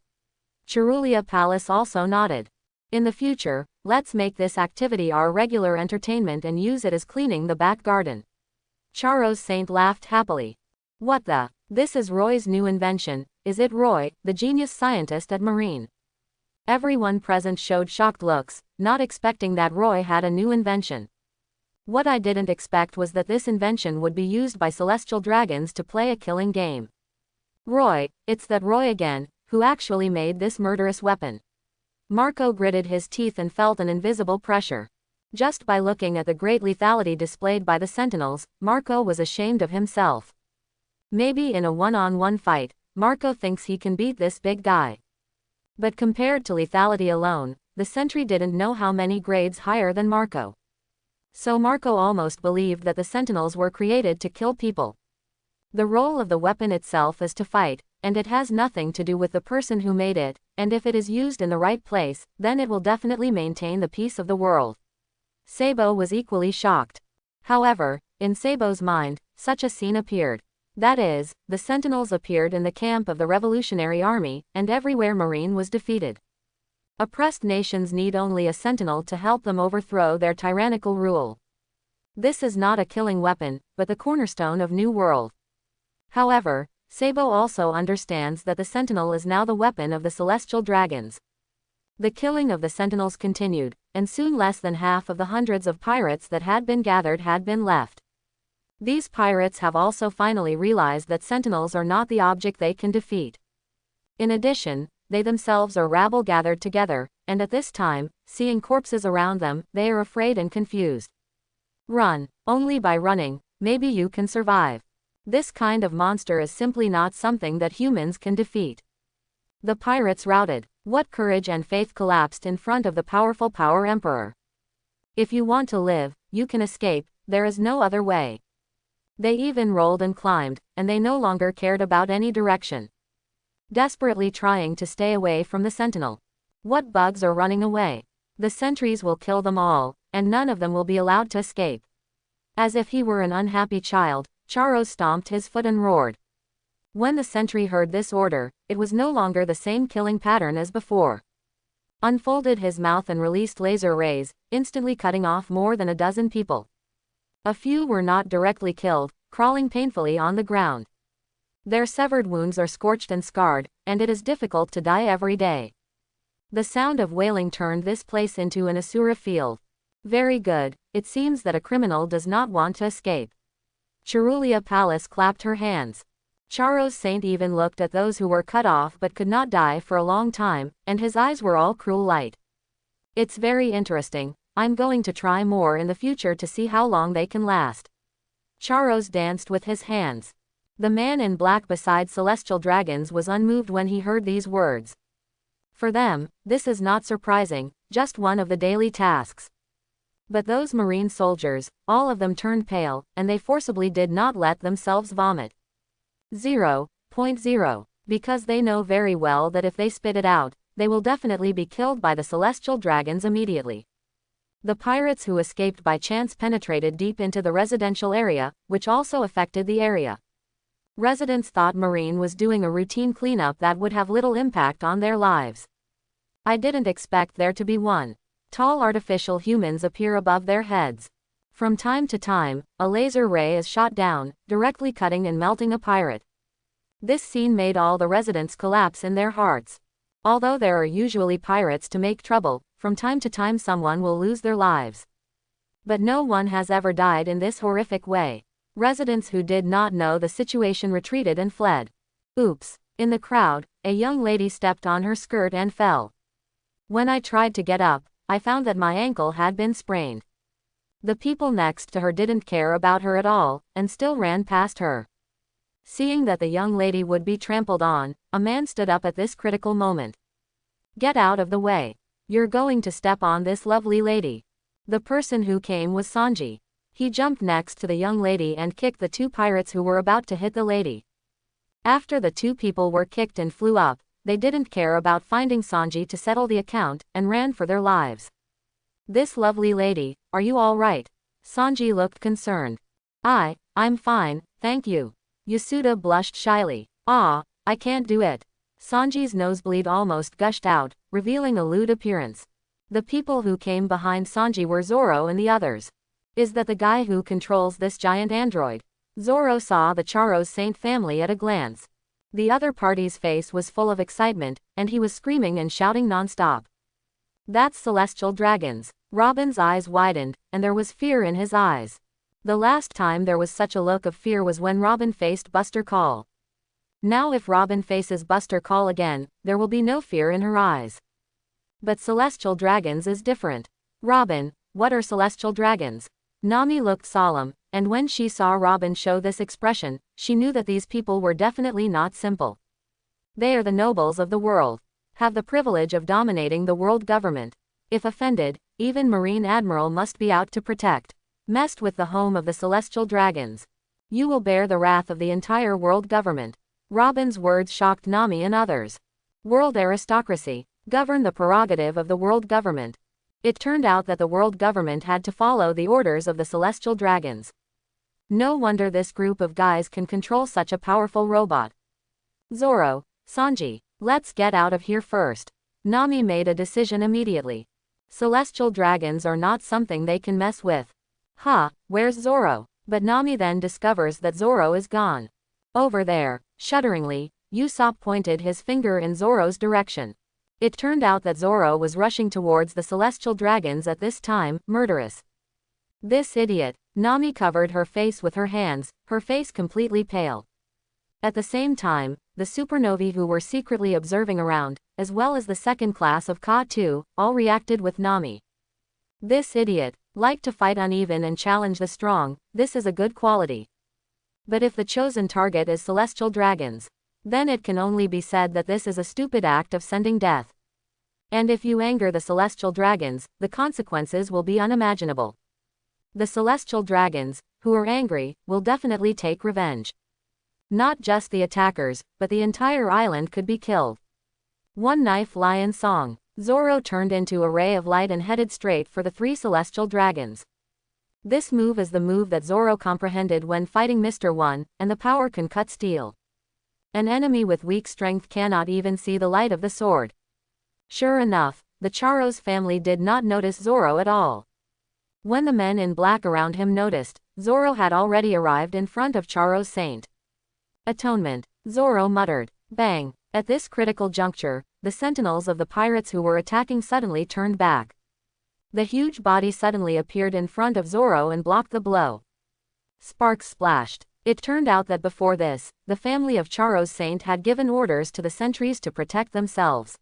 Speaker 1: Cerulean Palace also nodded. In the future, let's make this activity our regular entertainment and use it as cleaning the back garden. Charo's Saint laughed happily. What the? This is Roy's new invention, is it Roy, the genius scientist at Marine? Everyone present showed shocked looks, not expecting that Roy had a new invention. What I didn't expect was that this invention would be used by celestial dragons to play a killing game. Roy, it's that Roy again, who actually made this murderous weapon. Marco gritted his teeth and felt an invisible pressure. Just by looking at the great lethality displayed by the Sentinels, Marco was ashamed of himself. Maybe in a one-on-one fight, Marco thinks he can beat this big guy. But compared to lethality alone, the sentry didn't know how many grades higher than Marco. So Marco almost believed that the Sentinels were created to kill people. The role of the weapon itself is to fight, and it has nothing to do with the person who made it, and if it is used in the right place, then it will definitely maintain the peace of the world. Sabo was equally shocked. However, in Sabo's mind, such a scene appeared. That is, the Sentinels appeared in the camp of the Revolutionary Army, and everywhere Marine was defeated. Oppressed nations need only a Sentinel to help them overthrow their tyrannical rule. This is not a killing weapon, but the cornerstone of New World. However, Sabo also understands that the Sentinel is now the weapon of the celestial dragons. The killing of the Sentinels continued, and soon less than half of the hundreds of pirates that had been gathered had been left. These pirates have also finally realized that Sentinels are not the object they can defeat. In addition, they themselves are rabble gathered together, and at this time, seeing corpses around them, they are afraid and confused. Run. Only by running, maybe you can survive. This kind of monster is simply not something that humans can defeat. The pirates routed. What courage and faith collapsed in front of the powerful Power Emperor. If you want to live, you can escape, there is no other way. They even rolled and climbed, and they no longer cared about any direction. Desperately trying to stay away from the Sentinel. What bugs are running away? The sentries will kill them all, and none of them will be allowed to escape. As if he were an unhappy child, Charo stomped his foot and roared. When the sentry heard this order, it was no longer the same killing pattern as before. Unfolded his mouth and released laser rays, instantly cutting off more than a dozen people. A few were not directly killed, crawling painfully on the ground. Their severed wounds are scorched and scarred, and it is difficult to die every day. The sound of wailing turned this place into an Asura field. Very good, it seems that a criminal does not want to escape. Cerulean Palace clapped her hands. Charo's Saint even looked at those who were cut off but could not die for a long time, and his eyes were all cruel light. It's very interesting. I'm going to try more in the future to see how long they can last. Charos danced with his hands. The man in black beside celestial dragons was unmoved when he heard these words. For them, this is not surprising, just one of the daily tasks. But those marine soldiers, all of them turned pale, and they forcibly did not let themselves vomit. 0.0, because they know very well that if they spit it out, they will definitely be killed by the celestial dragons immediately. The pirates who escaped by chance penetrated deep into the residential area, which also affected the area. Residents thought Marine was doing a routine cleanup that would have little impact on their lives. I didn't expect there to be one. Tall artificial humans appear above their heads. From time to time, a laser ray is shot down, directly cutting and melting a pirate. This scene made all the residents collapse in their hearts. Although there are usually pirates to make trouble, from time to time someone will lose their lives. But no one has ever died in this horrific way. Residents who did not know the situation retreated and fled. Oops. In the crowd, a young lady stepped on her skirt and fell. When I tried to get up, I found that my ankle had been sprained. The people next to her didn't care about her at all, and still ran past her. Seeing that the young lady would be trampled on, a man stood up at this critical moment. Get out of the way. You're going to step on this lovely lady. The person who came was Sanji. He jumped next to the young lady and kicked the two pirates who were about to hit the lady. After the two people were kicked and flew up, they didn't care about finding Sanji to settle the account, and ran for their lives. This lovely lady, are you all right? Sanji looked concerned. I'm fine, thank you. Yasuda blushed shyly. I can't do it. Sanji's nosebleed almost gushed out, revealing a lewd appearance. The people who came behind Sanji were Zoro and the others. Is that the guy who controls this giant android? Zoro saw the Charo's Saint family at a glance. The other party's face was full of excitement, and he was screaming and shouting non-stop. That's celestial dragons. Robin's eyes widened, and there was fear in his eyes. The last time there was such a look of fear was when Robin faced Buster Call. Now if Robin faces Buster Call again, there will be no fear in her eyes. But celestial dragons is different. Robin, what are celestial dragons? Nami looked solemn, and when she saw Robin show this expression, she knew that these people were definitely not simple. They are the nobles of the world. Have the privilege of dominating the world government. If offended, even Marine Admiral must be out to protect. Messed with the home of the celestial dragons. You will bear the wrath of the entire world government. Robin's words shocked Nami and others. World aristocracy. Govern the prerogative of the world government. It turned out that the world government had to follow the orders of the celestial dragons. No wonder this group of guys can control such a powerful robot. Zoro, Sanji, let's get out of here first. Nami made a decision immediately. Celestial dragons are not something they can mess with. Where's Zoro? But Nami then discovers that Zoro is gone. Over there. Shudderingly, Usopp pointed his finger in Zoro's direction. It turned out that Zoro was rushing towards the celestial dragons at this time, murderous. This idiot. Nami covered her face with her hands, her face completely pale. At the same time, the supernovae who were secretly observing around, as well as the second class of Ka-2, all reacted with Nami. This idiot, like to fight uneven and challenge the strong, this is a good quality. But if the chosen target is celestial dragons, then it can only be said that this is a stupid act of sending death. And if you anger the celestial dragons, the consequences will be unimaginable. The celestial dragons, who are angry, will definitely take revenge. Not just the attackers, but the entire island could be killed. One knife lion song. Zoro turned into a ray of light and headed straight for the three celestial dragons. This move is the move that Zoro comprehended when fighting Mr. One, and the power can cut steel. An enemy with weak strength cannot even see the light of the sword. Sure enough, the Charo's family did not notice Zoro at all. When the men in black around him noticed, Zoro had already arrived in front of Charo's Saint. Atonement. Zoro muttered. Bang. At this critical juncture, the sentinels of the pirates who were attacking suddenly turned back. The huge body suddenly appeared in front of Zoro and blocked the blow. Sparks splashed. It turned out that before this, the family of Charo's Saint had given orders to the sentries to protect themselves.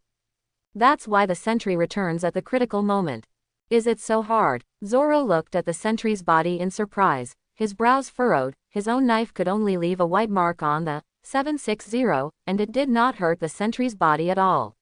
Speaker 1: That's why the sentry returns at the critical moment. Is it so hard? Zoro looked at the sentry's body in surprise, his brows furrowed, his own knife could only leave a white mark on the 760, and it did not hurt the sentry's body at all.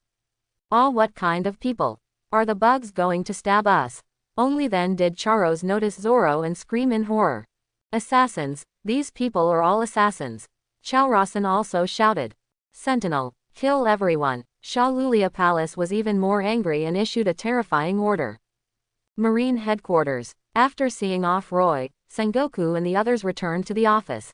Speaker 1: What kind of people? Are the bugs going to stab us? Only then did Charos notice Zoro and scream in horror. Assassins, these people are all assassins. Chaorasan also shouted. Sentinel, kill everyone. Shalulia Palace was even more angry and issued a terrifying order. Marine headquarters. After seeing off Roy, Sengoku and the others returned to the office.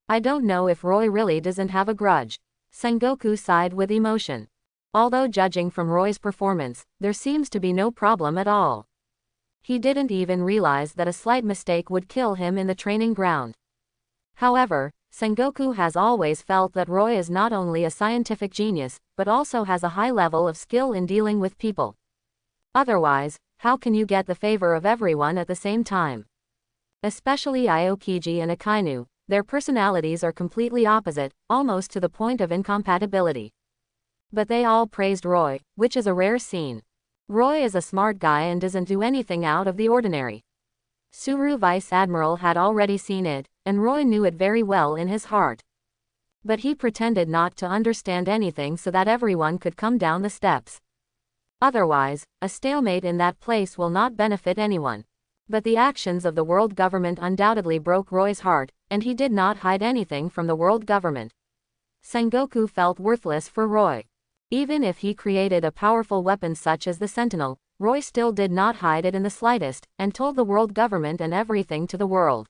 Speaker 1: I don't know if Roy really doesn't have a grudge. Sengoku sighed with emotion. Although judging from Roy's performance, there seems to be no problem at all. He didn't even realize that a slight mistake would kill him in the training ground. However, Sengoku has always felt that Roy is not only a scientific genius, but also has a high level of skill in dealing with people. Otherwise, how can you get the favor of everyone at the same time? Especially Aokiji and Akainu, their personalities are completely opposite, almost to the point of incompatibility. But they all praised Roy, which is a rare scene. Roy is a smart guy and doesn't do anything out of the ordinary. Suru Vice Admiral had already seen it, and Roy knew it very well in his heart. But he pretended not to understand anything so that everyone could come down the steps. Otherwise, a stalemate in that place will not benefit anyone. But the actions of the world government undoubtedly broke Roy's heart, and he did not hide anything from the world government. Sengoku felt worthless for Roy. Even if he created a powerful weapon such as the Sentinel, Roy still did not hide it in the slightest, and told the world government and everything to the world.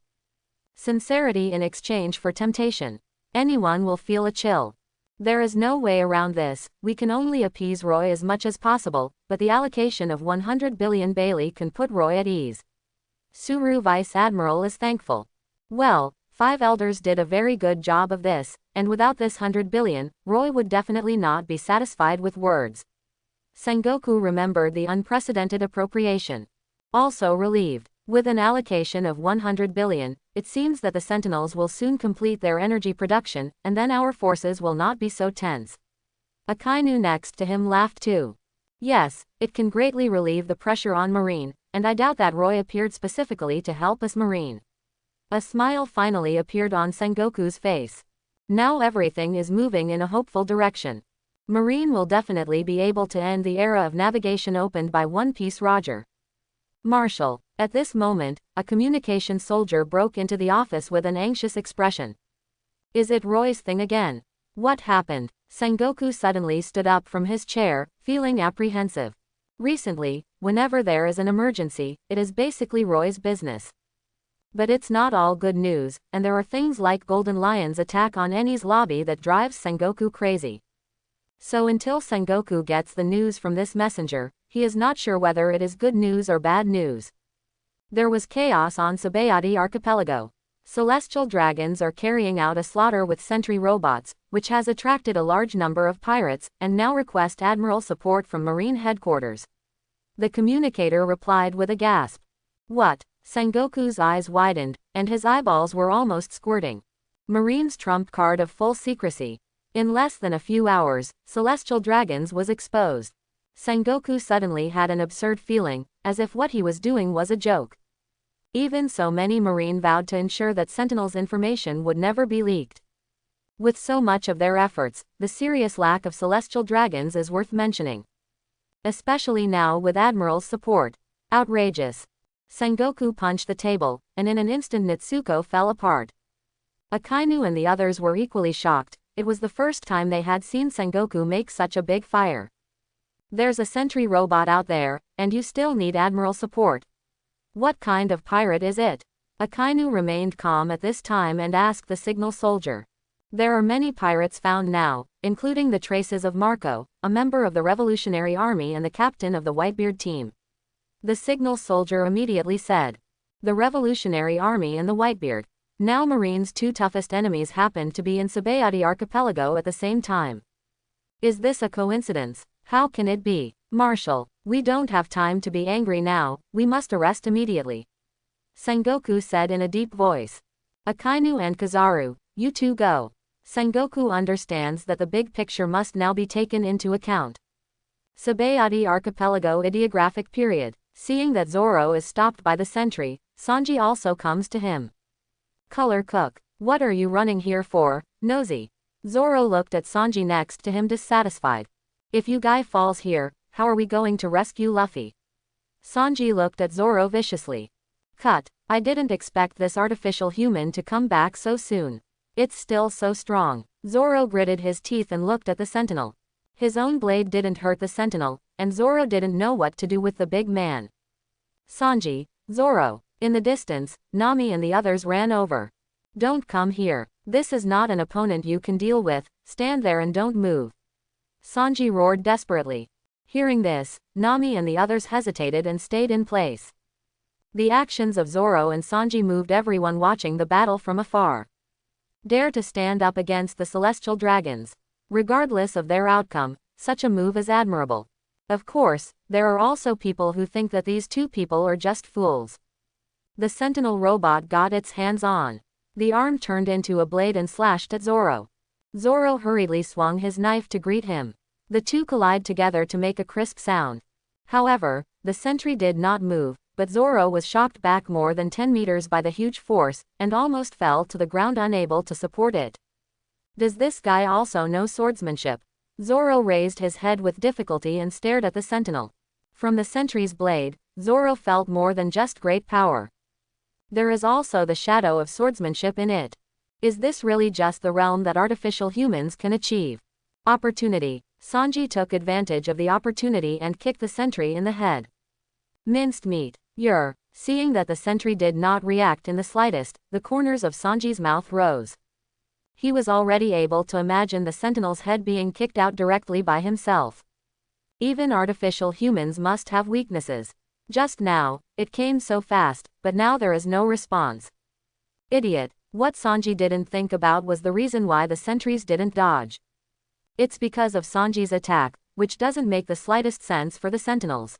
Speaker 1: Sincerity in exchange for temptation. Anyone will feel a chill. There is no way around this. We can only appease Roy as much as possible, but the allocation of 100 billion Bailey can put Roy at ease. Suru Vice Admiral is thankful. Well, 5 elders did a very good job of this, and without this 100 billion, Roy would definitely not be satisfied with words. Sengoku remembered the unprecedented appropriation. Also relieved. With an allocation of 100 billion, it seems that the Sentinels will soon complete their energy production, and then our forces will not be so tense. Akainu next to him laughed too. Yes, it can greatly relieve the pressure on Marine, and I doubt that Roy appeared specifically to help us Marine. A smile finally appeared on Sengoku's face. Now everything is moving in a hopeful direction. Marine will definitely be able to end the era of navigation opened by One Piece Roger. Marshal. At this moment, a communication soldier broke into the office with an anxious expression. Is it Roy's thing again? What happened? Sengoku suddenly stood up from his chair, feeling apprehensive. Recently, whenever there is an emergency, it is basically Roy's business. But it's not all good news, and there are things like Golden Lion's attack on Eni's lobby that drives Sengoku crazy. So until Sengoku gets the news from this messenger, he is not sure whether it is good news or bad news. There was chaos on Sabaody archipelago. Celestial dragons are carrying out a slaughter with sentry robots, which has attracted a large number of pirates, and now request Admiral support from Marine headquarters. The communicator replied with a gasp. What? Sengoku's eyes widened, and his eyeballs were almost squirting. Marine's trump card of full secrecy. In less than a few hours, Celestial Dragons was exposed. Sengoku suddenly had an absurd feeling, as if what he was doing was a joke. Even so, many Marine vowed to ensure that Sentinel's information would never be leaked. With so much of their efforts, the serious lack of Celestial Dragons is worth mentioning. Especially now with Admiral's support. Outrageous. Sengoku punched the table, and in an instant Nitsuko fell apart. Akainu and the others were equally shocked. It was the first time they had seen Sengoku make such a big fire. There's a sentry robot out there, and you still need Admiral support. What kind of pirate is it? Akainu remained calm at this time and asked the signal soldier. There are many pirates found now, including the traces of Marco, a member of the Revolutionary Army and the captain of the Whitebeard team. The signal soldier immediately said. The Revolutionary Army and the Whitebeard. Now Marine's two toughest enemies happened to be in Sabaody archipelago at the same time. Is this a coincidence? How can it be? Marshal, we don't have time to be angry now, we must arrest immediately. Sengoku said in a deep voice. Akainu and Kizaru, you two go. Sengoku understands that the big picture must now be taken into account. Sabaody archipelago ideographic period. Seeing that Zoro is stopped by the sentry, Sanji also comes to him. Color Cook, what are you running here for, nosy? Zoro looked at Sanji next to him dissatisfied. If you guy falls here, how are we going to rescue Luffy? Sanji looked at Zoro viciously. Cut, I didn't expect this artificial human to come back so soon. It's still so strong. Zoro gritted his teeth and looked at the Sentinel. His own blade didn't hurt the Sentinel, and Zoro didn't know what to do with the big man. Sanji, Zoro. In the distance, Nami and the others ran over. Don't come here. This is not an opponent you can deal with, stand there and don't move. Sanji roared desperately. Hearing this, Nami and the others hesitated and stayed in place. The actions of Zoro and Sanji moved everyone watching the battle from afar. Dare to stand up against the Celestial Dragons. Regardless of their outcome, such a move is admirable. Of course, there are also people who think that these two people are just fools. The Sentinel robot got its hands on. The arm turned into a blade and slashed at Zoro. Zoro hurriedly swung his knife to greet him. The two collide together to make a crisp sound. However, the sentry did not move, but Zoro was shocked back more than 10 meters by the huge force, and almost fell to the ground unable to support it. Does this guy also know swordsmanship? Zoro raised his head with difficulty and stared at the Sentinel. From the sentry's blade, Zoro felt more than just great power. There is also the shadow of swordsmanship in it. Is this really just the realm that artificial humans can achieve? Opportunity. Sanji took advantage of the opportunity and kicked the sentry in the head. Minced meat. Seeing that the sentry did not react in the slightest, the corners of Sanji's mouth rose. He was already able to imagine the Sentinel's head being kicked out directly by himself. Even artificial humans must have weaknesses. Just now, it came so fast, but now there is no response. Idiot. What Sanji didn't think about was the reason why the sentries didn't dodge. It's because of Sanji's attack, which doesn't make the slightest sense for the Sentinels.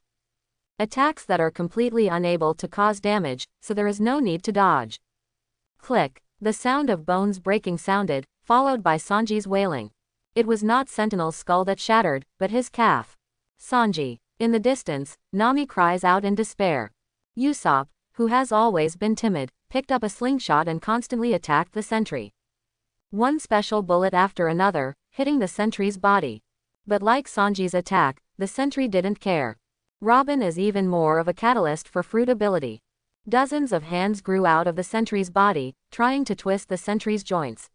Speaker 1: Attacks that are completely unable to cause damage, so there is no need to dodge. Click. The sound of bones breaking sounded, followed by Sanji's wailing. It was not Sentinel's skull that shattered, but his calf. Sanji. In the distance, Nami cries out in despair. Usopp, who has always been timid, picked up a slingshot and constantly attacked the sentry. One special bullet after another, hitting the sentry's body. But like Sanji's attack, the sentry didn't care. Robin is even more of a catalyst for fruit ability. Dozens of hands grew out of the sentry's body, trying to twist the sentry's joints.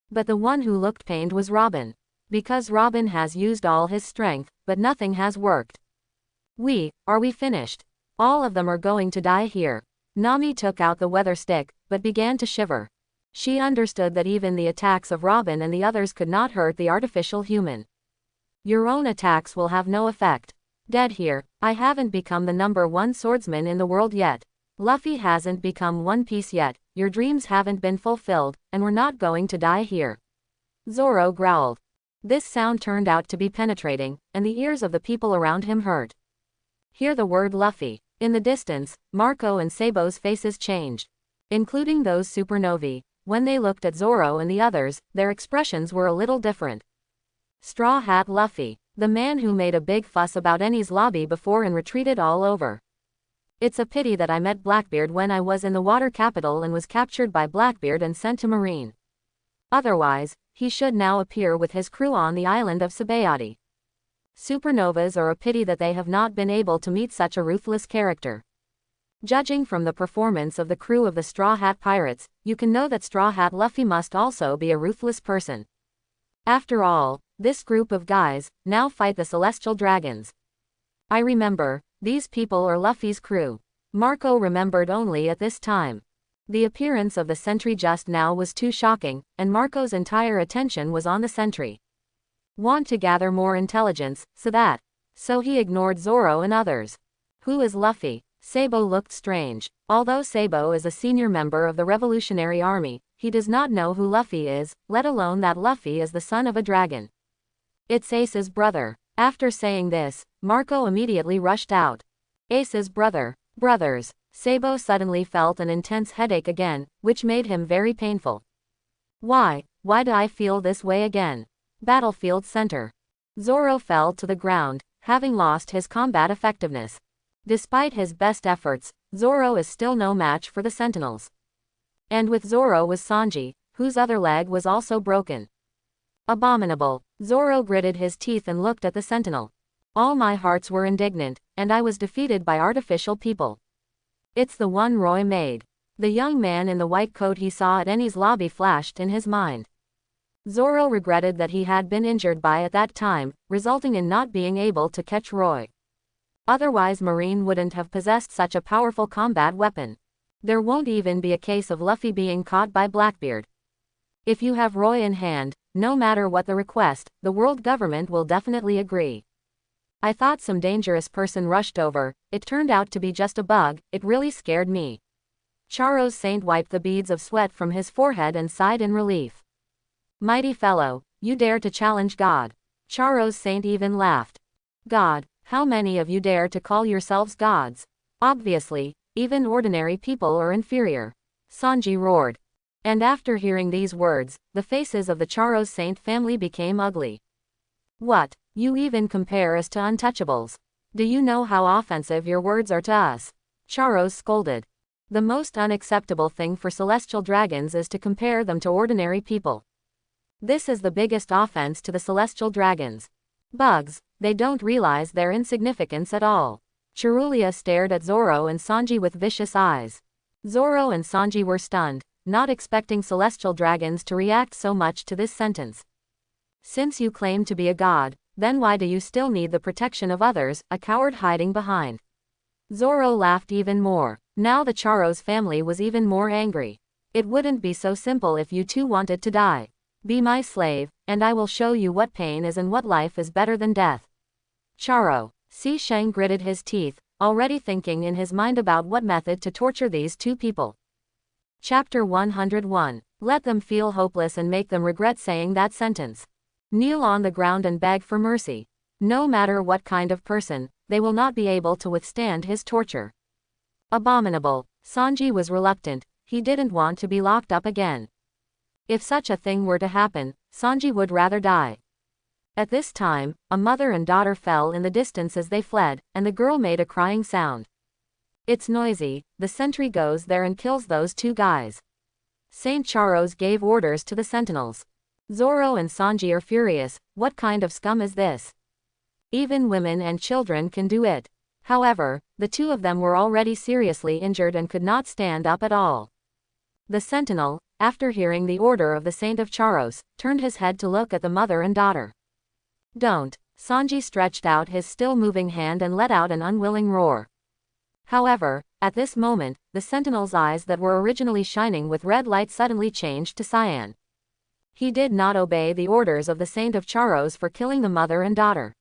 Speaker 1: But the one who looked pained was Robin. Because Robin has used all his strength, but nothing has worked. Are we finished? All of them are going to die here. Nami took out the weather stick, but began to shiver. She understood that even the attacks of Robin and the others could not hurt the artificial human. Your own attacks will have no effect. Dead here. I haven't become the #1 swordsman in the world yet. Luffy hasn't become One Piece yet, your dreams haven't been fulfilled, and we're not going to die here. Zoro growled. This sound turned out to be penetrating, and the ears of the people around him hurt. Hear the word Luffy. In the distance, Marco and Sabo's faces changed. Including those supernovae. When they looked at Zoro and the others, their expressions were a little different. Straw Hat Luffy. The man who made a big fuss about Enies lobby before and retreated all over. It's a pity that I met Blackbeard when I was in the water capital and was captured by Blackbeard and sent to Marine. Otherwise, he should now appear with his crew on the island of Sabaody. Supernovas are a pity that they have not been able to meet such a ruthless character. Judging from the performance of the crew of the Straw Hat Pirates, you can know that Straw Hat Luffy must also be a ruthless person. After all, this group of guys now fight the Celestial Dragons. I remember, these people are Luffy's crew. Marco remembered only at this time. The appearance of the sentry just now was too shocking, and Marco's entire attention was on the sentry. Want to gather more intelligence, so he ignored Zoro and others. Who is Luffy? Sabo looked strange. Although Sabo is a senior member of the Revolutionary Army, he does not know who Luffy is, let alone that Luffy is the son of a dragon. It's Ace's brother. After saying this, Marco immediately rushed out. Ace's brother. Brothers. Sabo suddenly felt an intense headache again, which made him very painful. Why do I feel this way again? Battlefield Center. Zoro fell to the ground, having lost his combat effectiveness. Despite his best efforts, Zoro is still no match for the Sentinels. And with Zoro was Sanji, whose other leg was also broken. Abominable. Zoro gritted his teeth and looked at the Sentinel. All my hearts were indignant, and I was defeated by artificial people. It's the one Roy made. The young man in the white coat he saw at Enies lobby flashed in his mind. Zoro regretted that he had been injured by at that time, resulting in not being able to catch Roy. Otherwise Marine wouldn't have possessed such a powerful combat weapon. There won't even be a case of Luffy being caught by Blackbeard. If you have Roy in hand, no matter what the request, the world government will definitely agree. I thought some dangerous person rushed over, it turned out to be just a bug, it really scared me. Charo's Saint wiped the beads of sweat from his forehead and sighed in relief. Mighty fellow, you dare to challenge God. Charo's Saint even laughed. God, how many of you dare to call yourselves gods? Obviously, even ordinary people are inferior. Sanji roared. And after hearing these words, the faces of the Charo's Saint family became ugly. What? You even compare us to untouchables. Do you know how offensive your words are to us? Charos scolded. The most unacceptable thing for celestial dragons is to compare them to ordinary people. This is the biggest offense to the celestial dragons. Bugs, they don't realize their insignificance at all. Chirulia stared at Zoro and Sanji with vicious eyes. Zoro and Sanji were stunned, not expecting celestial dragons to react so much to this sentence. Since you claim to be a god, then why do you still need the protection of others, a coward hiding behind? Zoro laughed even more. Now the Charo's family was even more angry. It wouldn't be so simple if you two wanted to die. Be my slave, and I will show you what pain is and what life is better than death. Charo. Si Sheng gritted his teeth, already thinking in his mind about what method to torture these two people. Chapter 101. Let them feel hopeless and make them regret saying that sentence. Kneel on the ground and beg for mercy. No matter what kind of person, they will not be able to withstand his torture. Abominable. Sanji was reluctant, he didn't want to be locked up again. If such a thing were to happen, Sanji would rather die. At this time, a mother and daughter fell in the distance as they fled, and the girl made a crying sound. It's noisy, the sentry goes there and kills those two guys. Saint Charos gave orders to the sentinels. Zoro and Sanji are furious, what kind of scum is this? Even women and children can do it. However, the two of them were already seriously injured and could not stand up at all. The sentinel, after hearing the order of the Saint of Charos, turned his head to look at the mother and daughter. Don't. Sanji stretched out his still-moving hand and let out an unwilling roar. However, at this moment, the sentinel's eyes that were originally shining with red light suddenly changed to cyan. He did not obey the orders of the Saint of Charos for killing the mother and daughter.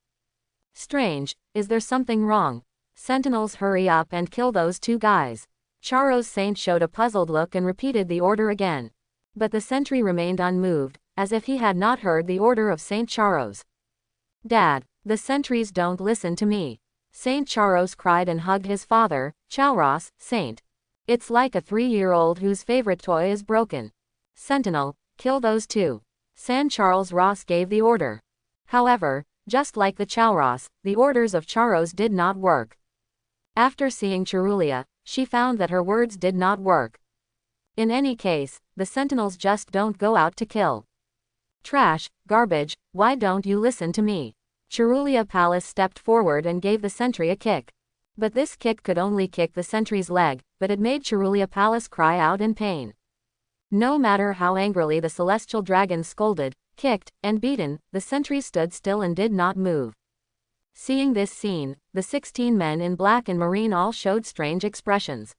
Speaker 1: Strange, is there something wrong? Sentinels, hurry up and kill those two guys. Charos' saint showed a puzzled look and repeated the order again. But the sentry remained unmoved, as if he had not heard the order of Saint Charos. Dad, the sentries don't listen to me. Saint Charos cried and hugged his father. Chauros, Saint. It's like a 3-year-old whose favorite toy is broken. Sentinel, kill those two. San Charles Ross gave the order. However, just like the Chauros, the orders of Charos did not work. After seeing Chirulia, she found that her words did not work. In any case, the sentinels just don't go out to kill. Trash, garbage, why don't you listen to me? Chirulia Palace stepped forward and gave the sentry a kick. But this kick could only kick the sentry's leg, but it made Chirulia Palace cry out in pain. No matter how angrily the celestial dragon scolded, kicked, and beaten, the sentry stood still and did not move. Seeing this scene, the 16 men in black and marine all showed strange expressions.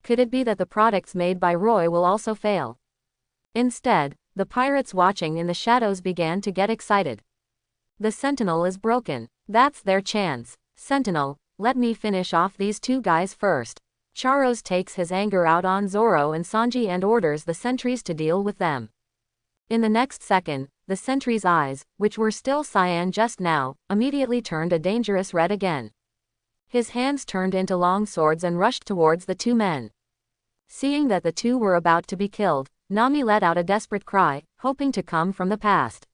Speaker 1: Could it be that the products made by Roy will also fail? Instead, the pirates watching in the shadows began to get excited. The Sentinel is broken. That's their chance. Sentinel, let me finish off these two guys first. Charos takes his anger out on Zoro and Sanji and orders the sentries to deal with them. In the next second, the sentry's eyes, which were still cyan just now, immediately turned a dangerous red again. His hands turned into long swords and rushed towards the two men. Seeing that the two were about to be killed, Nami let out a desperate cry, hoping to come from the past.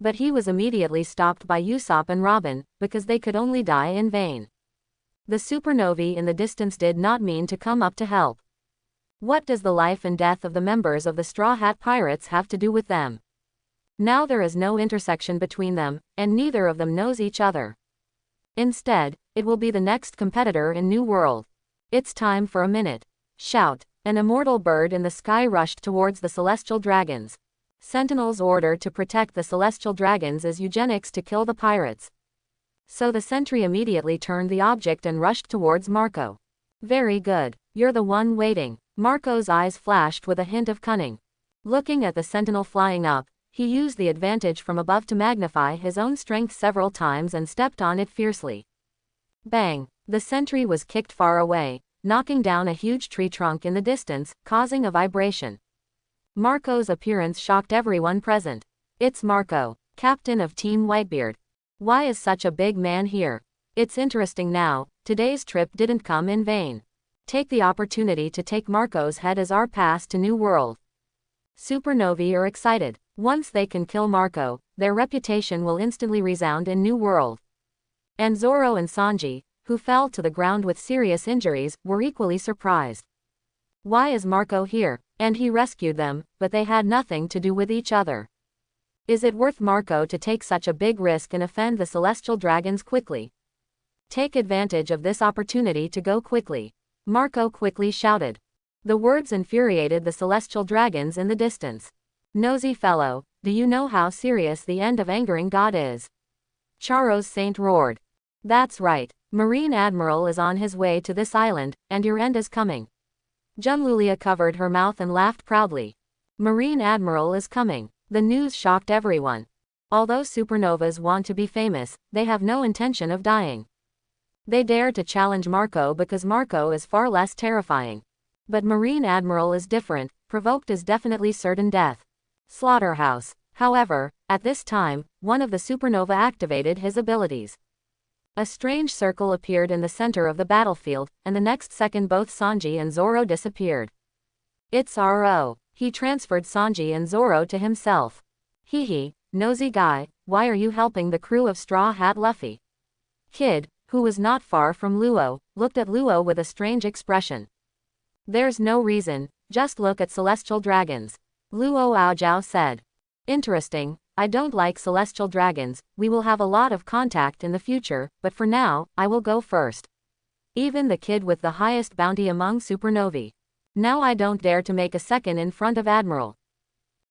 Speaker 1: But he was immediately stopped by Usopp and Robin, because they could only die in vain. The supernovae in the distance did not mean to come up to help. What does the life and death of the members of the Straw Hat Pirates have to do with them? Now there is no intersection between them, and neither of them knows each other. Instead, it will be the next competitor in New World. It's time for a minute. Shout. An immortal bird in the sky rushed towards the celestial dragons. Sentinel's order to protect the celestial dragons is eugenics to kill the pirates. So the sentry immediately turned the object and rushed towards Marco. Very good. You're the one waiting. Marco's eyes flashed with a hint of cunning. Looking at the sentinel flying up, he used the advantage from above to magnify his own strength several times and stepped on it fiercely. Bang! The sentry was kicked far away, knocking down a huge tree trunk in the distance, causing a vibration. Marco's appearance shocked everyone present. It's Marco, captain of Team Whitebeard. Why is such a big man here? It's interesting now, today's trip didn't come in vain. Take the opportunity to take Marco's head as our pass to New World. Supernovae are excited. Once they can kill Marco, their reputation will instantly resound in New World. And Zoro and Sanji, who fell to the ground with serious injuries, were equally surprised. Why is Marco here? And he rescued them, but they had nothing to do with each other. Is it worth Marco to take such a big risk and offend the celestial dragons quickly? Take advantage of this opportunity to go quickly. Marco quickly shouted. The words infuriated the celestial dragons in the distance. Nosy fellow, do you know how serious the end of angering God is? Charo's saint roared. That's right. Marine Admiral is on his way to this island, and your end is coming. Junlulia covered her mouth and laughed proudly. Marine Admiral is coming. The news shocked everyone. Although supernovas want to be famous, they have no intention of dying. They dare to challenge Marco because Marco is far less terrifying. But Marine Admiral is different, provoked is definitely certain death. Slaughterhouse. However, at this time, one of the supernova activated his abilities. A strange circle appeared in the center of the battlefield, and the next second both Sanji and Zoro disappeared. It's Ro. He transferred Sanji and Zoro to himself. Hee, nosy guy, why are you helping the crew of Straw Hat Luffy? Kid, who was not far from Luo, looked at Luo with a strange expression. There's no reason, just look at celestial dragons. Luo Aojiao said. Interesting, I don't like celestial dragons, we will have a lot of contact in the future, but for now, I will go first. Even the kid with the highest bounty among supernovae. Now I don't dare to make a second in front of Admiral.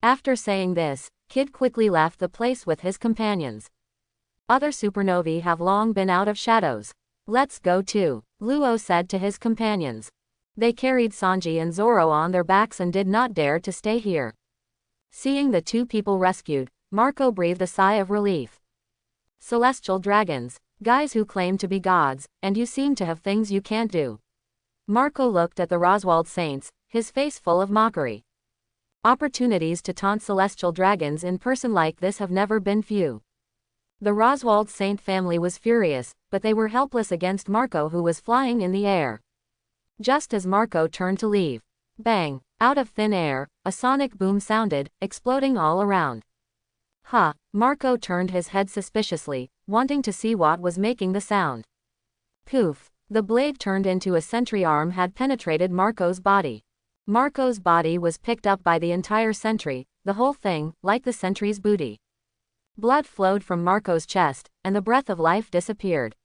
Speaker 1: After saying this, Kid quickly left the place with his companions. Other supernovae have long been out of shadows. Let's go too, Luo said to his companions. They carried Sanji and Zoro on their backs and did not dare to stay here. Seeing the two people rescued, Marco breathed a sigh of relief. Celestial dragons, guys who claim to be gods, and you seem to have things you can't do. Marco looked at the Roswald Saints, his face full of mockery. Opportunities to taunt celestial dragons in person like this have never been few. The Roswald Saint family was furious, but they were helpless against Marco, who was flying in the air. Just as Marco turned to leave, bang, out of thin air, a sonic boom sounded, exploding all around. Marco turned his head suspiciously, wanting to see what was making the sound. Poof. The blade turned into a sentry arm had penetrated Marco's body. Marco's body was picked up by the entire sentry, the whole thing, like the sentry's booty. Blood flowed from Marco's chest, and the breath of life disappeared.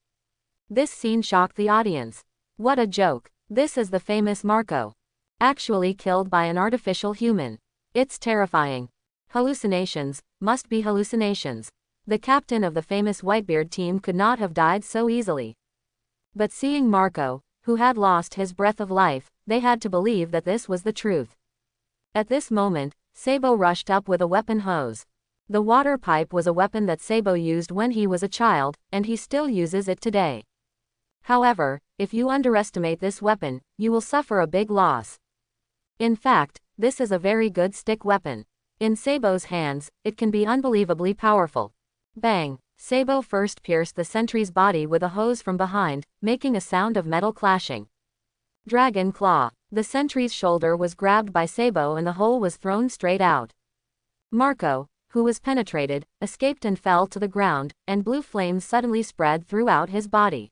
Speaker 1: This scene shocked the audience. What a joke. This is the famous Marco. Actually killed by an artificial human. It's terrifying. Hallucinations, must be hallucinations. The captain of the famous Whitebeard team could not have died so easily. But seeing Marco, who had lost his breath of life, they had to believe that this was the truth. At this moment, Sabo rushed up with a weapon hose. The water pipe was a weapon that Sabo used when he was a child, and he still uses it today. However, if you underestimate this weapon, you will suffer a big loss. In fact, this is a very good stick weapon. In Sabo's hands, it can be unbelievably powerful. Bang! Sabo first pierced the sentry's body with a hose from behind, making a sound of metal clashing. Dragon Claw. The sentry's shoulder was grabbed by Sabo and the hole was thrown straight out. Marco, who was penetrated, escaped and fell to the ground, and blue flames suddenly spread throughout his body.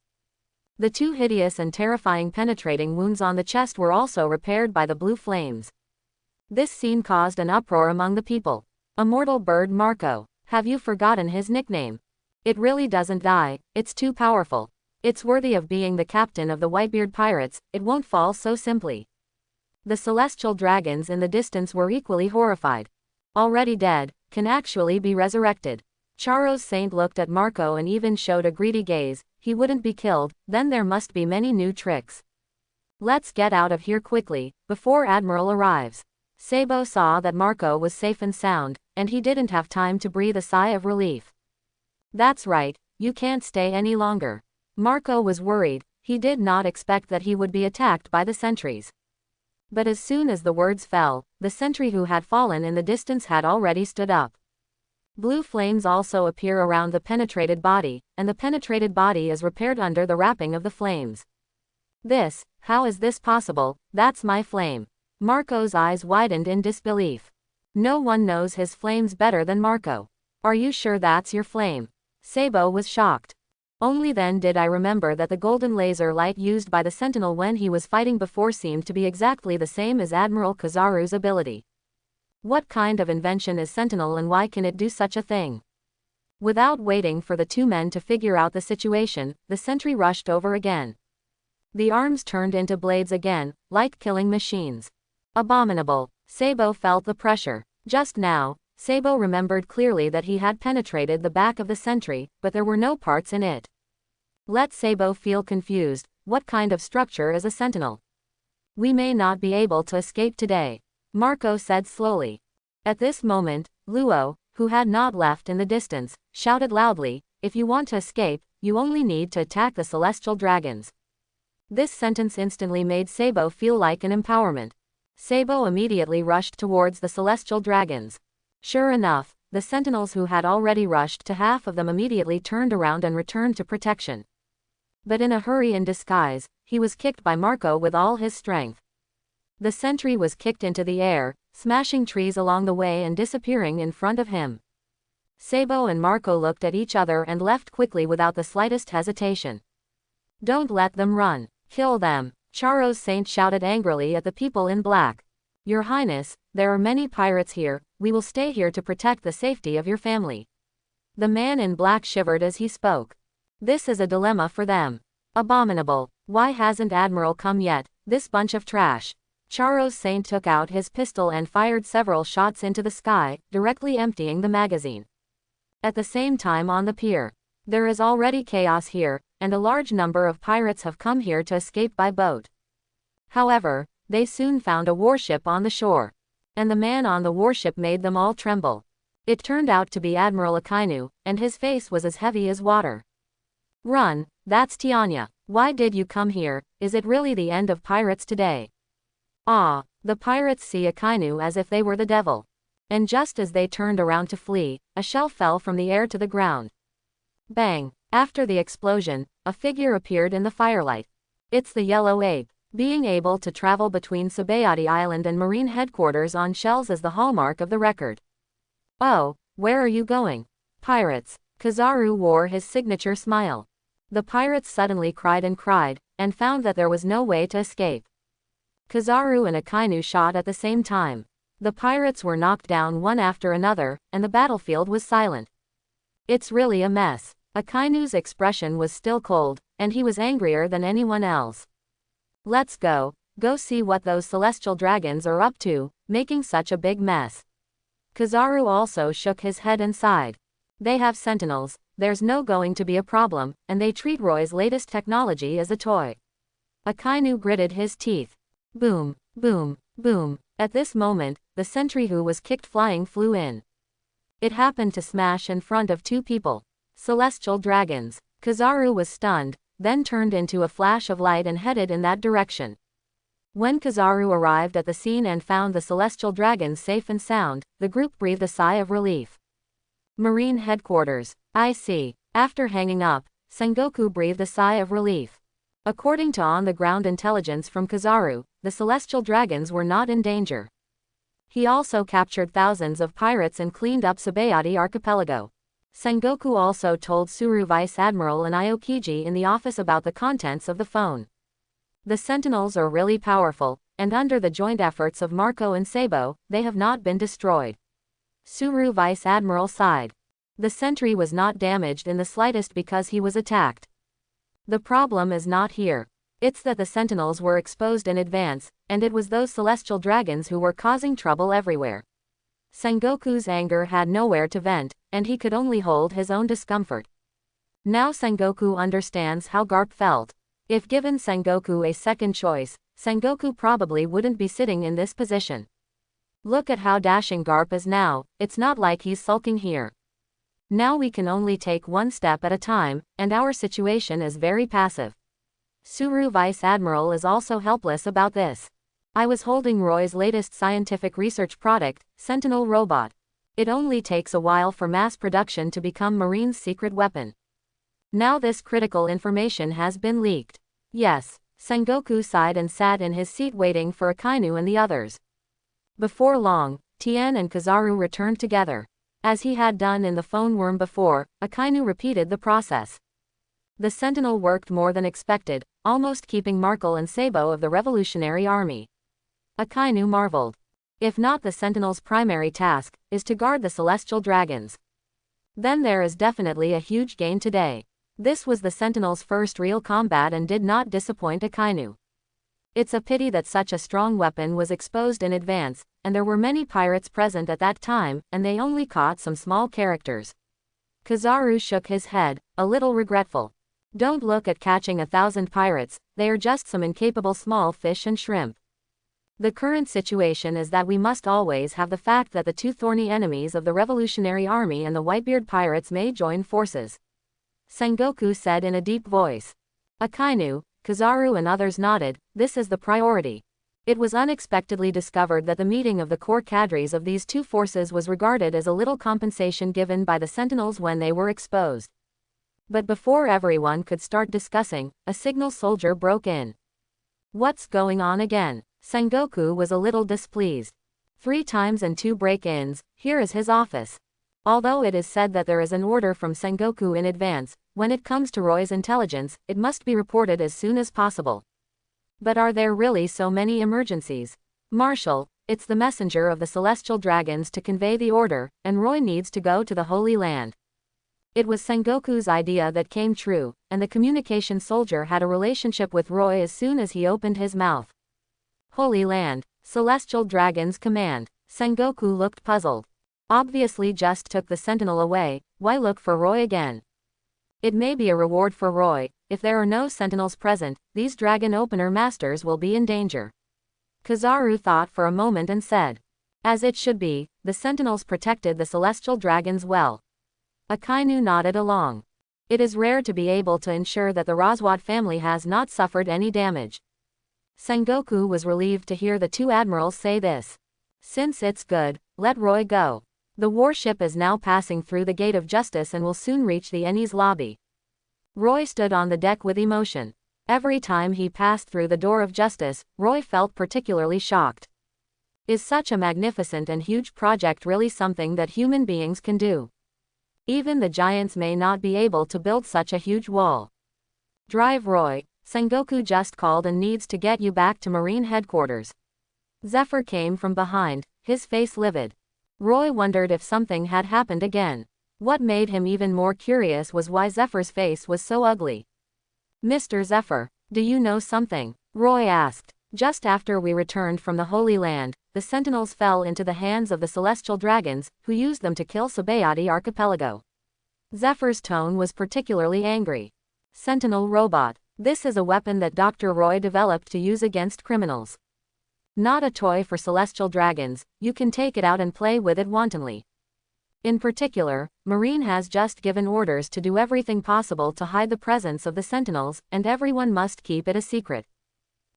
Speaker 1: The two hideous and terrifying penetrating wounds on the chest were also repaired by the blue flames. This scene caused an uproar among the people. Immortal Bird Marco, have you forgotten his nickname? It really doesn't die, it's too powerful. It's worthy of being the captain of the Whitebeard pirates, it won't fall so simply. The celestial dragons in the distance were equally horrified. Already dead, can actually be resurrected. Charo's saint looked at Marco and even showed a greedy gaze. He wouldn't be killed, then there must be many new tricks. Let's get out of here quickly, before Admiral arrives. Sabo saw that Marco was safe and sound, and he didn't have time to breathe a sigh of relief. That's right, you can't stay any longer. Marco was worried, he did not expect that he would be attacked by the sentries. But as soon as the words fell, the sentry who had fallen in the distance had already stood up. Blue flames also appear around the penetrated body, and the penetrated body is repaired under the wrapping of the flames. How is this possible? That's my flame. Marco's eyes widened in disbelief. No one knows his flames better than Marco. Are you sure that's your flame? Sabo was shocked. Only then did I remember that the golden laser light used by the Sentinel when he was fighting before seemed to be exactly the same as Admiral Kizaru's ability. What kind of invention is Sentinel and why can it do such a thing? Without waiting for the two men to figure out the situation, the sentry rushed over again. The arms turned into blades again, like killing machines. Abominable. Sabo felt the pressure. Just now, Sabo remembered clearly that he had penetrated the back of the sentry, but there were no parts in it. Let Sabo feel confused. What kind of structure is a sentinel? We may not be able to escape today, Marco said slowly. At this moment, Luo, who had not left in the distance, shouted loudly, if you want to escape, you only need to attack the celestial dragons. This sentence instantly made Sabo feel like an empowerment. Sabo immediately rushed towards the celestial dragons. Sure enough, the sentinels who had already rushed to half of them immediately turned around and returned to protection. But in a hurry in disguise, he was kicked by Marco with all his strength. The sentry was kicked into the air, smashing trees along the way and disappearing in front of him. Sabo and Marco looked at each other and left quickly without the slightest hesitation. Don't let them run. Kill them, Charo's saint shouted angrily at the people in black. Your Highness, there are many pirates here, we will stay here to protect the safety of your family. The man in black shivered as he spoke. This is a dilemma for them. Abominable. Why hasn't Admiral come yet, this bunch of trash? Charo's saint took out his pistol and fired several shots into the sky, directly emptying the magazine. At the same time on the pier. There is already chaos here, and a large number of pirates have come here to escape by boat. However, they soon found a warship on the shore. And the man on the warship made them all tremble. It turned out to be Admiral Akainu, and his face was as heavy as water. Run, that's Tianya. Why did you come here? Is it really the end of pirates today? Ah, the pirates see Akainu as if they were the devil. And just as they turned around to flee, a shell fell from the air to the ground. Bang! After the explosion, a figure appeared in the firelight. It's the yellow ape. Being able to travel between Sabaody Island and Marine headquarters on shells is the hallmark of the record. Oh, where are you going? Pirates. Kizaru wore his signature smile. The pirates suddenly cried, and found that there was no way to escape. Kizaru and Akainu shot at the same time. The pirates were knocked down one after another, and the battlefield was silent. It's really a mess. Akainu's expression was still cold, and he was angrier than anyone else. Let's go see what those celestial dragons are up to, making such a big mess. Kizaru also shook his head and sighed. They have sentinels, there's no going to be a problem, and they treat Roy's latest technology as a toy. Akainu gritted his teeth. Boom, boom, boom. At this moment, the sentry who was kicked flying flew in. It happened to smash in front of two people. Celestial dragons. Kizaru was stunned, then turned into a flash of light and headed in that direction. When Kizaru arrived at the scene and found the celestial dragons safe and sound, the group breathed a sigh of relief. Marine headquarters. I see. After hanging up, Sengoku breathed a sigh of relief. According to on-the-ground intelligence from Kizaru, the celestial dragons were not in danger. He also captured thousands of pirates and cleaned up Sabaody archipelago. Sengoku also told Suru Vice Admiral and Aokiji in the office about the contents of the phone. The Sentinels are really powerful, and under the joint efforts of Marco and Sabo, they have not been destroyed. Suru Vice Admiral sighed. The sentry was not damaged in the slightest because he was attacked. The problem is not here. It's that the Sentinels were exposed in advance, and it was those celestial dragons who were causing trouble everywhere. Sengoku's anger had nowhere to vent, and he could only hold his own discomfort. Now Sengoku understands how Garp felt. If given Sengoku a second choice, Sengoku probably wouldn't be sitting in this position. Look at how dashing Garp is now, it's not like he's sulking here. Now we can only take one step at a time, and our situation is very passive. Suru Vice Admiral is also helpless about this. I was holding Roy's latest scientific research product, Sentinel Robot. It only takes a while for mass production to become Marine's secret weapon. Now this critical information has been leaked. Yes, Sengoku sighed and sat in his seat waiting for Akainu and the others. Before long, Tien and Kizaru returned together. As he had done in the phone worm before, Akainu repeated the process. The Sentinel worked more than expected, almost keeping Marco and Sabo of the Revolutionary Army. Akainu marveled. If not, the Sentinel's primary task is to guard the celestial dragons. Then there is definitely a huge gain today. This was the Sentinel's first real combat and did not disappoint Akainu. It's a pity that such a strong weapon was exposed in advance, and there were many pirates present at that time, and they only caught some small characters. Kizaru shook his head, a little regretful. Don't look at catching 1,000 pirates, they are just some incapable small fish and shrimp. The current situation is that we must always have the fact that the two thorny enemies of the Revolutionary Army and the Whitebeard pirates may join forces. Sengoku said in a deep voice. Akainu, Kizaru and others nodded. This is the priority. It was unexpectedly discovered that the meeting of the core cadres of these two forces was regarded as a little compensation given by the Sentinels when they were exposed. But before everyone could start discussing, a signal soldier broke in. What's going on again? Sengoku was a little displeased. 3 times and 2 break-ins, here is his office. Although it is said that there is an order from Sengoku in advance, when it comes to Roy's intelligence, it must be reported as soon as possible. But are there really so many emergencies? Marshal, it's the messenger of the Celestial Dragons to convey the order, and Roy needs to go to the Holy Land. It was Sengoku's idea that came true, and the communication soldier had a relationship with Roy as soon as he opened his mouth. Holy Land, Celestial Dragons command. Sengoku looked puzzled. Obviously just took the Sentinel away, why look for Roy again? It may be a reward for Roy. If there are no Sentinels present, these Dragon Opener Masters will be in danger. Kizaru thought for a moment and said. As it should be, the Sentinels protected the Celestial Dragons well. Akainu nodded along. It is rare to be able to ensure that the Roswad family has not suffered any damage. Sengoku was relieved to hear the two admirals say this. Since it's good, let Roy go. The warship is now passing through the Gate of Justice and will soon reach the Enies lobby. Roy stood on the deck with emotion. Every time he passed through the door of justice, Roy felt particularly shocked. Is such a magnificent and huge project really something that human beings can do? Even the giants may not be able to build such a huge wall. Drive Roy, Sengoku just called and needs to get you back to Marine headquarters. Zephyr came from behind, his face livid. Roy wondered if something had happened again. What made him even more curious was why Zephyr's face was so ugly. Mr. Zephyr, do you know something? Roy asked. Just after we returned from the Holy Land, the Sentinels fell into the hands of the Celestial Dragons, who used them to kill Sabaody Archipelago. Zephyr's tone was particularly angry. Sentinel robot. This is a weapon that Dr. Roy developed to use against criminals. Not a toy for Celestial Dragons, you can take it out and play with it wantonly. In particular, Marine has just given orders to do everything possible to hide the presence of the Sentinels, and everyone must keep it a secret.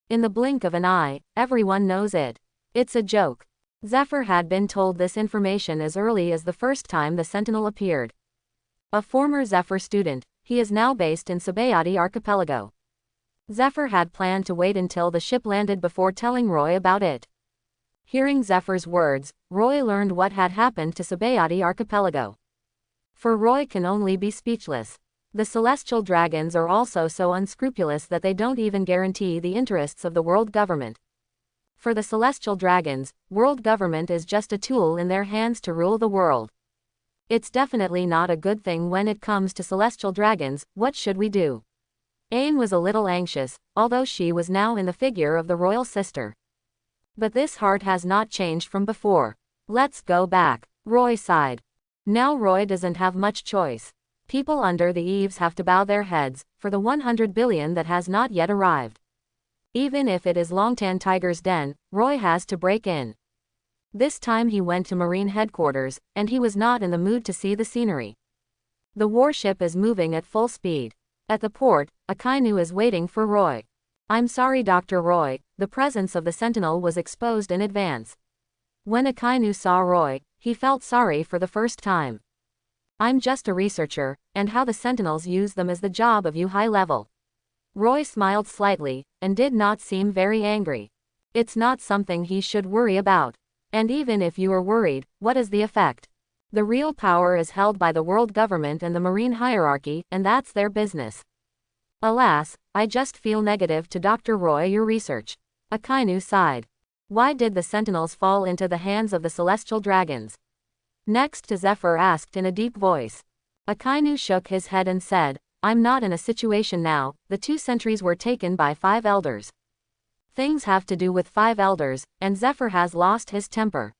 Speaker 1: In the blink of an eye, everyone knows it. It's a joke. Zephyr had been told this information as early as the first time the Sentinel appeared. A former Zephyr student, he is now based in Sabaody Archipelago. Zephyr had planned to wait until the ship landed before telling Roy about it. Hearing Zephyr's words, Roy learned what had happened to Sabaody Archipelago. For Roy can only be speechless. The Celestial Dragons are also so unscrupulous that they don't even guarantee the interests of the world government. For the Celestial Dragons, world government is just a tool in their hands to rule the world. It's definitely not a good thing when it comes to Celestial Dragons. What should we do? Ain was a little anxious, although she was now in the figure of the royal sister. But this heart has not changed from before. Let's go back. Roy sighed. Now Roy doesn't have much choice. People under the eaves have to bow their heads for the 100 billion that has not yet arrived. Even if it is Longtan Tiger's den, Roy has to break in. This time he went to Marine headquarters, and he was not in the mood to see the scenery. The warship is moving at full speed. At the port, Akainu is waiting for Roy. I'm sorry Dr. Roy, the presence of the Sentinel was exposed in advance. When Akainu saw Roy, he felt sorry for the first time. I'm just a researcher, and how the Sentinels use them is the job of you high level. Roy smiled slightly, and did not seem very angry. It's not something he should worry about. And even if you are worried, what is the effect? The real power is held by the world government and the Marine hierarchy, and that's their business. Alas, I just feel negative to Dr. Roy your research. Akainu sighed. Why did the Sentinels fall into the hands of the celestial dragons? Next Zephyr asked in a deep voice. Akainu shook his head and said, I'm not in a situation now, the 2 sentries were taken by 5 elders. Things have to do with 5 elders, and Zephyr has lost his temper.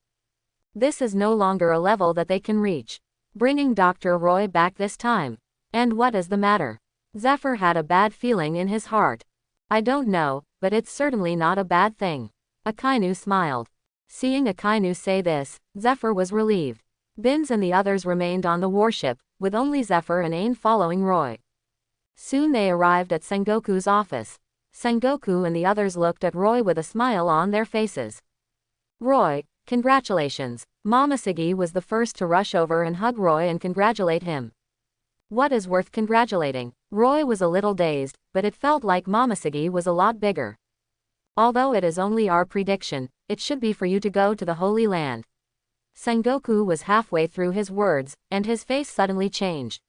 Speaker 1: This is no longer a level that they can reach. Bringing Dr. Roy back this time. And what is the matter? Zephyr had a bad feeling in his heart. I don't know, but it's certainly not a bad thing. Akainu smiled. Seeing Akainu say this, Zephyr was relieved. Bins and the others remained on the warship, with only Zephyr and Ain following Roy. Soon they arrived at Sengoku's office. Sengoku and the others looked at Roy with a smile on their faces. Roy, congratulations. Momoshiki was the first to rush over and hug Roy and congratulate him. What is worth congratulating? Roy was a little dazed, but it felt like Momoshiki was a lot bigger. Although it is only our prediction, it should be for you to go to the Holy Land. Sengoku was halfway through his words, and his face suddenly changed.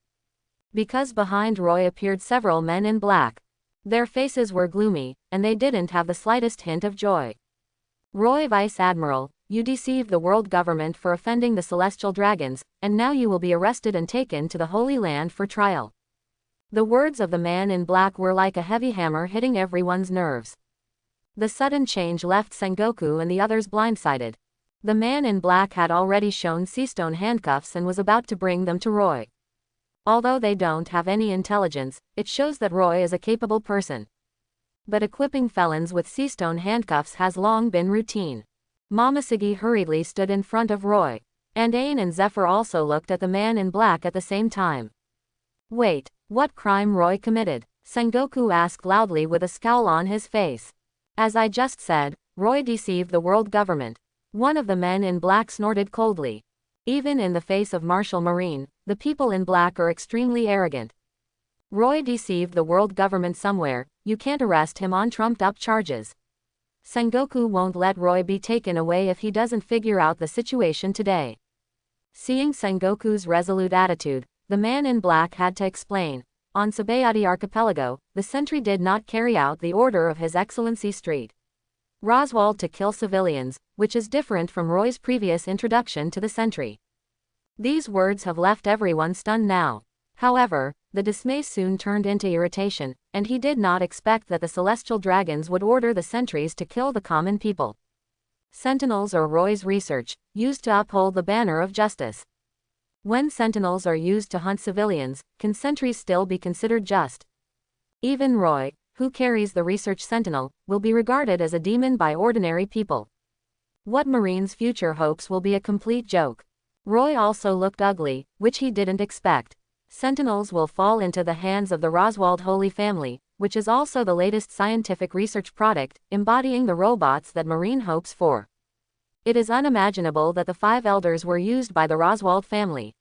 Speaker 1: Because behind Roy appeared several men in black. Their faces were gloomy, and they didn't have the slightest hint of joy. Roy Vice Admiral, you deceived the world government for offending the celestial dragons, and now you will be arrested and taken to the Holy Land for trial. The words of the man in black were like a heavy hammer hitting everyone's nerves. The sudden change left Sengoku and the others blindsided. The man in black had already shown seastone handcuffs and was about to bring them to Roy. Although they don't have any intelligence, it shows that Roy is a capable person. But equipping felons with seastone handcuffs has long been routine. Momoshiki hurriedly stood in front of Roy. And Ain and Zephyr also looked at the man in black at the same time. Wait, what crime Roy committed? Sengoku asked loudly with a scowl on his face. As I just said, Roy deceived the world government. One of the men in black snorted coldly. Even in the face of martial marine, the people in black are extremely arrogant. Roy deceived the world government somewhere, you can't arrest him on trumped-up charges. Sengoku won't let Roy be taken away if he doesn't figure out the situation today. Seeing Sengoku's resolute attitude, the man in black had to explain. On Sabaody Archipelago, the sentry did not carry out the order of His Excellency Street Roswald to kill civilians, which is different from Roy's previous introduction to the sentry. These words have left everyone stunned now. However, the dismay soon turned into irritation, and he did not expect that the celestial dragons would order the sentries to kill the common people. Sentinels are Roy's research, used to uphold the banner of justice. When sentinels are used to hunt civilians, can sentries still be considered just? Even Roy, who carries the research sentinel, will be regarded as a demon by ordinary people. What Marine's future hopes will be a complete joke. Roy also looked ugly, which he didn't expect. Sentinels will fall into the hands of the Roswald Holy Family, which is also the latest scientific research product, embodying the robots that Marine hopes for. It is unimaginable that the 5 elders were used by the Roswald family.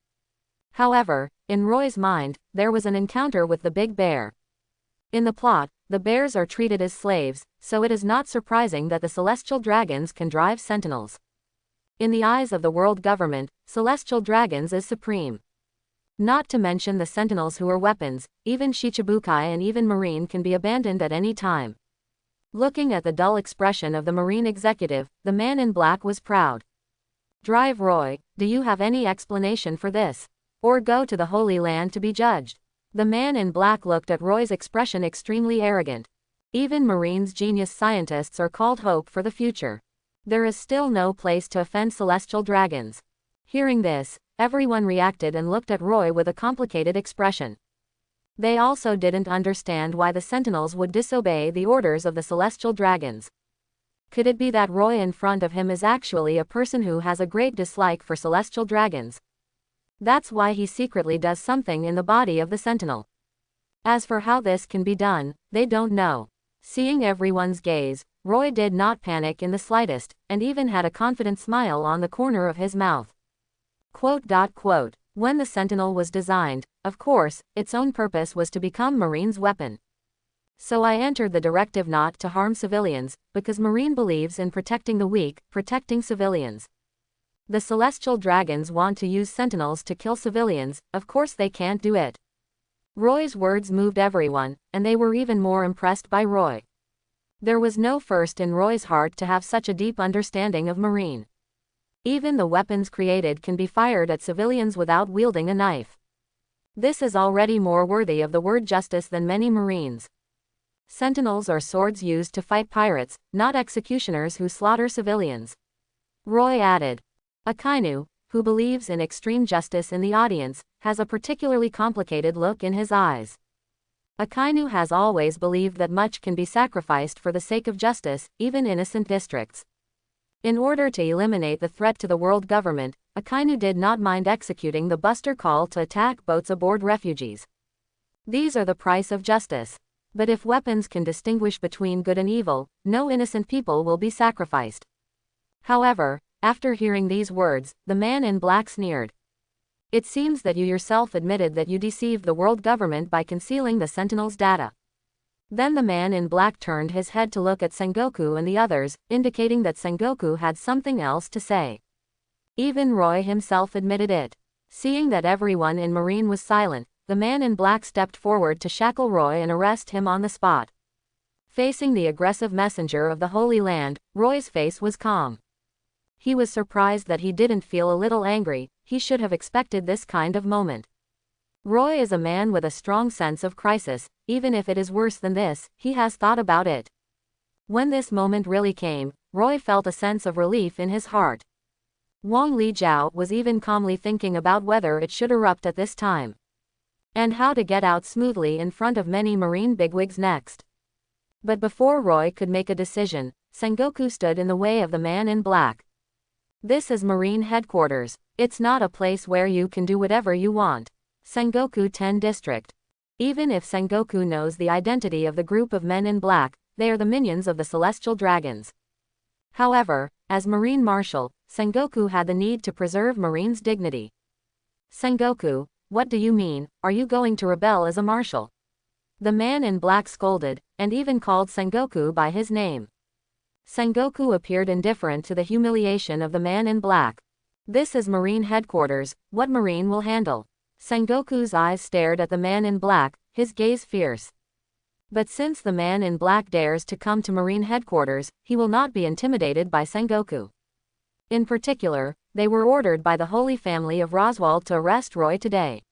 Speaker 1: However, in Roy's mind, there was an encounter with the Big Bear. In the plot, the bears are treated as slaves, so it is not surprising that the celestial dragons can drive sentinels. In the eyes of the world government, celestial dragons is supreme. Not to mention the sentinels who are weapons, even Shichibukai and even Marine can be abandoned at any time. Looking at the dull expression of the Marine executive, the man in black was proud. Drive Roy, do you have any explanation for this? Or go to the Holy Land to be judged? The man in black looked at Roy's expression extremely arrogant. Even Marine's genius scientists are called hope for the future. There is still no place to offend celestial dragons. Hearing this, everyone reacted and looked at Roy with a complicated expression. They also didn't understand why the sentinels would disobey the orders of the celestial dragons. Could it be that Roy in front of him is actually a person who has a great dislike for celestial dragons? That's why he secretly does something in the body of the sentinel. As for how this can be done, they don't know. Seeing everyone's gaze, Roy did not panic in the slightest, and even had a confident smile on the corner of his mouth. When the Sentinel was designed, of course, its own purpose was to become Marine's weapon. So I entered the directive not to harm civilians, because Marine believes in protecting the weak, protecting civilians. The celestial dragons want to use sentinels to kill civilians, of course they can't do it. Roy's words moved everyone, and they were even more impressed by Roy. There was no first in Roy's heart to have such a deep understanding of Marine. Even the weapons created can be fired at civilians without wielding a knife. This is already more worthy of the word justice than many Marines. Sentinels are swords used to fight pirates, not executioners who slaughter civilians. Roy added. Akainu, who believes in extreme justice in the audience, has a particularly complicated look in his eyes. Akainu has always believed that much can be sacrificed for the sake of justice, even innocent districts. In order to eliminate the threat to the world government, Akainu did not mind executing the Buster call to attack boats aboard refugees. These are the price of justice. But if weapons can distinguish between good and evil, no innocent people will be sacrificed. However, after hearing these words, the man in black sneered. It seems that you yourself admitted that you deceived the world government by concealing the Sentinel's data. Then the man in black turned his head to look at Sengoku and the others, indicating that Sengoku had something else to say. Even Roy himself admitted it. Seeing that everyone in Marine was silent, the man in black stepped forward to shackle Roy and arrest him on the spot. Facing the aggressive messenger of the Holy Land, Roy's face was calm. He was surprised that he didn't feel a little angry. He should have expected this kind of moment. Roy is a man with a strong sense of crisis. Even if it is worse than this, he has thought about it. When this moment really came, Roy felt a sense of relief in his heart. Wang Lijiao was even calmly thinking about whether it should erupt at this time, and how to get out smoothly in front of many Marine bigwigs next. But before Roy could make a decision, Sengoku stood in the way of the man in black. This is Marine headquarters. It's not a place where you can do whatever you want. Sengoku 10 District. Even if Sengoku knows the identity of the group of men in black, they are the minions of the Celestial Dragons. However, as Marine Marshal, Sengoku had the need to preserve Marine's dignity. Sengoku, what do you mean, are you going to rebel as a marshal? The man in black scolded, and even called Sengoku by his name. Sengoku appeared indifferent to the humiliation of the man in black. This is Marine headquarters, what Marine will handle? Sengoku's eyes stared at the man in black, his gaze fierce. But since the man in black dares to come to Marine headquarters, he will not be intimidated by Sengoku. In particular, they were ordered by the Holy Family of Roswald to arrest Roy today.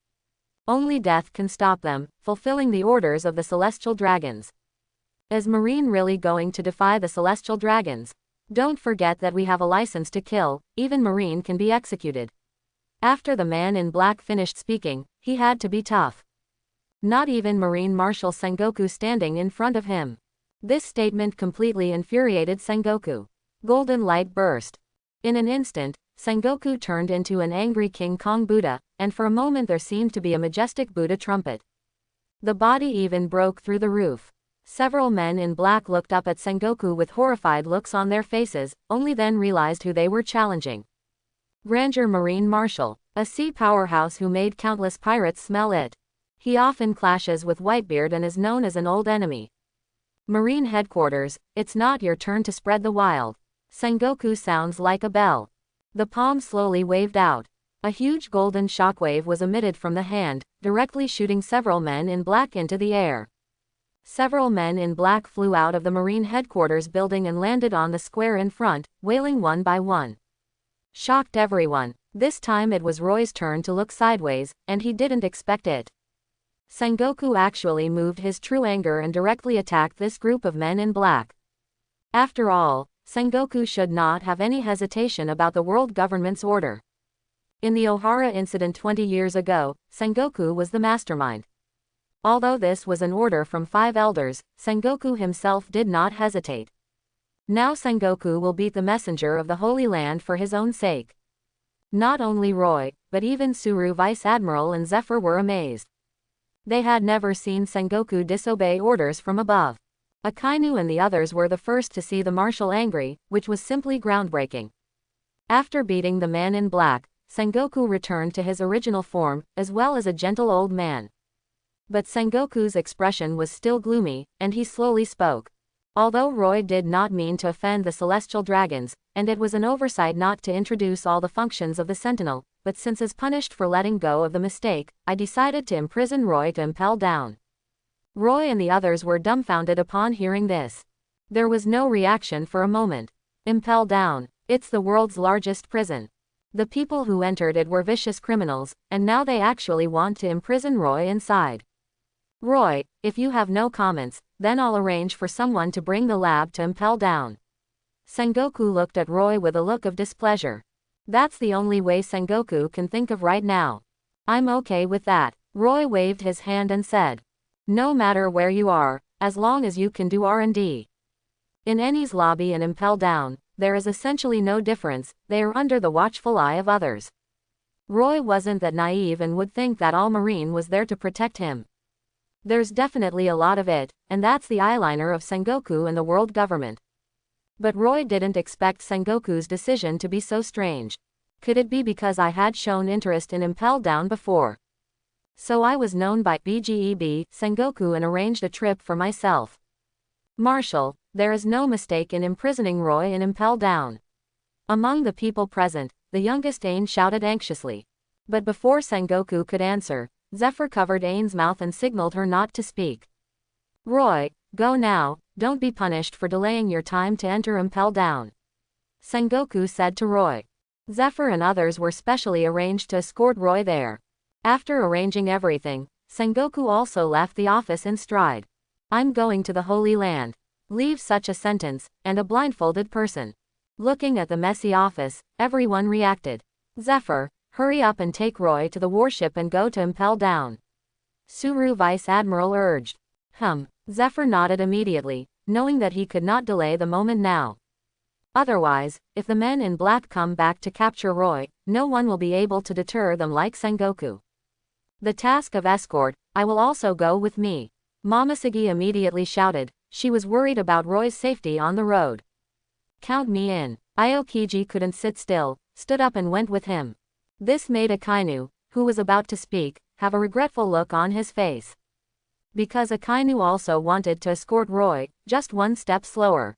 Speaker 1: Only death can stop them, fulfilling the orders of the Celestial Dragons. Is Marine really going to defy the Celestial Dragons? Don't forget that we have a license to kill, even Marine can be executed. After the man in black finished speaking, he had to be tough. Not even Marine Marshal Sengoku standing in front of him. This statement completely infuriated Sengoku. Golden light burst. In an instant, Sengoku turned into an angry King Kong Buddha, and for a moment there seemed to be a majestic Buddha trumpet. The body even broke through the roof. Several men in black looked up at Sengoku with horrified looks on their faces, only then realized who they were challenging. Granger Marine Marshal, a sea powerhouse who made countless pirates smell it. He often clashes with Whitebeard and is known as an old enemy. Marine headquarters, it's not your turn to spread the wild. Sengoku sounds like a bell. The palm slowly waved out. A huge golden shockwave was emitted from the hand, directly shooting several men in black into the air. Several men in black flew out of the Marine headquarters building and landed on the square in front, wailing one by one. Shocked everyone. This time it was Roy's turn to look sideways, and he didn't expect it. Sengoku actually moved his true anger and directly attacked this group of men in black. After all, Sengoku should not have any hesitation about the world government's order. In the Ohara incident 20 years ago, Sengoku was the mastermind. Although this was an order from 5 elders, Sengoku himself did not hesitate. Now Sengoku will beat the messenger of the Holy Land for his own sake. Not only Roy, but even Suru Vice Admiral and Zephyr were amazed. They had never seen Sengoku disobey orders from above. Akainu and the others were the first to see the marshal angry, which was simply groundbreaking. After beating the man in black, Sengoku returned to his original form, as well as a gentle old man. But Sengoku's expression was still gloomy, and he slowly spoke. Although Roy did not mean to offend the Celestial Dragons, and it was an oversight not to introduce all the functions of the Sentinel, but since as punished for letting go of the mistake, I decided to imprison Roy to Impel Down. Roy and the others were dumbfounded upon hearing this. There was no reaction for a moment. Impel Down. It's the world's largest prison. The people who entered it were vicious criminals, and now they actually want to imprison Roy inside. Roy, if you have no comments, then I'll arrange for someone to bring the lab to Impel Down. Sengoku looked at Roy with a look of displeasure. That's the only way Sengoku can think of right now. I'm okay with that. Roy waved his hand and said. No matter where you are, as long as you can do R&D. In any's lobby and Impel Down, there is essentially no difference, they are under the watchful eye of others. Roy wasn't that naive and would think that all Marine was there to protect him. There's definitely a lot of it, and that's the eyeliner of Sengoku and the world government. But Roy didn't expect Sengoku's decision to be so strange. Could it be because I had shown interest in Impel Down before? So I was known by BGEB, Sengoku, and arranged a trip for myself. Marshal, there is no mistake in imprisoning Roy in Impel Down. Among the people present, the youngest Ain shouted anxiously. But before Sengoku could answer, Zephyr covered Ain's mouth and signaled her not to speak. Roy, go now, don't be punished for delaying your time to enter Impel Down. Sengoku said to Roy. Zephyr and others were specially arranged to escort Roy there. After arranging everything, Sengoku also left the office in stride. I'm going to the Holy Land. Leave such a sentence, and a blindfolded person. Looking at the messy office, everyone reacted. Zephyr, hurry up and take Roy to the warship and go to Impel Down. Suru Vice Admiral urged. Zephyr nodded immediately, knowing that he could not delay the moment now. Otherwise, if the men in black come back to capture Roy, no one will be able to deter them like Sengoku. The task of escort, I will also go with me. Momoshiki immediately shouted. She was worried about Roy's safety on the road. Count me in. Aokiji couldn't sit still, stood up and went with him. This made Akainu, who was about to speak, have a regretful look on his face. Because Akainu also wanted to escort Roy, just one step slower.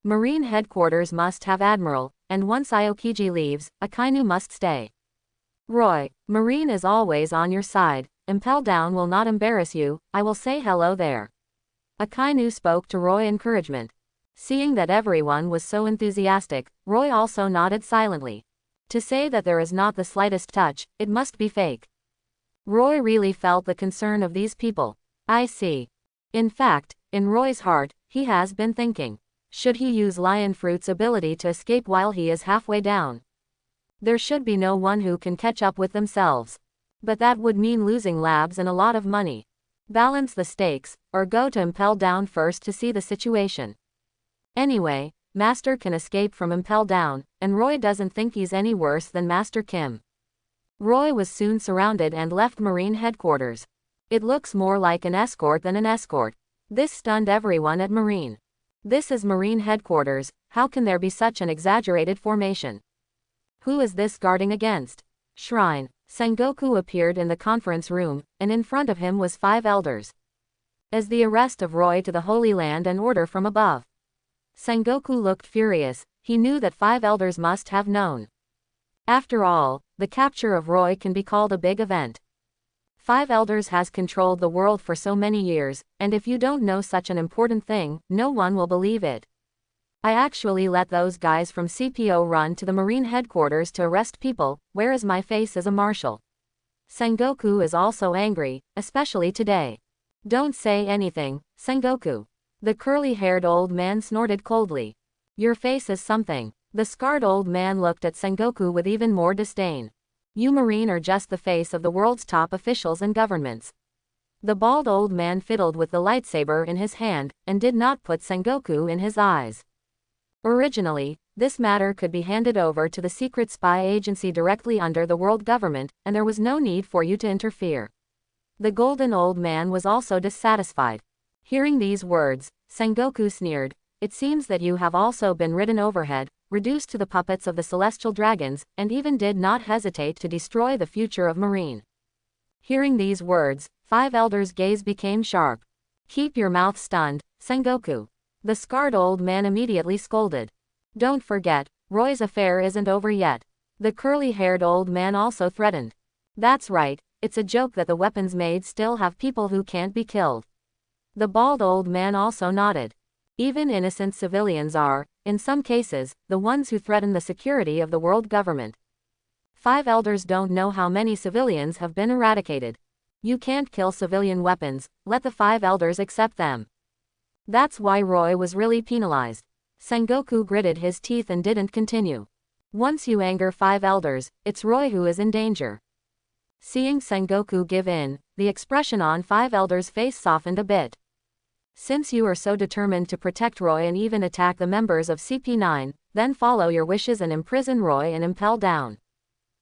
Speaker 1: Marine headquarters must have Admiral, and once Aokiji leaves, Akainu must stay. Roy, Marine is always on your side, Impel Down will not embarrass you, I will say hello there. Akainu spoke to Roy encouragement. Seeing that everyone was so enthusiastic, Roy also nodded silently. To say that there is not the slightest touch, it must be fake. Roy really felt the concern of these people. I see. In fact, in Roy's heart, he has been thinking. Should he use Lion Fruit's ability to escape while he is halfway down? There should be no one who can catch up with themselves. But that would mean losing labs and a lot of money. Balance the stakes, or go to Impel Down first to see the situation. Anyway, Master can escape from Impel Down, and Roy doesn't think he's any worse than Master Kim. Roy was soon surrounded and left Marine headquarters. It looks more like an escort than an escort. This stunned everyone at Marine. This is Marine headquarters, how can there be such an exaggerated formation? Who is this guarding against? Shrine. Sengoku appeared in the conference room, and in front of him was 5 elders. As the arrest of Roy to the Holy Land and order from above. Sengoku looked furious, he knew that 5 elders must have known. After all, the capture of Roy can be called a big event. 5 elders has controlled the world for so many years, and if you don't know such an important thing, no one will believe it. I actually let those guys from CPO run to the Marine headquarters to arrest people, where is my face as a marshal? Sengoku is also angry, especially today. Don't say anything, Sengoku. The curly-haired old man snorted coldly. Your face is something. The scarred old man looked at Sengoku with even more disdain. You Marine are just the face of the world's top officials and governments. The bald old man fiddled with the lightsaber in his hand, and did not put Sengoku in his eyes. Originally, this matter could be handed over to the secret spy agency directly under the world government, and there was no need for you to interfere. The golden old man was also dissatisfied. Hearing these words, Sengoku sneered. It seems that you have also been ridden overhead, reduced to the puppets of the celestial dragons, and even did not hesitate to destroy the future of Marine. Hearing these words, 5 elders' gaze became sharp. Keep your mouth stunned, Sengoku. The scarred old man immediately scolded. Don't forget, Roy's affair isn't over yet. The curly-haired old man also threatened. That's right, it's a joke that the weapons made still have people who can't be killed. The bald old man also nodded. Even innocent civilians are, in some cases, the ones who threaten the security of the world government. 5 elders don't know how many civilians have been eradicated. You can't kill civilian weapons, let the 5 elders accept them. That's why Roy was really penalized. Sengoku gritted his teeth and didn't continue. Once you anger 5 elders, it's Roy who is in danger. Seeing Sengoku give in, the expression on 5 elders' face softened a bit. Since you are so determined to protect Roy and even attack the members of CP9, then follow your wishes and imprison Roy and Impel Down.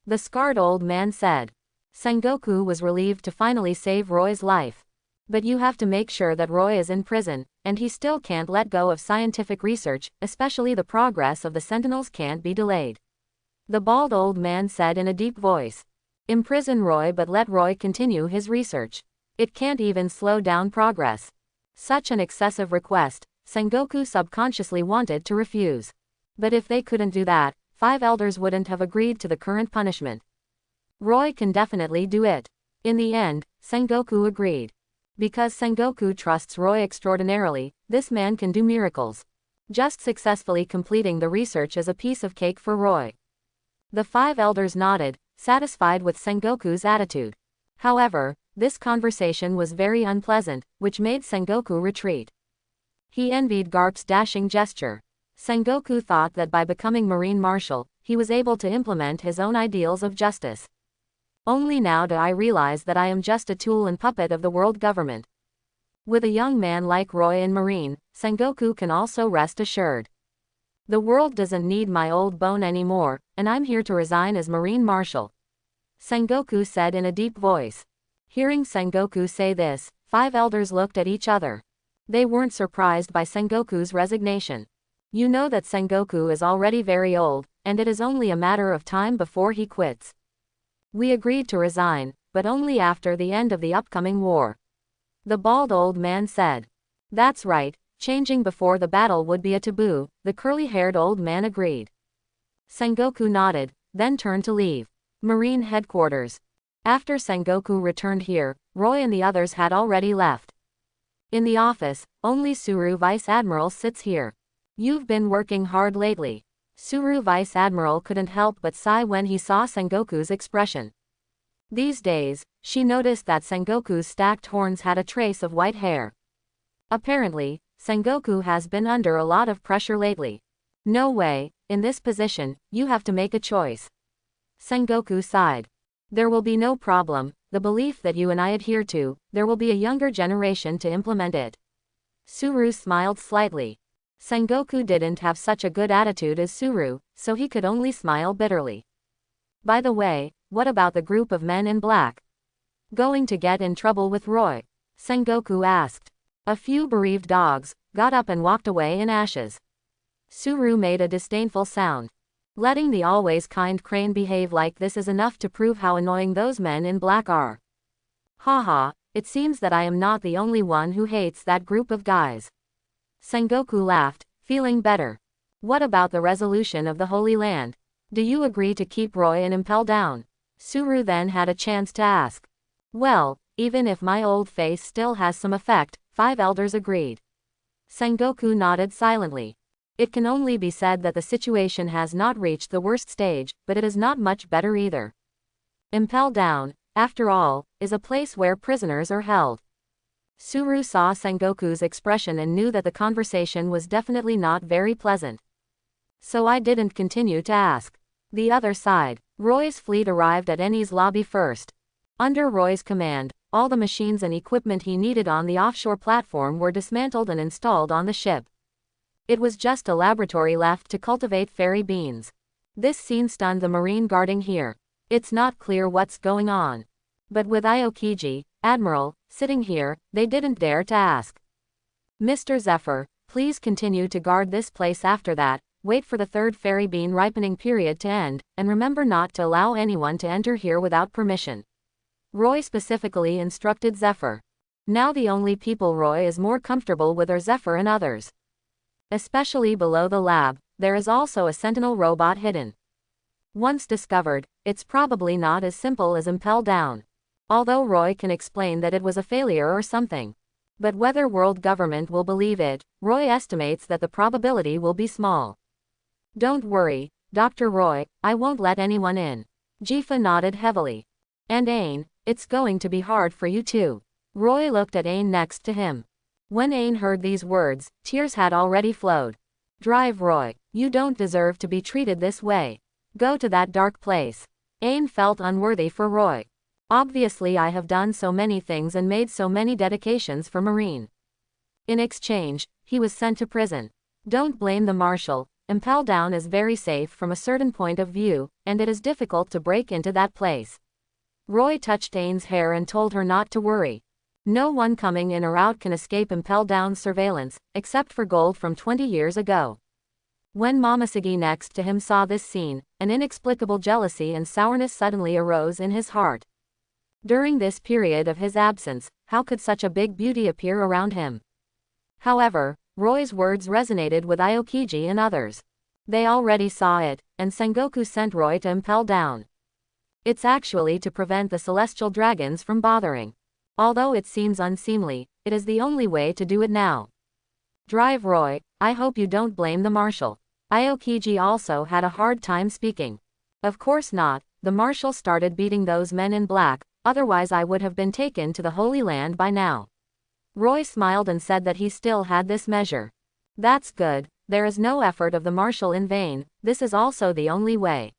Speaker 1: The scarred old man said. Sengoku was relieved to finally save Roy's life. But you have to make sure that Roy is in prison, and he still can't let go of scientific research, especially the progress of the Sentinels can't be delayed. The bald old man said in a deep voice. Imprison Roy but let Roy continue his research. It can't even slow down progress. Such an excessive request, Sengoku subconsciously wanted to refuse. But if they couldn't do that, 5 elders wouldn't have agreed to the current punishment. Roy can definitely do it. In the end, Sengoku agreed. Because Sengoku trusts Roy extraordinarily, this man can do miracles. Just successfully completing the research is a piece of cake for Roy. The 5 elders nodded, satisfied with Sengoku's attitude. However, this conversation was very unpleasant, which made Sengoku retreat. He envied Garp's dashing gesture. Sengoku thought that by becoming Marine Marshal, he was able to implement his own ideals of justice. Only now do I realize that I am just a tool and puppet of the world government. With a young man like Roy in Marine, Sengoku can also rest assured. The world doesn't need my old bone anymore, and I'm here to resign as Marine Marshal. Sengoku said in a deep voice. Hearing Sengoku say this, 5 elders looked at each other. They weren't surprised by Sengoku's resignation. You know that Sengoku is already very old, and it is only a matter of time before he quits. We agreed to resign, but only after the end of the upcoming war. The bald old man said. That's right, changing before the battle would be a taboo, the curly-haired old man agreed. Sengoku nodded, then turned to leave Marine headquarters. After Sengoku returned here, Roy and the others had already left. In the office, only Suru Vice Admiral sits here. You've been working hard lately. Suru Vice Admiral couldn't help but sigh when he saw Sengoku's expression. These days, she noticed that Sengoku's stacked horns had a trace of white hair. Apparently, Sengoku has been under a lot of pressure lately. No way, in this position, you have to make a choice. Sengoku sighed. There will be no problem, the belief that you and I adhere to, there will be a younger generation to implement it. Suru smiled slightly. Sengoku didn't have such a good attitude as Suru, so he could only smile bitterly. By the way, what about the group of men in black? Going to get in trouble with Roy? Sengoku asked. A few bereaved dogs got up and walked away in ashes. Suru made a disdainful sound. Letting the always kind Crane behave like this is enough to prove how annoying those men in black are. Haha, it seems that I am not the only one who hates that group of guys. Sengoku laughed, feeling better. What about the resolution of the Holy Land? Do you agree to keep Roy and Impel Down? Suru then had a chance to ask. Well, even if my old face still has some effect, 5 elders agreed. Sengoku nodded silently. It can only be said that the situation has not reached the worst stage, but it is not much better either. Impel Down, after all, is a place where prisoners are held. Suru saw Sengoku's expression and knew that the conversation was definitely not very pleasant. So I didn't continue to ask. The other side. Roy's fleet arrived at Eni's lobby first. Under Roy's command, all the machines and equipment he needed on the offshore platform were dismantled and installed on the ship. It was just a laboratory left to cultivate fairy beans. This scene stunned the marine guarding here. It's not clear what's going on. But with Aokiji, Admiral, sitting here, they didn't dare to ask. Mr. Zephyr, please continue to guard this place after that, wait for the 3rd fairy bean ripening period to end, and remember not to allow anyone to enter here without permission. Roy specifically instructed Zephyr. Now the only people Roy is more comfortable with are Zephyr and others. Especially below the lab, there is also a Sentinel robot hidden. Once discovered, it's probably not as simple as Impel Down. Although Roy can explain that it was a failure or something. But whether world government will believe it, Roy estimates that the probability will be small. Don't worry, Dr. Roy, I won't let anyone in. Jifa nodded heavily. And Ain, it's going to be hard for you too. Roy looked at Ain next to him. When Ain heard these words, tears had already flowed. Drive, Roy, you don't deserve to be treated this way. Go to that dark place. Ain felt unworthy for Roy. Obviously I have done so many things and made so many dedications for Marine. In exchange, he was sent to prison. Don't blame the Marshal. Impel Down is very safe from a certain point of view, and it is difficult to break into that place. Roy touched Ain's hair and told her not to worry. No one coming in or out can escape Impel Down's surveillance, except for gold from 20 years ago. When Momoshiki next to him saw this scene, an inexplicable jealousy and sourness suddenly arose in his heart. During this period of his absence, how could such a big beauty appear around him? However, Roy's words resonated with Aokiji and others. They already saw it, and Sengoku sent Roy to Impel Down. It's actually to prevent the celestial dragons from bothering. Although it seems unseemly, it is the only way to do it now. Drive, Roy, I hope you don't blame the Marshal. Aokiji also had a hard time speaking. Of course not, the Marshal started beating those men in black, otherwise I would have been taken to the Holy Land by now. Roy smiled and said that he still had this measure. That's good, there is no effort of the Marshal in vain, this is also the only way.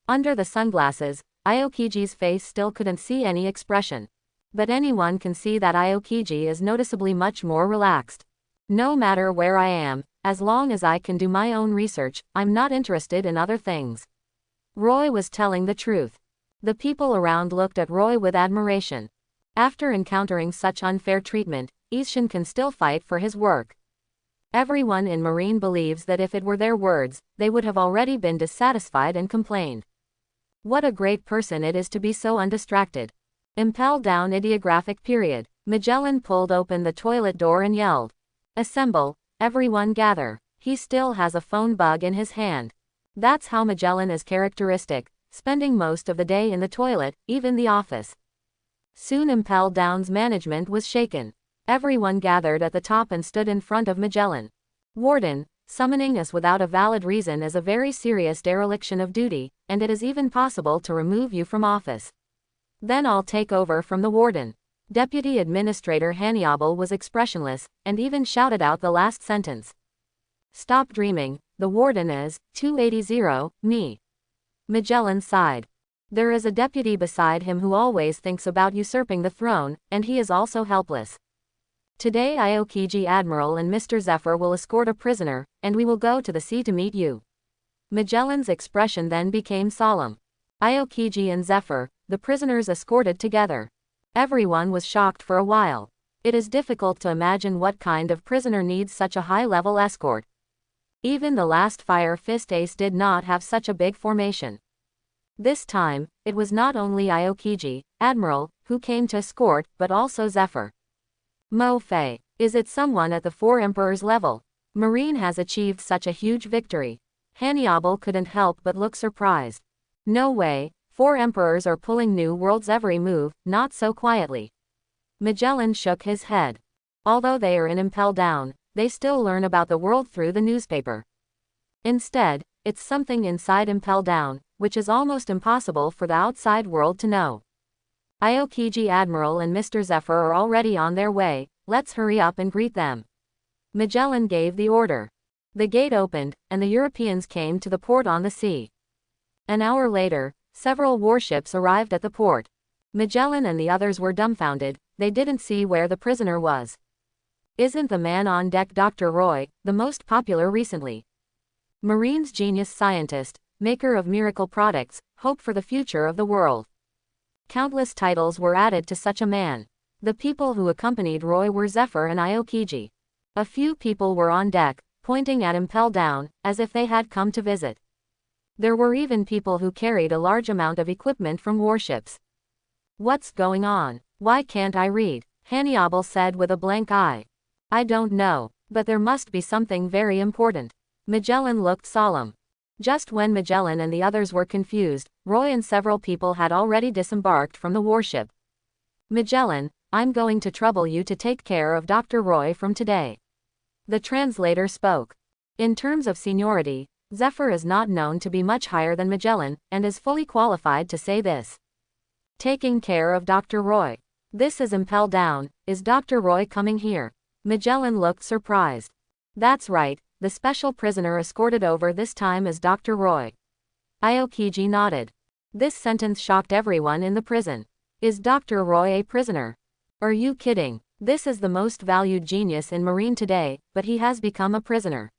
Speaker 1: Under the sunglasses, Aokiji's face still couldn't see any expression. But anyone can see that Aokiji is noticeably much more relaxed. No matter where I am, as long as I can do my own research, I'm not interested in other things. Roy was telling the truth. The people around looked at Roy with admiration. After encountering such unfair treatment, Isshin can still fight for his work. Everyone in Marine believes that if it were their words, they would have already been dissatisfied and complained. What a great person it is to be so undistracted. Impel Down ideographic period. Magellan pulled open the toilet door and yelled. Assemble, everyone gather. He still has a phone bug in his hand. That's how Magellan is characteristic, spending most of the day in the toilet, even the office. Soon Impel Down's management was shaken. Everyone gathered at the top and stood in front of Magellan. Warden, summoning us without a valid reason is a very serious dereliction of duty, and it is even possible to remove you from office. Then I'll take over from the warden. Deputy Administrator Hannibal was expressionless, and even shouted out the last sentence. Stop dreaming, the warden is, 280, me. Magellan sighed. There is a deputy beside him who always thinks about usurping the throne, and he is also helpless. Today Aokiji Admiral and Mr. Zephyr will escort a prisoner, and we will go to the sea to meet you. Magellan's expression then became solemn. Aokiji and Zephyr, the prisoners escorted together. Everyone was shocked for a while. It is difficult to imagine what kind of prisoner needs such a high-level escort. Even the last Fire Fist Ace did not have such a big formation. This time, it was not only Aokiji, Admiral, who came to escort, but also Zephyr. Mo Fei, is it someone at the Four Emperors level? Marine has achieved such a huge victory. Hannibal couldn't help but look surprised. No way, Four Emperors are pulling New World's every move, not so quietly. Magellan shook his head. Although they are in Impel Down, they still learn about the world through the newspaper. Instead, it's something inside Impel Down, which is almost impossible for the outside world to know. Aokiji Admiral and Mr. Zephyr are already on their way, let's hurry up and greet them. Magellan gave the order. The gate opened, and the Europeans came to the port on the sea. An hour later, several warships arrived at the port. Magellan and the others were dumbfounded, they didn't see where the prisoner was. Isn't the man on deck Dr. Roy, the most popular recently? Marine's genius scientist, maker of miracle products, hope for the future of the world. Countless titles were added to such a man. The people who accompanied Roy were Zephyr and Aokiji. A few people were on deck, pointing at Impel Down, as if they had come to visit. There were even people who carried a large amount of equipment from warships. What's going on? Why can't I read? Hannibal said with a blank eye. I don't know, but there must be something very important. Magellan looked solemn. Just when Magellan and the others were confused, Roy and several people had already disembarked from the warship. Magellan, I'm going to trouble you to take care of Dr. Roy from today. The translator spoke. In terms of seniority, Zephyr is not known to be much higher than Magellan, and is fully qualified to say this. Taking care of Dr. Roy. This is Impel Down. Is Dr. Roy coming here? Magellan looked surprised. That's right, the special prisoner escorted over this time is Dr. Roy. Aokiji nodded. This sentence shocked everyone in the prison. Is Dr. Roy a prisoner? Are you kidding? This is the most valued genius in Marine today, but he has become a prisoner.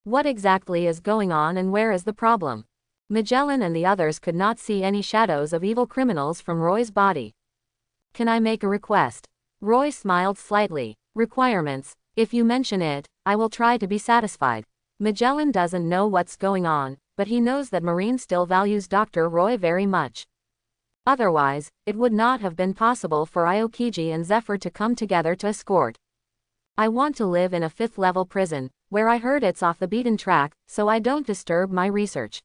Speaker 1: What exactly is going on and where is the problem? Magellan and the others could not see any shadows of evil criminals from Roy's body. Can I make a request? Roy smiled slightly. Requirements. If you mention it, I will try to be satisfied. Magellan doesn't know what's going on, but he knows that Marine still values Dr. Roy very much. Otherwise, it would not have been possible for Aokiji and Zephyr to come together to escort. I want to live in a 5th level prison, where I heard it's off the beaten track, so I don't disturb my research.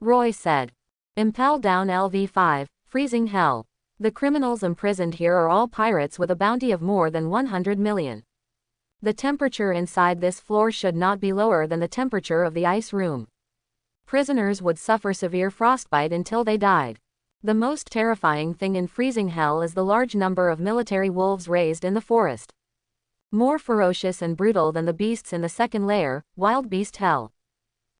Speaker 1: Roy said. Impel Down LV5, freezing hell. The criminals imprisoned here are all pirates with a bounty of more than 100 million. The temperature inside this floor should not be lower than the temperature of the ice room. Prisoners would suffer severe frostbite until they died. The most terrifying thing in freezing hell is the large number of military wolves raised in the forest. More ferocious and brutal than the beasts in the second layer, wild beast hell.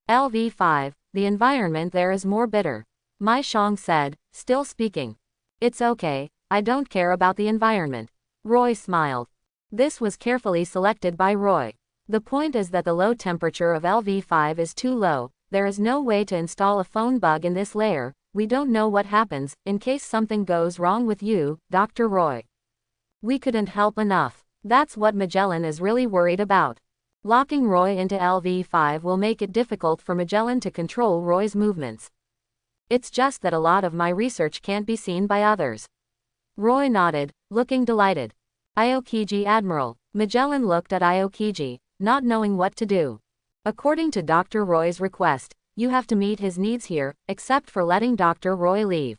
Speaker 1: LV5, the environment there is more bitter. Mai Shang said, still speaking. It's okay, I don't care about the environment. Roy smiled. This was carefully selected by Roy. The point is that the low temperature of LV5 is too low, there is no way to install a phone bug in this layer, we don't know what happens, in case something goes wrong with you, Dr. Roy. We couldn't help enough. That's what Magellan is really worried about. Locking Roy into LV5 will make it difficult for Magellan to control Roy's movements. It's just that a lot of my research can't be seen by others. Roy nodded, looking delighted. Aokiji Admiral. Magellan looked at Aokiji, not knowing what to do. According to Dr. Roy's request, you have to meet his needs here, except for letting Dr. Roy leave.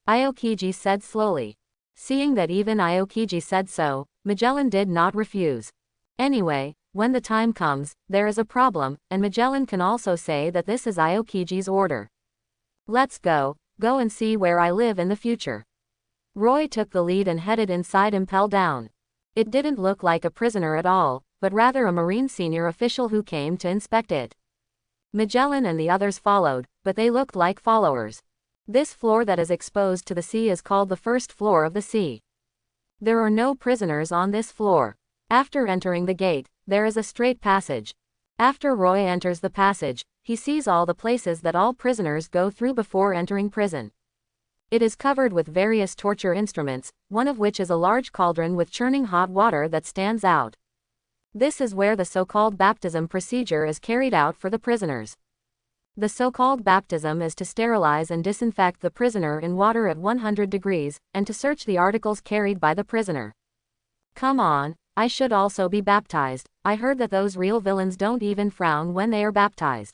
Speaker 1: Aokiji said slowly. Seeing that even Aokiji said so, Magellan did not refuse. Anyway, when the time comes, there is a problem, and Magellan can also say that this is Aokiji's order. Let's go and see where I live in the future. Roy took the lead and headed inside Impel Down. It didn't look like a prisoner at all, but rather a Marine senior official who came to inspect it. Magellan and the others followed, but they looked like followers. This floor that is exposed to the sea is called the first floor of the sea. There are no prisoners on this floor. After entering the gate, there is a straight passage. After Roy enters the passage, he sees all the places that all prisoners go through before entering prison. It is covered with various torture instruments, one of which is a large cauldron with churning hot water that stands out. This is where the so-called baptism procedure is carried out for the prisoners. The so-called baptism is to sterilize and disinfect the prisoner in water at 100 degrees, and to search the articles carried by the prisoner. Come on, I should also be baptized. I heard that those real villains don't even frown when they are baptized.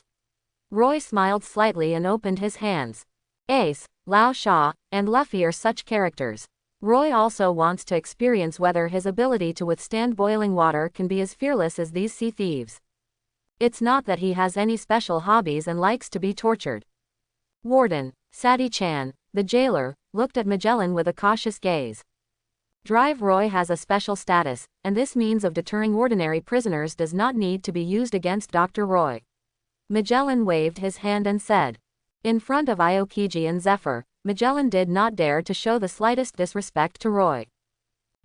Speaker 1: Roy smiled slightly and opened his hands. Ace, Lao Sha, and Luffy are such characters. Roy also wants to experience whether his ability to withstand boiling water can be as fearless as these sea thieves. It's not that he has any special hobbies and likes to be tortured. Warden, Sadi-chan, the jailer, looked at Magellan with a cautious gaze. Drive Roy has a special status, and this means of deterring ordinary prisoners does not need to be used against Dr. Roy. Magellan waved his hand and said. In front of Aokiji and Zephyr, Magellan did not dare to show the slightest disrespect to Roy.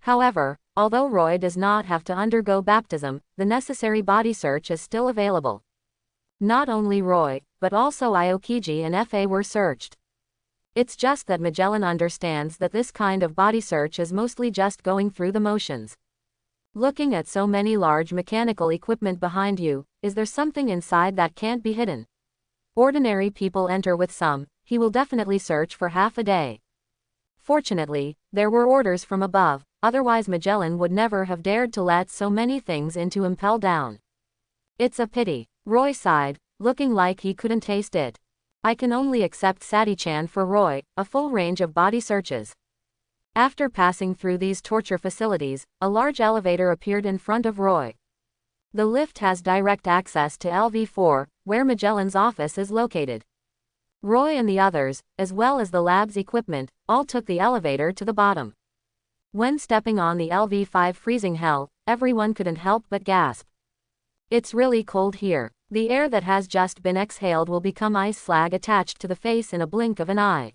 Speaker 1: However, although Roy does not have to undergo baptism, the necessary body search is still available. Not only Roy, but also Aokiji and FA were searched. It's just that Magellan understands that this kind of body search is mostly just going through the motions. Looking at so many large mechanical equipment behind you, is there something inside that can't be hidden? Ordinary people enter with some, he will definitely search for half a day. Fortunately, there were orders from above, otherwise Magellan would never have dared to let so many things into Impel Down. It's a pity, Roy sighed, looking like he couldn't taste it. I can only accept Sadi-chan for Roy, a full range of body searches. After passing through these torture facilities, a large elevator appeared in front of Roy. The lift has direct access to LV4, where Magellan's office is located. Roy and the others, as well as the lab's equipment, all took the elevator to the bottom. When stepping on the LV5 freezing hell, everyone couldn't help but gasp. It's really cold here. The air that has just been exhaled will become ice slag attached to the face in a blink of an eye.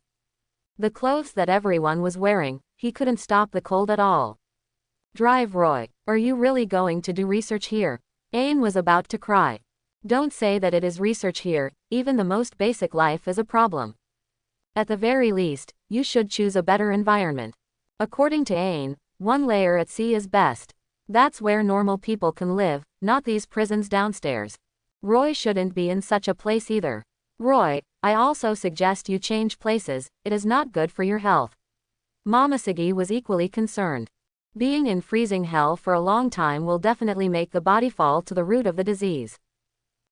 Speaker 1: The clothes that everyone was wearing, he couldn't stop the cold at all. Drive, Roy. Are you really going to do research here? Aang was about to cry. Don't say that it is research here, even the most basic life is a problem. At the very least, you should choose a better environment. According to Aang, one layer at sea is best. That's where normal people can live, not these prisons downstairs. Roy shouldn't be in such a place either. Roy, I also suggest you change places, it is not good for your health. Momoshiki was equally concerned. Being in freezing hell for a long time will definitely make the body fall to the root of the disease.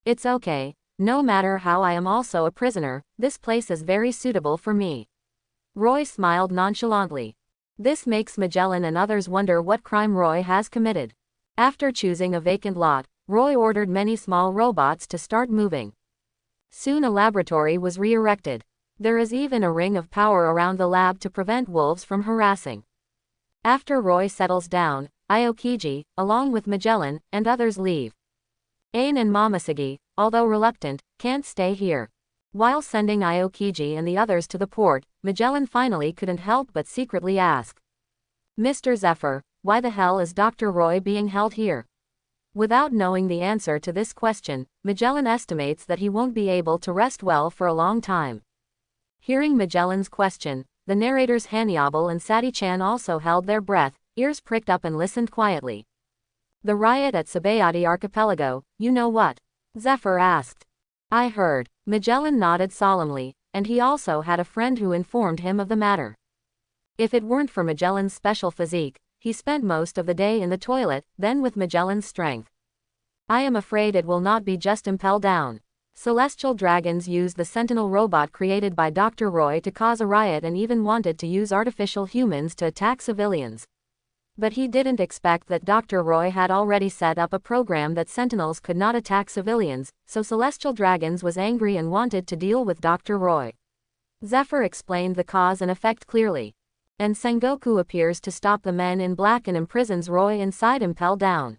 Speaker 1: It's okay, no matter how I am also a prisoner, this place is very suitable for me. Roy smiled nonchalantly. This makes Magellan and others wonder what crime Roy has committed. After choosing a vacant lot, Roy ordered many small robots to start moving. Soon a laboratory was re-erected. There is even a ring of power around the lab to prevent wolves from harassing. After Roy settles down, Aokiji, along with Magellan, and others leave. Aang and Momoshiki, although reluctant, can't stay here. While sending Aokiji and the others to the port, Magellan finally couldn't help but secretly ask. Mr. Zephyr, why the hell is Dr. Roy being held here? Without knowing the answer to this question, Magellan estimates that he won't be able to rest well for a long time. Hearing Magellan's question, the narrators Hannibal and Sati-chan also held their breath, ears pricked up and listened quietly. The riot at Sabaody Archipelago, you know what? Zephyr asked. I heard. Magellan nodded solemnly, and he also had a friend who informed him of the matter. If it weren't for Magellan's special physique, he spent most of the day in the toilet, then with Magellan's strength. I am afraid it will not be just Impel Down. Celestial dragons used the Sentinel robot created by Dr. Roy to cause a riot and even wanted to use artificial humans to attack civilians. But he didn't expect that Dr. Roy had already set up a program that Sentinels could not attack civilians, so Celestial Dragons was angry and wanted to deal with Dr. Roy. Zephyr explained the cause and effect clearly. And Sengoku appears to stop the men in black and imprisons Roy inside Impel Down.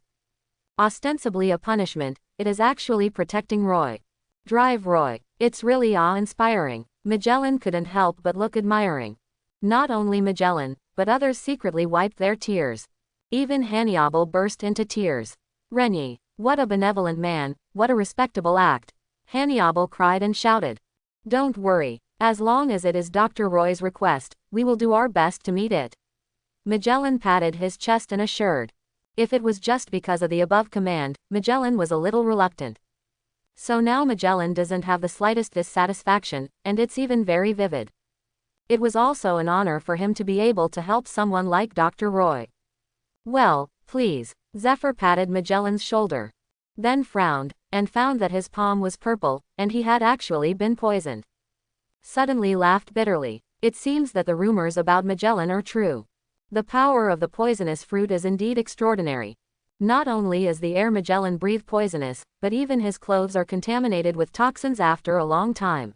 Speaker 1: Ostensibly a punishment, it is actually protecting Roy. Drive, Roy. It's really awe-inspiring. Magellan couldn't help but look admiring. Not only Magellan, but others secretly wiped their tears. Even Hannibal burst into tears. Renyi, what a benevolent man, what a respectable act. Hannibal cried and shouted. Don't worry, as long as it is Dr. Roy's request, we will do our best to meet it. Magellan patted his chest and assured. If it was just because of the above command, Magellan was a little reluctant. So now Magellan doesn't have the slightest dissatisfaction, and it's even very vivid. It was also an honor for him to be able to help someone like Dr. Roy. Well, please. Zephyr patted Magellan's shoulder. Then frowned, and found that his palm was purple, and he had actually been poisoned. Suddenly laughed bitterly. It seems that the rumors about Magellan are true. The power of the poisonous fruit is indeed extraordinary. Not only is the air Magellan breathed poisonous, but even his clothes are contaminated with toxins after a long time.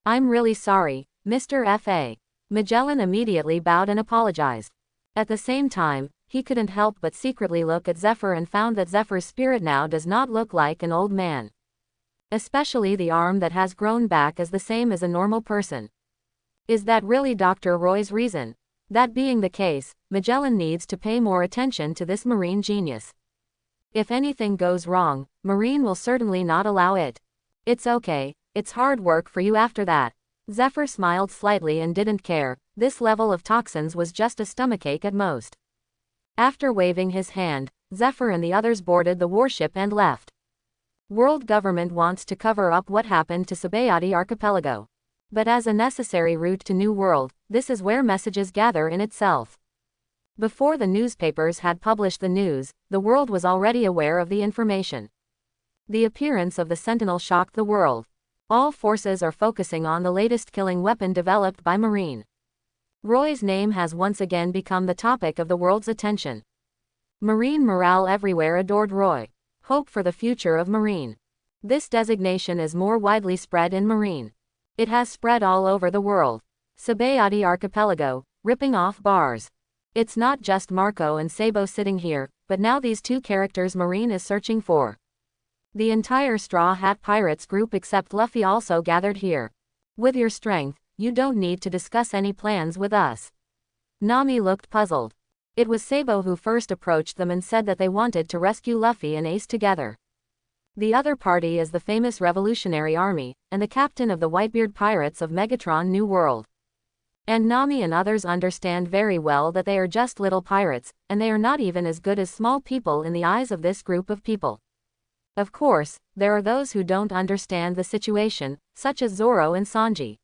Speaker 1: I'm really sorry, Mr. F.A. Magellan immediately bowed and apologized. At the same time, he couldn't help but secretly look at Zephyr and found that Zephyr's spirit now does not look like an old man. Especially the arm that has grown back is the same as a normal person. Is that really Dr. Roy's reason? That being the case, Magellan needs to pay more attention to this marine genius. If anything goes wrong, Marine will certainly not allow it. It's okay, it's hard work for you after that. Zephyr smiled slightly and didn't care, this level of toxins was just a stomachache at most. After waving his hand, Zephyr and the others boarded the warship and left. World government wants to cover up what happened to Sabaody Archipelago. But as a necessary route to New World, this is where messages gather in itself. Before the newspapers had published the news, the world was already aware of the information. The appearance of the Sentinel shocked the world. All forces are focusing on the latest killing weapon developed by Marine. Roy's name has once again become the topic of the world's attention. Marine morale everywhere adored Roy. Hope for the future of Marine. This designation is more widely spread in Marine. It has spread all over the world. Sabaody Archipelago, ripping off bars. It's not just Marco and Sabo sitting here, but now these two characters Marine is searching for. The entire Straw Hat Pirates group except Luffy also gathered here. With your strength, you don't need to discuss any plans with us. Nami looked puzzled. It was Sabo who first approached them and said that they wanted to rescue Luffy and Ace together. The other party is the famous Revolutionary Army, and the captain of the Whitebeard Pirates of Megatron New World. And Nami and others understand very well that they are just little pirates, and they are not even as good as small people in the eyes of this group of people. Of course, there are those who don't understand the situation, such as Zoro and Sanji.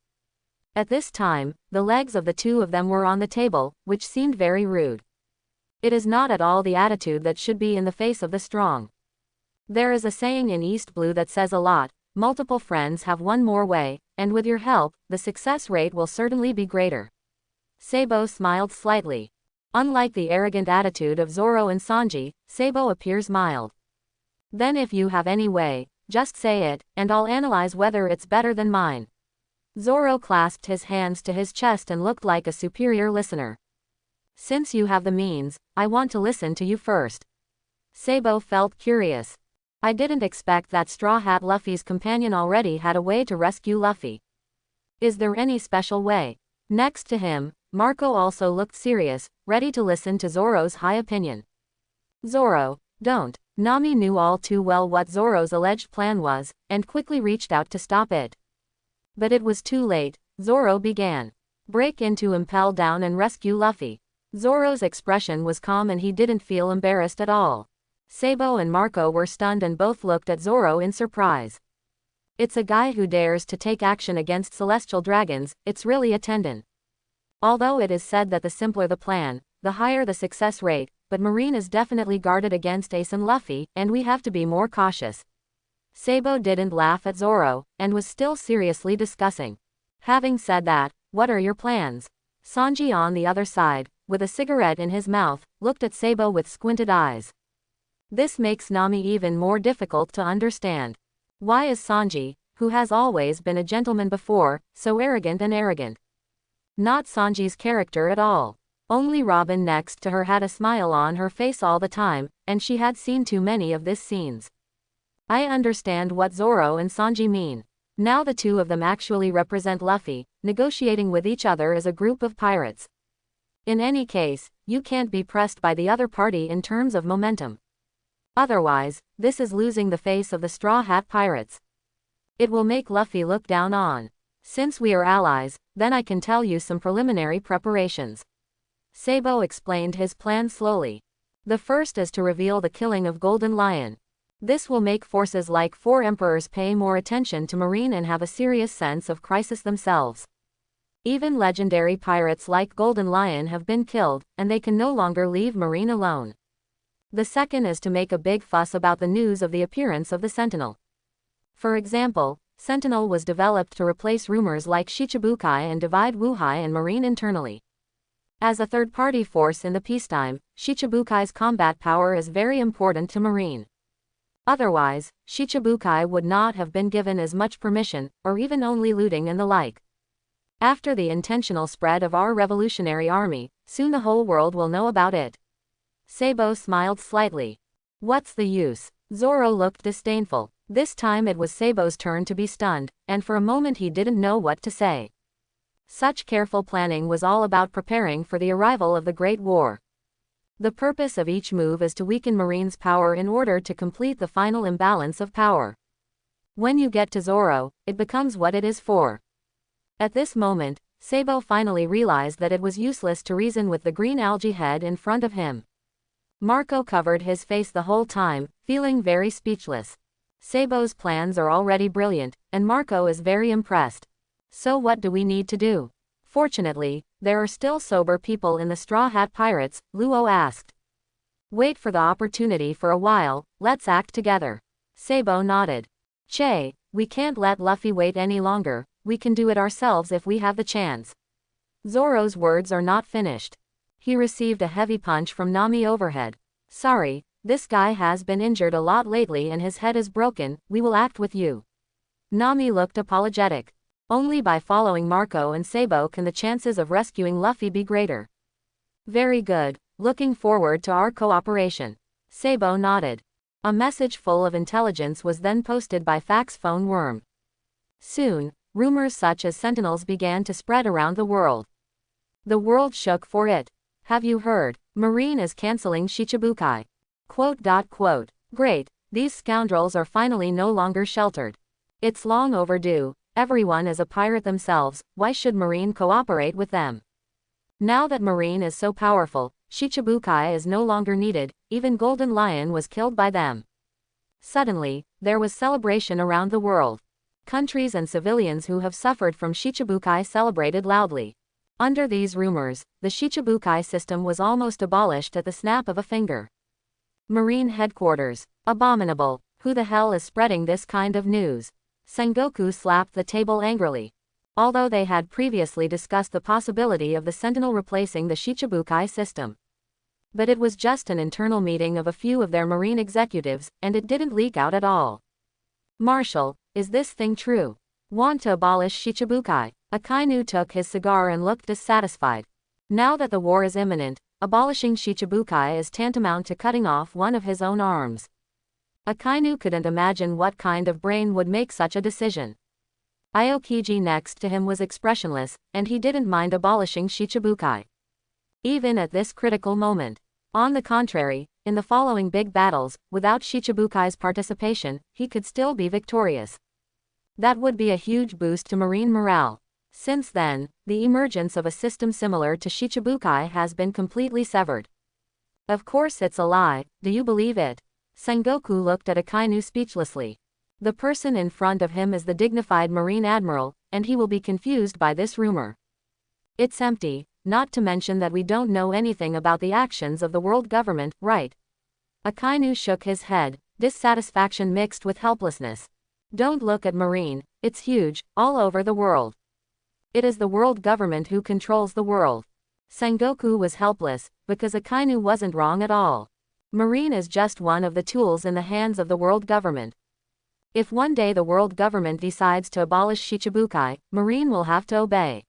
Speaker 1: At this time, the legs of the two of them were on the table, which seemed very rude. It is not at all the attitude that should be in the face of the strong. There is a saying in East Blue that says a lot: multiple friends have one more way, and with your help, the success rate will certainly be greater. Sabo smiled slightly. Unlike the arrogant attitude of Zoro and Sanji, Sabo appears mild. Then if you have any way, just say it, and I'll analyze whether it's better than mine. Zoro clasped his hands to his chest and looked like a superior listener. Since you have the means, I want to listen to you first. Sabo felt curious. I didn't expect that Straw Hat Luffy's companion already had a way to rescue Luffy. Is there any special way? Next to him, Marco also looked serious, ready to listen to Zoro's high opinion. Zoro, don't. Nami knew all too well what Zoro's alleged plan was, and quickly reached out to stop it. But it was too late. Zoro began. Break into Impel Down and rescue Luffy. Zoro's expression was calm and he didn't feel embarrassed at all. Sabo and Marco were stunned and both looked at Zoro in surprise. It's a guy who dares to take action against celestial dragons, it's really a tendon. Although it is said that the simpler the plan, the higher the success rate, but Marine is definitely guarded against Ace and Luffy, and we have to be more cautious. Sabo didn't laugh at Zoro, and was still seriously discussing. Having said that, what are your plans? Sanji on the other side, with a cigarette in his mouth, looked at Sabo with squinted eyes. This makes Nami even more difficult to understand. Why is Sanji, who has always been a gentleman before, so arrogant and arrogant? Not Sanji's character at all. Only Robin next to her had a smile on her face all the time, and she had seen too many of these scenes. I understand what Zoro and Sanji mean. Now the two of them actually represent Luffy, negotiating with each other as a group of pirates. In any case, you can't be pressed by the other party in terms of momentum. Otherwise, this is losing the face of the Straw Hat Pirates. It will make Luffy look down on. Since we are allies, then I can tell you some preliminary preparations. Sabo explained his plan slowly. The first is to reveal the killing of Golden Lion. This will make forces like Four Emperors pay more attention to Marine and have a serious sense of crisis themselves. Even legendary pirates like Golden Lion have been killed, and they can no longer leave Marine alone. The second is to make a big fuss about the news of the appearance of the Sentinel. For example, Sentinel was developed to replace rumors like Shichibukai and divide Wuhai and Marine internally. As a third-party force in the peacetime, Shichibukai's combat power is very important to Marine. Otherwise, Shichibukai would not have been given as much permission, or even only looting and the like. After the intentional spread of our revolutionary army, soon the whole world will know about it. Sabo smiled slightly. What's the use? Zoro looked disdainful. This time it was Sabo's turn to be stunned, and for a moment he didn't know what to say. Such careful planning was all about preparing for the arrival of the Great War. The purpose of each move is to weaken Marine's power in order to complete the final imbalance of power. When you get to Zoro, it becomes what it is for. At this moment, Sabo finally realized that it was useless to reason with the green algae head in front of him. Marco covered his face the whole time, feeling very speechless. Sabo's plans are already brilliant, and Marco is very impressed. So what do we need to do? Fortunately, there are still sober people in the Straw Hat Pirates, Luo asked. Wait for the opportunity for a while, let's act together. Sabo nodded. Che, we can't let Luffy wait any longer, we can do it ourselves if we have the chance. Zoro's words are not finished. He received a heavy punch from Nami overhead. Sorry, this guy has been injured a lot lately and his head is broken, we will act with you. Nami looked apologetic. Only by following Marco and Sabo can the chances of rescuing Luffy be greater. Very good, looking forward to our cooperation. Sabo nodded. A message full of intelligence was then posted by Fax Phone Worm. Soon, rumors such as Sentinels began to spread around the world. The world shook for it. Have you heard? Marine is canceling Shichibukai. Quote. Great, these scoundrels are finally no longer sheltered. It's long overdue, everyone is a pirate themselves, why should Marine cooperate with them? Now that Marine is so powerful, Shichibukai is no longer needed, even Golden Lion was killed by them. Suddenly, there was celebration around the world. Countries and civilians who have suffered from Shichibukai celebrated loudly. Under these rumors, the Shichibukai system was almost abolished at the snap of a finger. Marine headquarters. Abominable. Who the hell is spreading this kind of news? Sengoku slapped the table angrily. Although they had previously discussed the possibility of the Sentinel replacing the Shichibukai system. But it was just an internal meeting of a few of their Marine executives, and it didn't leak out at all. Marshal, is this thing true? Want to abolish Shichibukai? Akainu took his cigar and looked dissatisfied. Now that the war is imminent, abolishing Shichibukai is tantamount to cutting off one of his own arms. Akainu couldn't imagine what kind of brain would make such a decision. Aokiji next to him was expressionless, and he didn't mind abolishing Shichibukai. Even at this critical moment. On the contrary, in the following big battles, without Shichibukai's participation, he could still be victorious. That would be a huge boost to Marine morale. Since then, the emergence of a system similar to Shichibukai has been completely severed. Of course it's a lie, do you believe it? Sengoku looked at Akainu speechlessly. The person in front of him is the dignified Marine Admiral, and he will be confused by this rumor. It's empty, not to mention that we don't know anything about the actions of the world government, right? Akainu shook his head, dissatisfaction mixed with helplessness. Don't look at Marine, it's huge, all over the world. It is the world government who controls the world. Sengoku was helpless, because Akainu wasn't wrong at all. Marine is just one of the tools in the hands of the world government. If one day the world government decides to abolish Shichibukai, Marine will have to obey.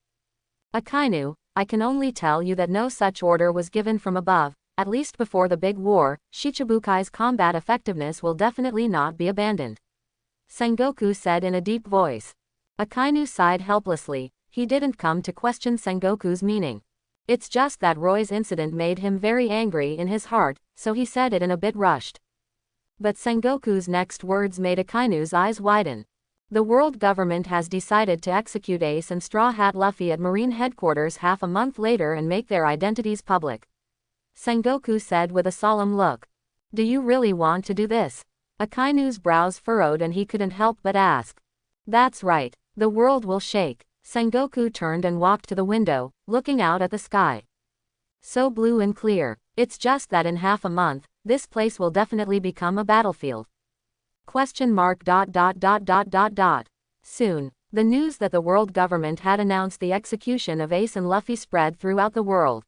Speaker 1: Akainu, I can only tell you that no such order was given from above, at least before the big war. Shichibukai's combat effectiveness will definitely not be abandoned. Sengoku said in a deep voice. Akainu sighed helplessly, he didn't come to question Sengoku's meaning. It's just that Roy's incident made him very angry in his heart, so he said it in a bit rushed. But Sengoku's next words made Akainu's eyes widen. The world government has decided to execute Ace and Straw Hat Luffy at Marine headquarters half a month later and make their identities public. Sengoku said with a solemn look. Do you really want to do this? Akainu's brows furrowed and he couldn't help but ask. That's right, the world will shake. Sengoku turned and walked to the window, looking out at the sky. So blue and clear, it's just that in half a month, this place will definitely become a battlefield. Soon, the news that the world government had announced the execution of Ace and Luffy spread throughout the world.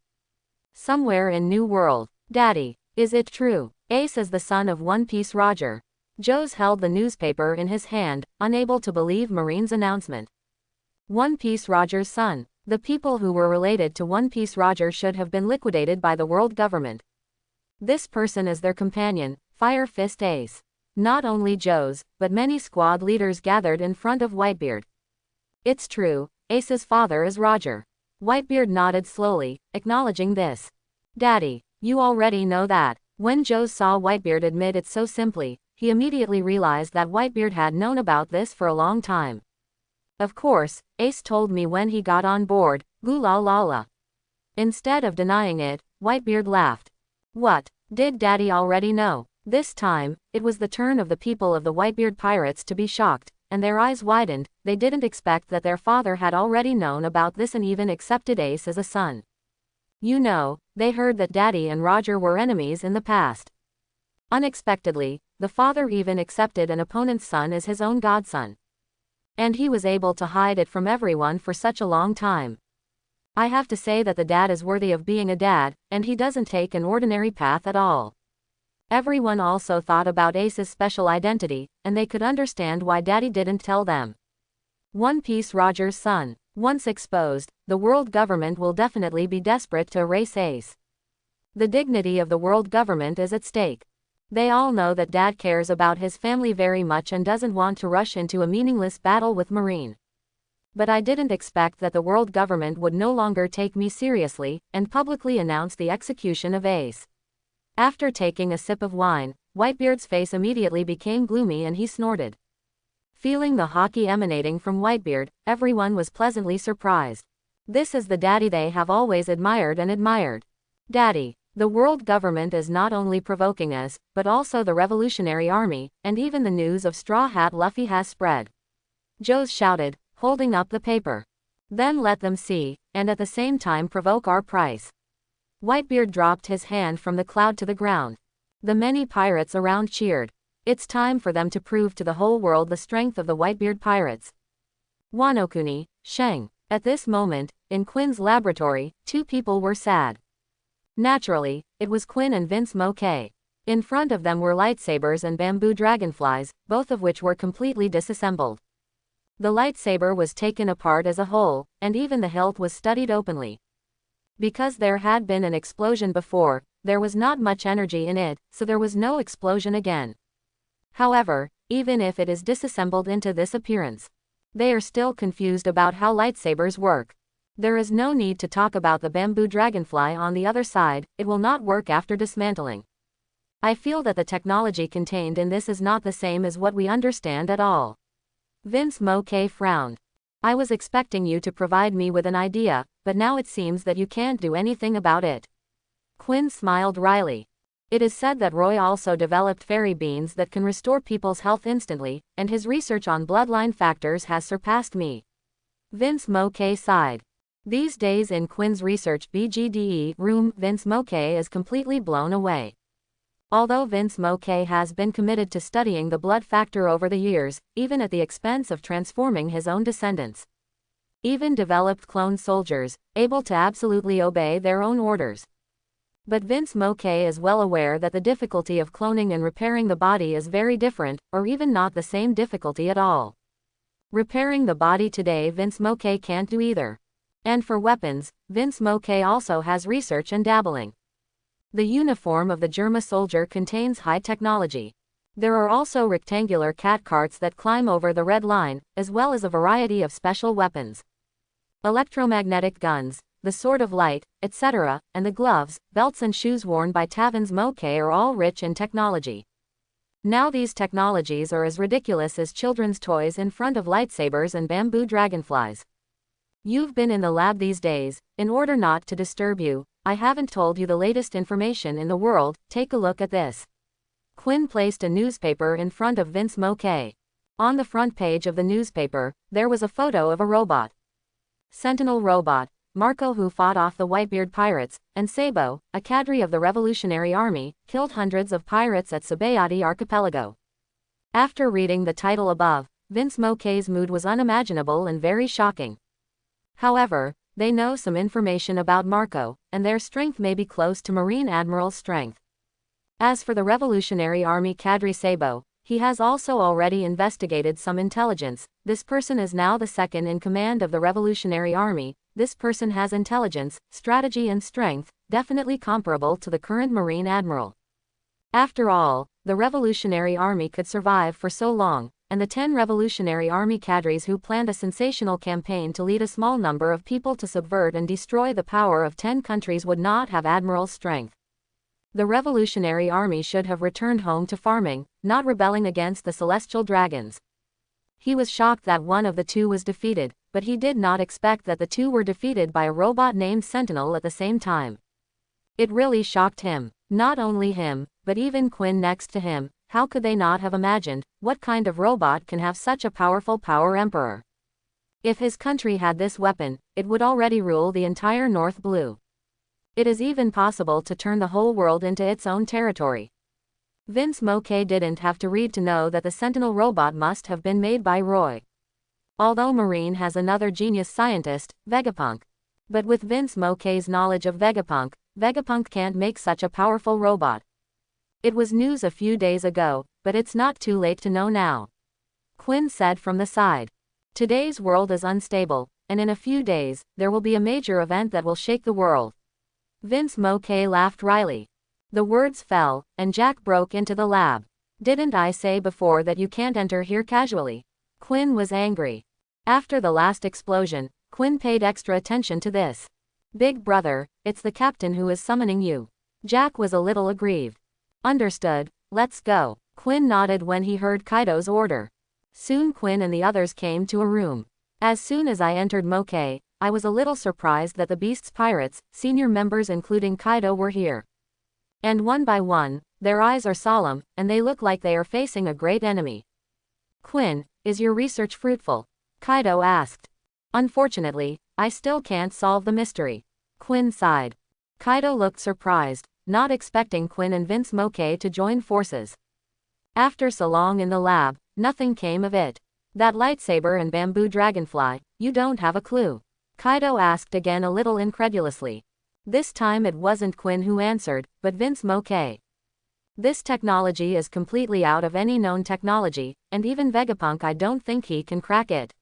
Speaker 1: Somewhere in New World. Daddy, is it true? Ace is the son of One Piece Roger. Joes held the newspaper in his hand, unable to believe Marine's announcement. One Piece Roger's son. The people who were related to One Piece Roger should have been liquidated by the world government. This person is their companion, Fire Fist Ace. Not only Joes, but many squad leaders gathered in front of Whitebeard. It's true, Ace's father is Roger. Whitebeard nodded slowly, acknowledging this. Daddy, you already know that. When Joes saw Whitebeard admit it so simply, he immediately realized that Whitebeard had known about this for a long time. Of course, Ace told me when he got on board, gula la la. Instead of denying it, Whitebeard laughed. What, did Daddy already know? This time, it was the turn of the people of the Whitebeard pirates to be shocked, and their eyes widened. They didn't expect that their father had already known about this and even accepted Ace as a son. You know, they heard that Daddy and Roger were enemies in the past. Unexpectedly, the father even accepted an opponent's son as his own godson. And he was able to hide it from everyone for such a long time. I have to say that the dad is worthy of being a dad, and he doesn't take an ordinary path at all. Everyone also thought about Ace's special identity, and they could understand why Daddy didn't tell them. One Piece Roger's son. Once exposed, the world government will definitely be desperate to erase Ace. The dignity of the world government is at stake. They all know that Dad cares about his family very much and doesn't want to rush into a meaningless battle with Marine. But I didn't expect that the world government would no longer take me seriously, and publicly announce the execution of Ace. After taking a sip of wine, Whitebeard's face immediately became gloomy and he snorted. Feeling the hockey emanating from Whitebeard, everyone was pleasantly surprised. This is the daddy they have always admired and admired. Daddy, the world government is not only provoking us, but also the Revolutionary Army, and even the news of Straw Hat Luffy has spread. Joes shouted, holding up the paper. Then let them see, and at the same time provoke our price. Whitebeard dropped his hand from the cloud to the ground. The many pirates around cheered. It's time for them to prove to the whole world the strength of the Whitebeard pirates. Wano-kuni, Sheng. At this moment, in Quinn's laboratory, two people were sad. Naturally, it was Quinn and Vince Moke. In front of them were lightsabers and bamboo dragonflies, both of which were completely disassembled. The lightsaber was taken apart as a whole, and even the hilt was studied openly. Because there had been an explosion before, there was not much energy in it, so there was no explosion again. However, even if it is disassembled into this appearance, they are still confused about how lightsabers work. There is no need to talk about the bamboo dragonfly on the other side, it will not work after dismantling. I feel that the technology contained in this is not the same as what we understand at all. Vince Moke frowned. I was expecting you to provide me with an idea, but now it seems that you can't do anything about it. Quinn smiled wryly. It is said that Roy also developed fairy beans that can restore people's health instantly, and his research on bloodline factors has surpassed me. Vince Moke sighed. These days in Quinn's research BGDE room, Vince Moke is completely blown away. Although Vince Moke has been committed to studying the blood factor over the years, even at the expense of transforming his own descendants. Even developed clone soldiers, able to absolutely obey their own orders. But Vince Moke is well aware that the difficulty of cloning and repairing the body is very different, or even not the same difficulty at all. Repairing the body today Vince Moke can't do either. And for weapons, Vince Moke also has research and dabbling. The uniform of the Germa soldier contains high technology. There are also rectangular cat carts that climb over the red line, as well as a variety of special weapons. Electromagnetic guns, the sword of light, etc., and the gloves, belts and shoes worn by Tavan's Moke are all rich in technology. Now these technologies are as ridiculous as children's toys in front of lightsabers and bamboo dragonflies. You've been in the lab these days. In order not to disturb you, I haven't told you the latest information in the world. Take a look at this. Quinn placed a newspaper in front of Vince Moke. On the front page of the newspaper, there was a photo of a robot. Sentinel robot, Marco, who fought off the Whitebeard pirates, and Sabo, a cadre of the Revolutionary Army, killed hundreds of pirates at Sabaody archipelago. After reading the title above, Vince Moke's mood was unimaginable and very shocking. However, they know some information about Marco, and their strength may be close to Marine Admiral's strength. As for the Revolutionary Army cadre Sabo, he has also already investigated some intelligence. This person is now the second in command of the Revolutionary Army. This person has intelligence, strategy and strength, definitely comparable to the current Marine Admiral. After all, the Revolutionary Army could survive for so long, and the 10 Revolutionary Army cadres who planned a sensational campaign to lead a small number of people to subvert and destroy the power of 10 countries would not have Admiral's strength. The Revolutionary Army should have returned home to farming, not rebelling against the Celestial Dragons. He was shocked that one of the two was defeated, but he did not expect that the two were defeated by a robot named Sentinel at the same time. It really shocked him. Not only him, but even Quinn next to him. How could they not have imagined, what kind of robot can have such a powerful power emperor? If his country had this weapon, it would already rule the entire North Blue. It is even possible to turn the whole world into its own territory. Vince Moke didn't have to read to know that the Sentinel robot must have been made by Roy. Although Marine has another genius scientist, Vegapunk. But with Vince McKay's knowledge of Vegapunk, Vegapunk can't make such a powerful robot. It was news a few days ago, but it's not too late to know now. Quinn said from the side. Today's world is unstable, and in a few days, there will be a major event that will shake the world. Vince McKay laughed wryly. The words fell, and Jack broke into the lab. Didn't I say before that you can't enter here casually? Quinn was angry. After the last explosion, Quinn paid extra attention to this. Big brother, it's the captain who is summoning you. Jack was a little aggrieved. Understood, let's go. Quinn nodded when he heard Kaido's order. Soon Quinn and the others came to a room. As soon as I entered McKay, I was a little surprised that the Beast's pirates, senior members including Kaido, were here. And one by one, their eyes are solemn, and they look like they are facing a great enemy. Quinn, is your research fruitful? Kaido asked. Unfortunately, I still can't solve the mystery. Quinn sighed. Kaido looked surprised, not expecting Quinn and Vince McKay to join forces. After so long in the lab, nothing came of it. That lightsaber and bamboo dragonfly, you don't have a clue? Kaido asked again a little incredulously. This time it wasn't Quinn who answered, but Vince McKay. This technology is completely out of any known technology, and even Vegapunk, I don't think he can crack it.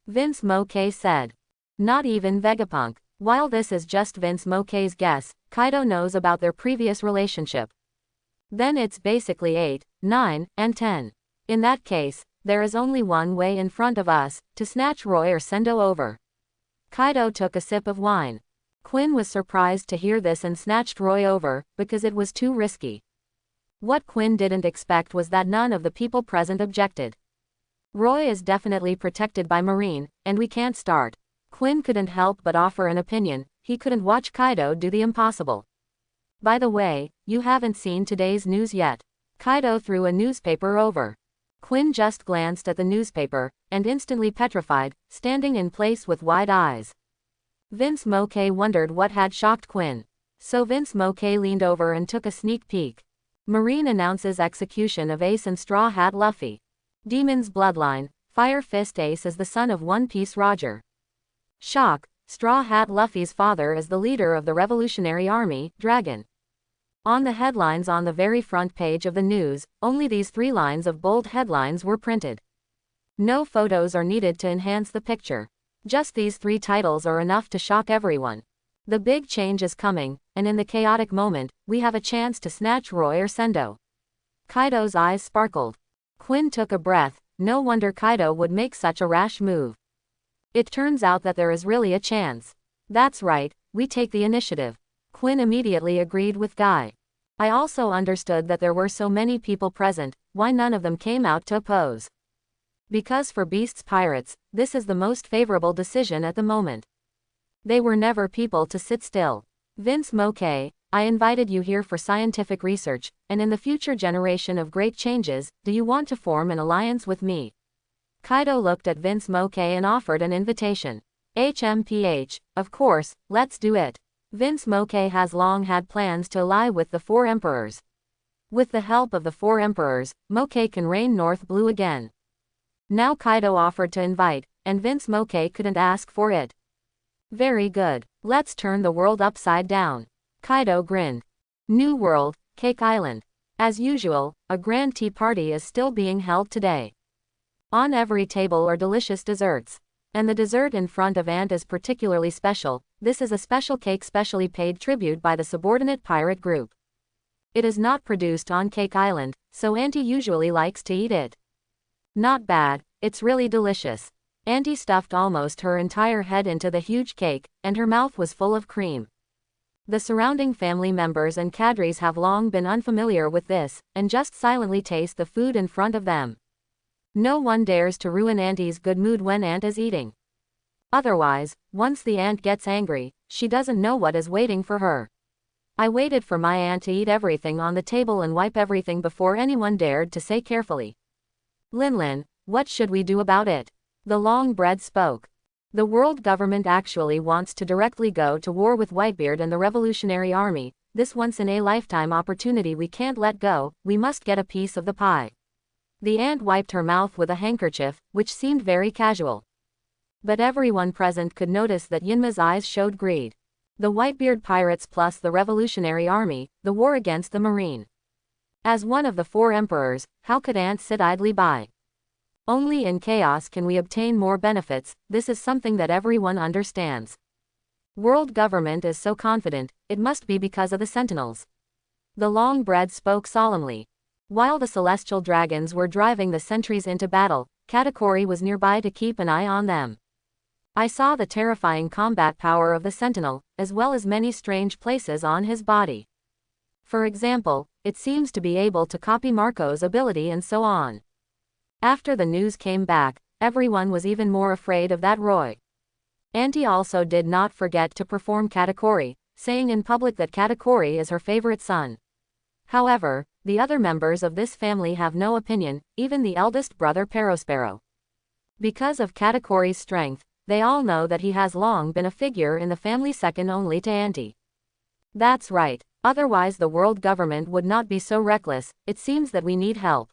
Speaker 1: Vince McKay said. Not even Vegapunk. While this is just Vince McKay's guess, Kaido knows about their previous relationship. Then it's basically 8, 9, and 10. In that case, there is only one way in front of us, to snatch Roy or Sendo over. Kaido took a sip of wine. Quinn was surprised to hear this and snatched Roy over, because it was too risky. What Quinn didn't expect was that none of the people present objected. Roy is definitely protected by Marine, and we can't start. Quinn couldn't help but offer an opinion. He couldn't watch Kaido do the impossible. By the way, you haven't seen today's news yet. Kaido threw a newspaper over. Quinn just glanced at the newspaper, and instantly petrified, standing in place with wide eyes. Vince McKay wondered what had shocked Quinn. So Vince McKay leaned over and took a sneak peek. Marine announces execution of Ace and Straw Hat Luffy. Demon's bloodline, Fire Fist Ace is the son of One Piece Roger. Shock, Straw Hat Luffy's father is the leader of the Revolutionary Army, Dragon. On the headlines on the very front page of the news, only these 3 lines of bold headlines were printed. No photos are needed to enhance the picture. Just these 3 titles are enough to shock everyone. The big change is coming, and in the chaotic moment, we have a chance to snatch Roy or Sendo. Kaido's eyes sparkled. Quinn took a breath. No wonder Kaido would make such a rash move. It turns out that there is really a chance. That's right, we take the initiative. Quinn immediately agreed with Guy. I also understood that there were so many people present, why none of them came out to oppose? Because for Beast's pirates, this is the most favorable decision at the moment. They were never people to sit still. Vince McKay, I invited you here for scientific research, and in the future generation of great changes, do you want to form an alliance with me? Kaido looked at Vince McKay and offered an invitation. HMPH, of course, let's do it. Vince McKay has long had plans to ally with the 4 emperors. With the help of the 4 emperors, McKay can reign North Blue again. Now Kaido offered to invite, and Vince McKay couldn't ask for it. Very good, let's turn the world upside down. Kaido grinned. New World, Cake Island. As usual, a grand tea party is still being held today. On every table are delicious desserts. And the dessert in front of Ant is particularly special. This is a special cake specially paid tribute by the subordinate pirate group. It is not produced on Cake Island, so Auntie usually likes to eat it. Not bad, it's really delicious. Auntie stuffed almost her entire head into the huge cake, and her mouth was full of cream. The surrounding family members and cadres have long been unfamiliar with this, and just silently taste the food in front of them. No one dares to ruin Auntie's good mood when Aunt is eating. Otherwise, once the aunt gets angry, she doesn't know what is waiting for her. I waited for my aunt to eat everything on the table and wipe everything before anyone dared to say carefully. Linlin, what should we do about it? The long-bread spoke. The world government actually wants to directly go to war with Whitebeard and the Revolutionary Army. This once-in-a-lifetime opportunity we can't let go, we must get a piece of the pie. The aunt wiped her mouth with a handkerchief, which seemed very casual. But everyone present could notice that Yinma's eyes showed greed. The Whitebeard pirates plus the Revolutionary Army, the war against the Marine. As one of the 4 emperors, how could Ant sit idly by? Only in chaos can we obtain more benefits, this is something that everyone understands. World government is so confident, it must be because of the Sentinels. The Longbread spoke solemnly. While the celestial dragons were driving the sentries into battle, Katakuri was nearby to keep an eye on them. I saw the terrifying combat power of the Sentinel, as well as many strange places on his body. For example, it seems to be able to copy Marco's ability and so on. After the news came back, everyone was even more afraid of that Roy. Auntie also did not forget to perform Katakuri, saying in public that Katakuri is her favorite son. However, the other members of this family have no opinion, even the eldest brother Perospero. Because of Katakuri's strength, they all know that he has long been a figure in the family second only to Auntie. That's right, otherwise the world government would not be so reckless, it seems that we need help.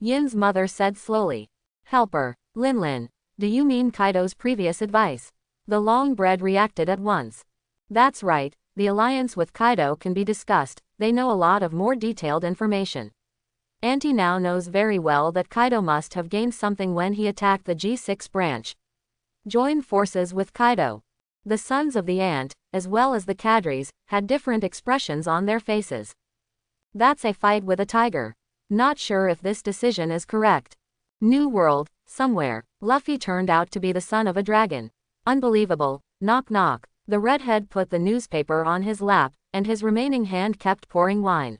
Speaker 1: Yin's mother said slowly. Helper, Linlin, do you mean Kaido's previous advice? The Longbread reacted at once. That's right, the alliance with Kaido can be discussed, they know a lot of more detailed information. Auntie now knows very well that Kaido must have gained something when he attacked the G6 branch. Join forces with Kaido. The sons of the Ant, as well as the cadres, had different expressions on their faces. That's a fight with a tiger. Not sure if this decision is correct. New World, somewhere, Luffy turned out to be the son of a dragon. Unbelievable, knock knock. The redhead put the newspaper on his lap, and his remaining hand kept pouring wine.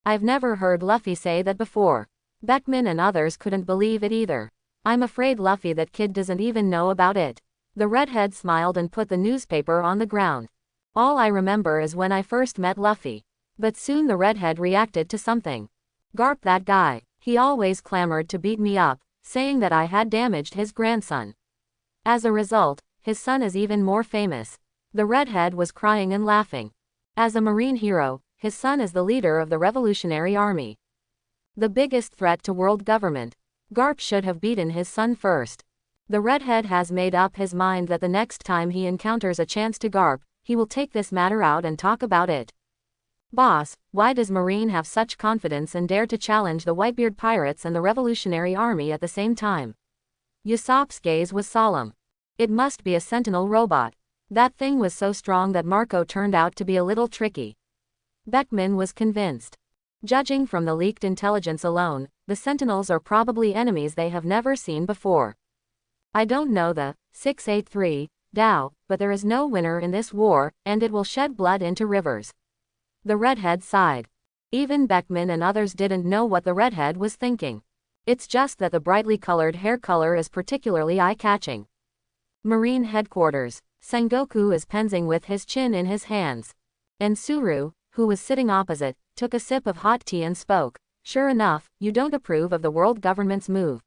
Speaker 1: I've never heard Luffy say that before. Beckman and others couldn't believe it either. I'm afraid Luffy that kid doesn't even know about it. The redhead smiled and put the newspaper on the ground. All I remember is when I first met Luffy. But soon the redhead reacted to something. Garp, that guy, he always clamored to beat me up, saying that I had damaged his grandson. As a result, his son is even more famous. The redhead was crying and laughing. As a Marine hero, his son is the leader of the Revolutionary Army. The biggest threat to world government. Garp should have beaten his son first. The redhead has made up his mind that the next time he encounters a chance to Garp, he will take this matter out and talk about it. Boss, why does Marine have such confidence and dare to challenge the Whitebeard pirates and the Revolutionary Army at the same time? Usopp's gaze was solemn. It must be a Sentinel robot. That thing was so strong that Marco turned out to be a little tricky. Beckman was convinced. Judging from the leaked intelligence alone, the Sentinels are probably enemies they have never seen before. I don't know the 683 Tao, but there is no winner in this war, and it will shed blood into rivers. The redhead sighed. Even Beckman and others didn't know what the redhead was thinking. It's just that the brightly colored hair color is particularly eye-catching. Marine headquarters. Sengoku is pensing with his chin in his hands. And Suru, who was sitting opposite, took a sip of hot tea and spoke. Sure enough, you don't approve of the world government's move.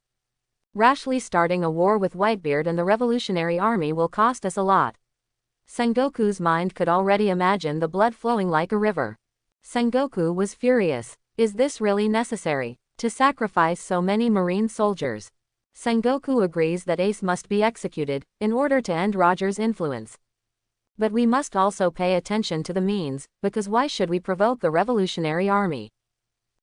Speaker 1: Rashly starting a war with Whitebeard and the Revolutionary Army will cost us a lot. Sengoku's mind could already imagine the blood flowing like a river. Sengoku was furious. Is this really necessary? To sacrifice so many Marine soldiers? Sengoku agrees that Ace must be executed, in order to end Roger's influence. But we must also pay attention to the means, because why should we provoke the Revolutionary Army?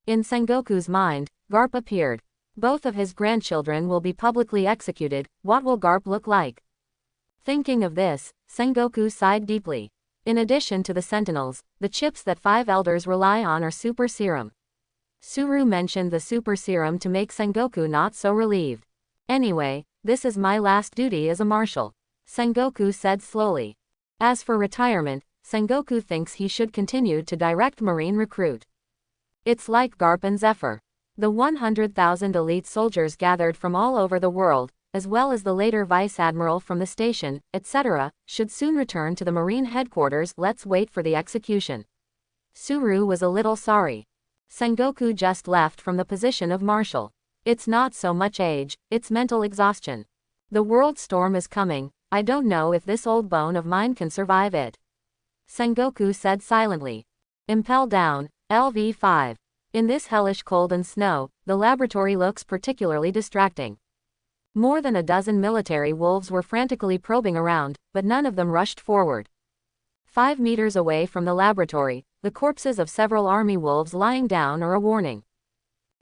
Speaker 1: In Sengoku's mind, Garp appeared. Both of his grandchildren will be publicly executed, what will Garp look like? Thinking of this, Sengoku sighed deeply. In addition to the Sentinels, the chips that 5 elders rely on are super serum. Suru mentioned the super serum to make Sengoku not so relieved. Anyway, this is my last duty as a marshal, Sengoku said slowly. As for retirement, Sengoku thinks he should continue to direct Marine recruit. It's like Garp and Zephyr. The 100,000 elite soldiers gathered from all over the world, as well as the later Vice Admiral from the station, etc., should soon return to the Marine headquarters. Let's wait for the execution. Suru was a little sorry. Sengoku just left from the position of marshal. It's not so much age, it's mental exhaustion. The world storm is coming, I don't know if this old bone of mine can survive it. Sengoku said silently. Impel Down, LV5. In this hellish cold and snow, the laboratory looks particularly distracting. More than a dozen military wolves were frantically probing around, but none of them rushed forward. 5 meters away from the laboratory, the corpses of several army wolves lying down are a warning.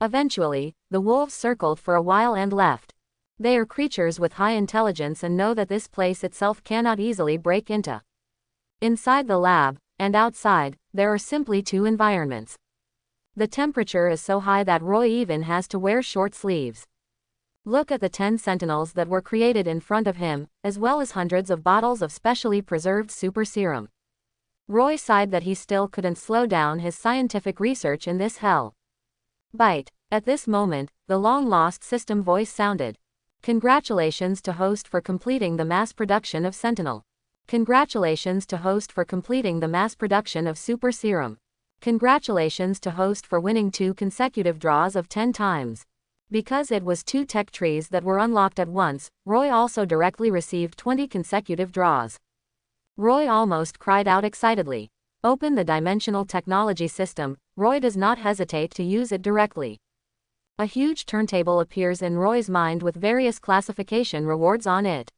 Speaker 1: Eventually, the wolves circled for a while and left. They are creatures with high intelligence and know that this place itself cannot easily break into. Inside the lab, and outside, there are simply 2 environments. The temperature is so high that Roy even has to wear short sleeves. Look at the 10 sentinels that were created in front of him, as well as hundreds of bottles of specially preserved super serum. Roy sighed that he still couldn't slow down his scientific research in this hell. Bite. At this moment, the long-lost system voice sounded. Congratulations to host for completing the mass production of Sentinel. Congratulations to host for completing the mass production of super serum. Congratulations to host for winning 2 consecutive draws of 10 times. Because it was 2 tech trees that were unlocked at once, Roy also directly received 20 consecutive draws. Roy almost cried out excitedly. Open the dimensional technology system. Roy does not hesitate to use it directly. A huge turntable appears in Roy's mind with various classification rewards on it.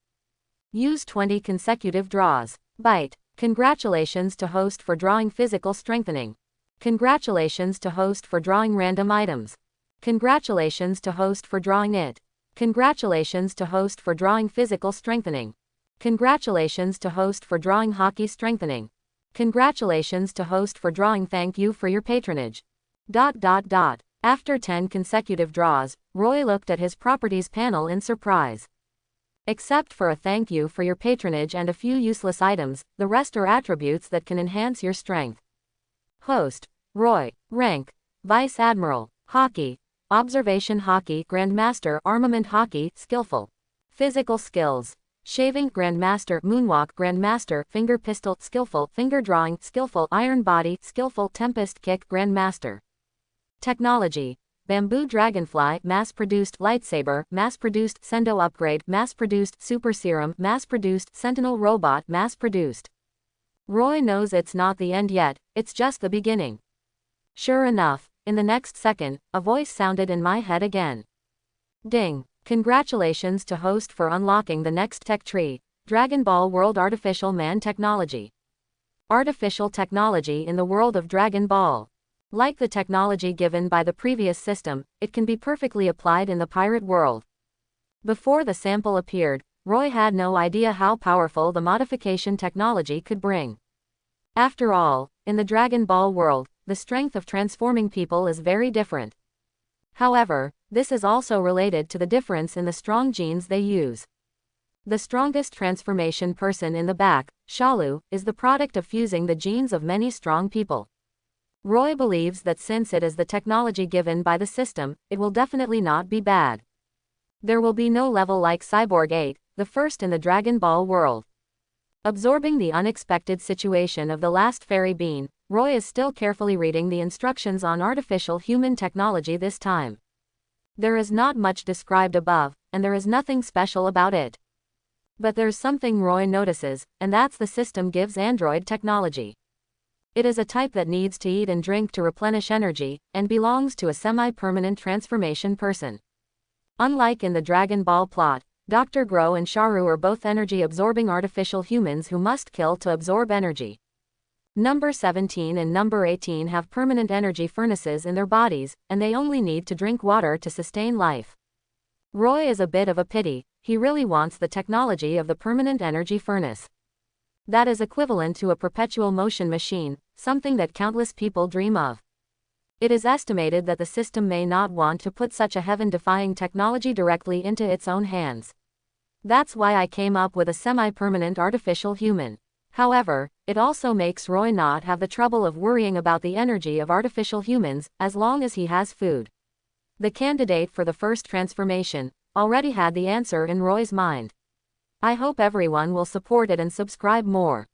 Speaker 1: Use 20 consecutive draws. Bite. Congratulations to host for drawing physical strengthening. Congratulations to host for drawing random items. Congratulations to host for drawing it. Congratulations to host for drawing physical strengthening. Congratulations to host for drawing hockey strengthening. Congratulations to host for drawing thank you for your patronage. ... After 10 consecutive draws, Roy looked at his properties panel in surprise. Except for a thank you for your patronage and a few useless items, the rest are attributes that can enhance your strength. Host. Roy. Rank. Vice Admiral. Hockey. Observation Hockey Grandmaster Armament Hockey Skillful. Physical Skills. Shaving Grandmaster Moonwalk Grandmaster Finger Pistol Skillful Finger Drawing Skillful Iron Body Skillful Tempest Kick Grandmaster. Technology. Bamboo Dragonfly Mass-produced Lightsaber Mass-produced Sendo Upgrade Mass-produced Super Serum Mass-produced Sentinel Robot Mass-produced. Roy knows it's not the end yet, it's just the beginning. Sure enough, in the next second, a voice sounded in my head again. Ding. Congratulations to host for unlocking the next tech tree, Dragon Ball World Artificial Man Technology. Artificial technology in the world of Dragon Ball. Like the technology given by the previous system, it can be perfectly applied in the pirate world. Before the sample appeared, Roy had no idea how powerful the modification technology could bring. After all, in the Dragon Ball world, the strength of transforming people is very different. However, this is also related to the difference in the strong genes they use. The strongest transformation person in the back, Shalu, is the product of fusing the genes of many strong people. Roy believes that since it is the technology given by the system, it will definitely not be bad. There will be no level like Cyborg 8, the first in the Dragon Ball world. Absorbing the unexpected situation of the last fairy bean, Roy is still carefully reading the instructions on artificial human technology this time. There is not much described above, and there is nothing special about it. But there's something Roy notices, and that's the system gives android technology. It is a type that needs to eat and drink to replenish energy, and belongs to a semi-permanent transformation person. Unlike in the Dragon Ball plot, Dr. Gro and Sharu are both energy-absorbing artificial humans who must kill to absorb energy. Number 17 and number 18 have permanent energy furnaces in their bodies, and they only need to drink water to sustain life. Roy is a bit of a pity, he really wants the technology of the permanent energy furnace. That is equivalent to a perpetual motion machine, something that countless people dream of. It is estimated that the system may not want to put such a heaven-defying technology directly into its own hands. That's why I came up with a semi-permanent artificial human. However, it also makes Roy not have the trouble of worrying about the energy of artificial humans, as long as he has food. The candidate for the first transformation already had the answer in Roy's mind. I hope everyone will support it and subscribe more.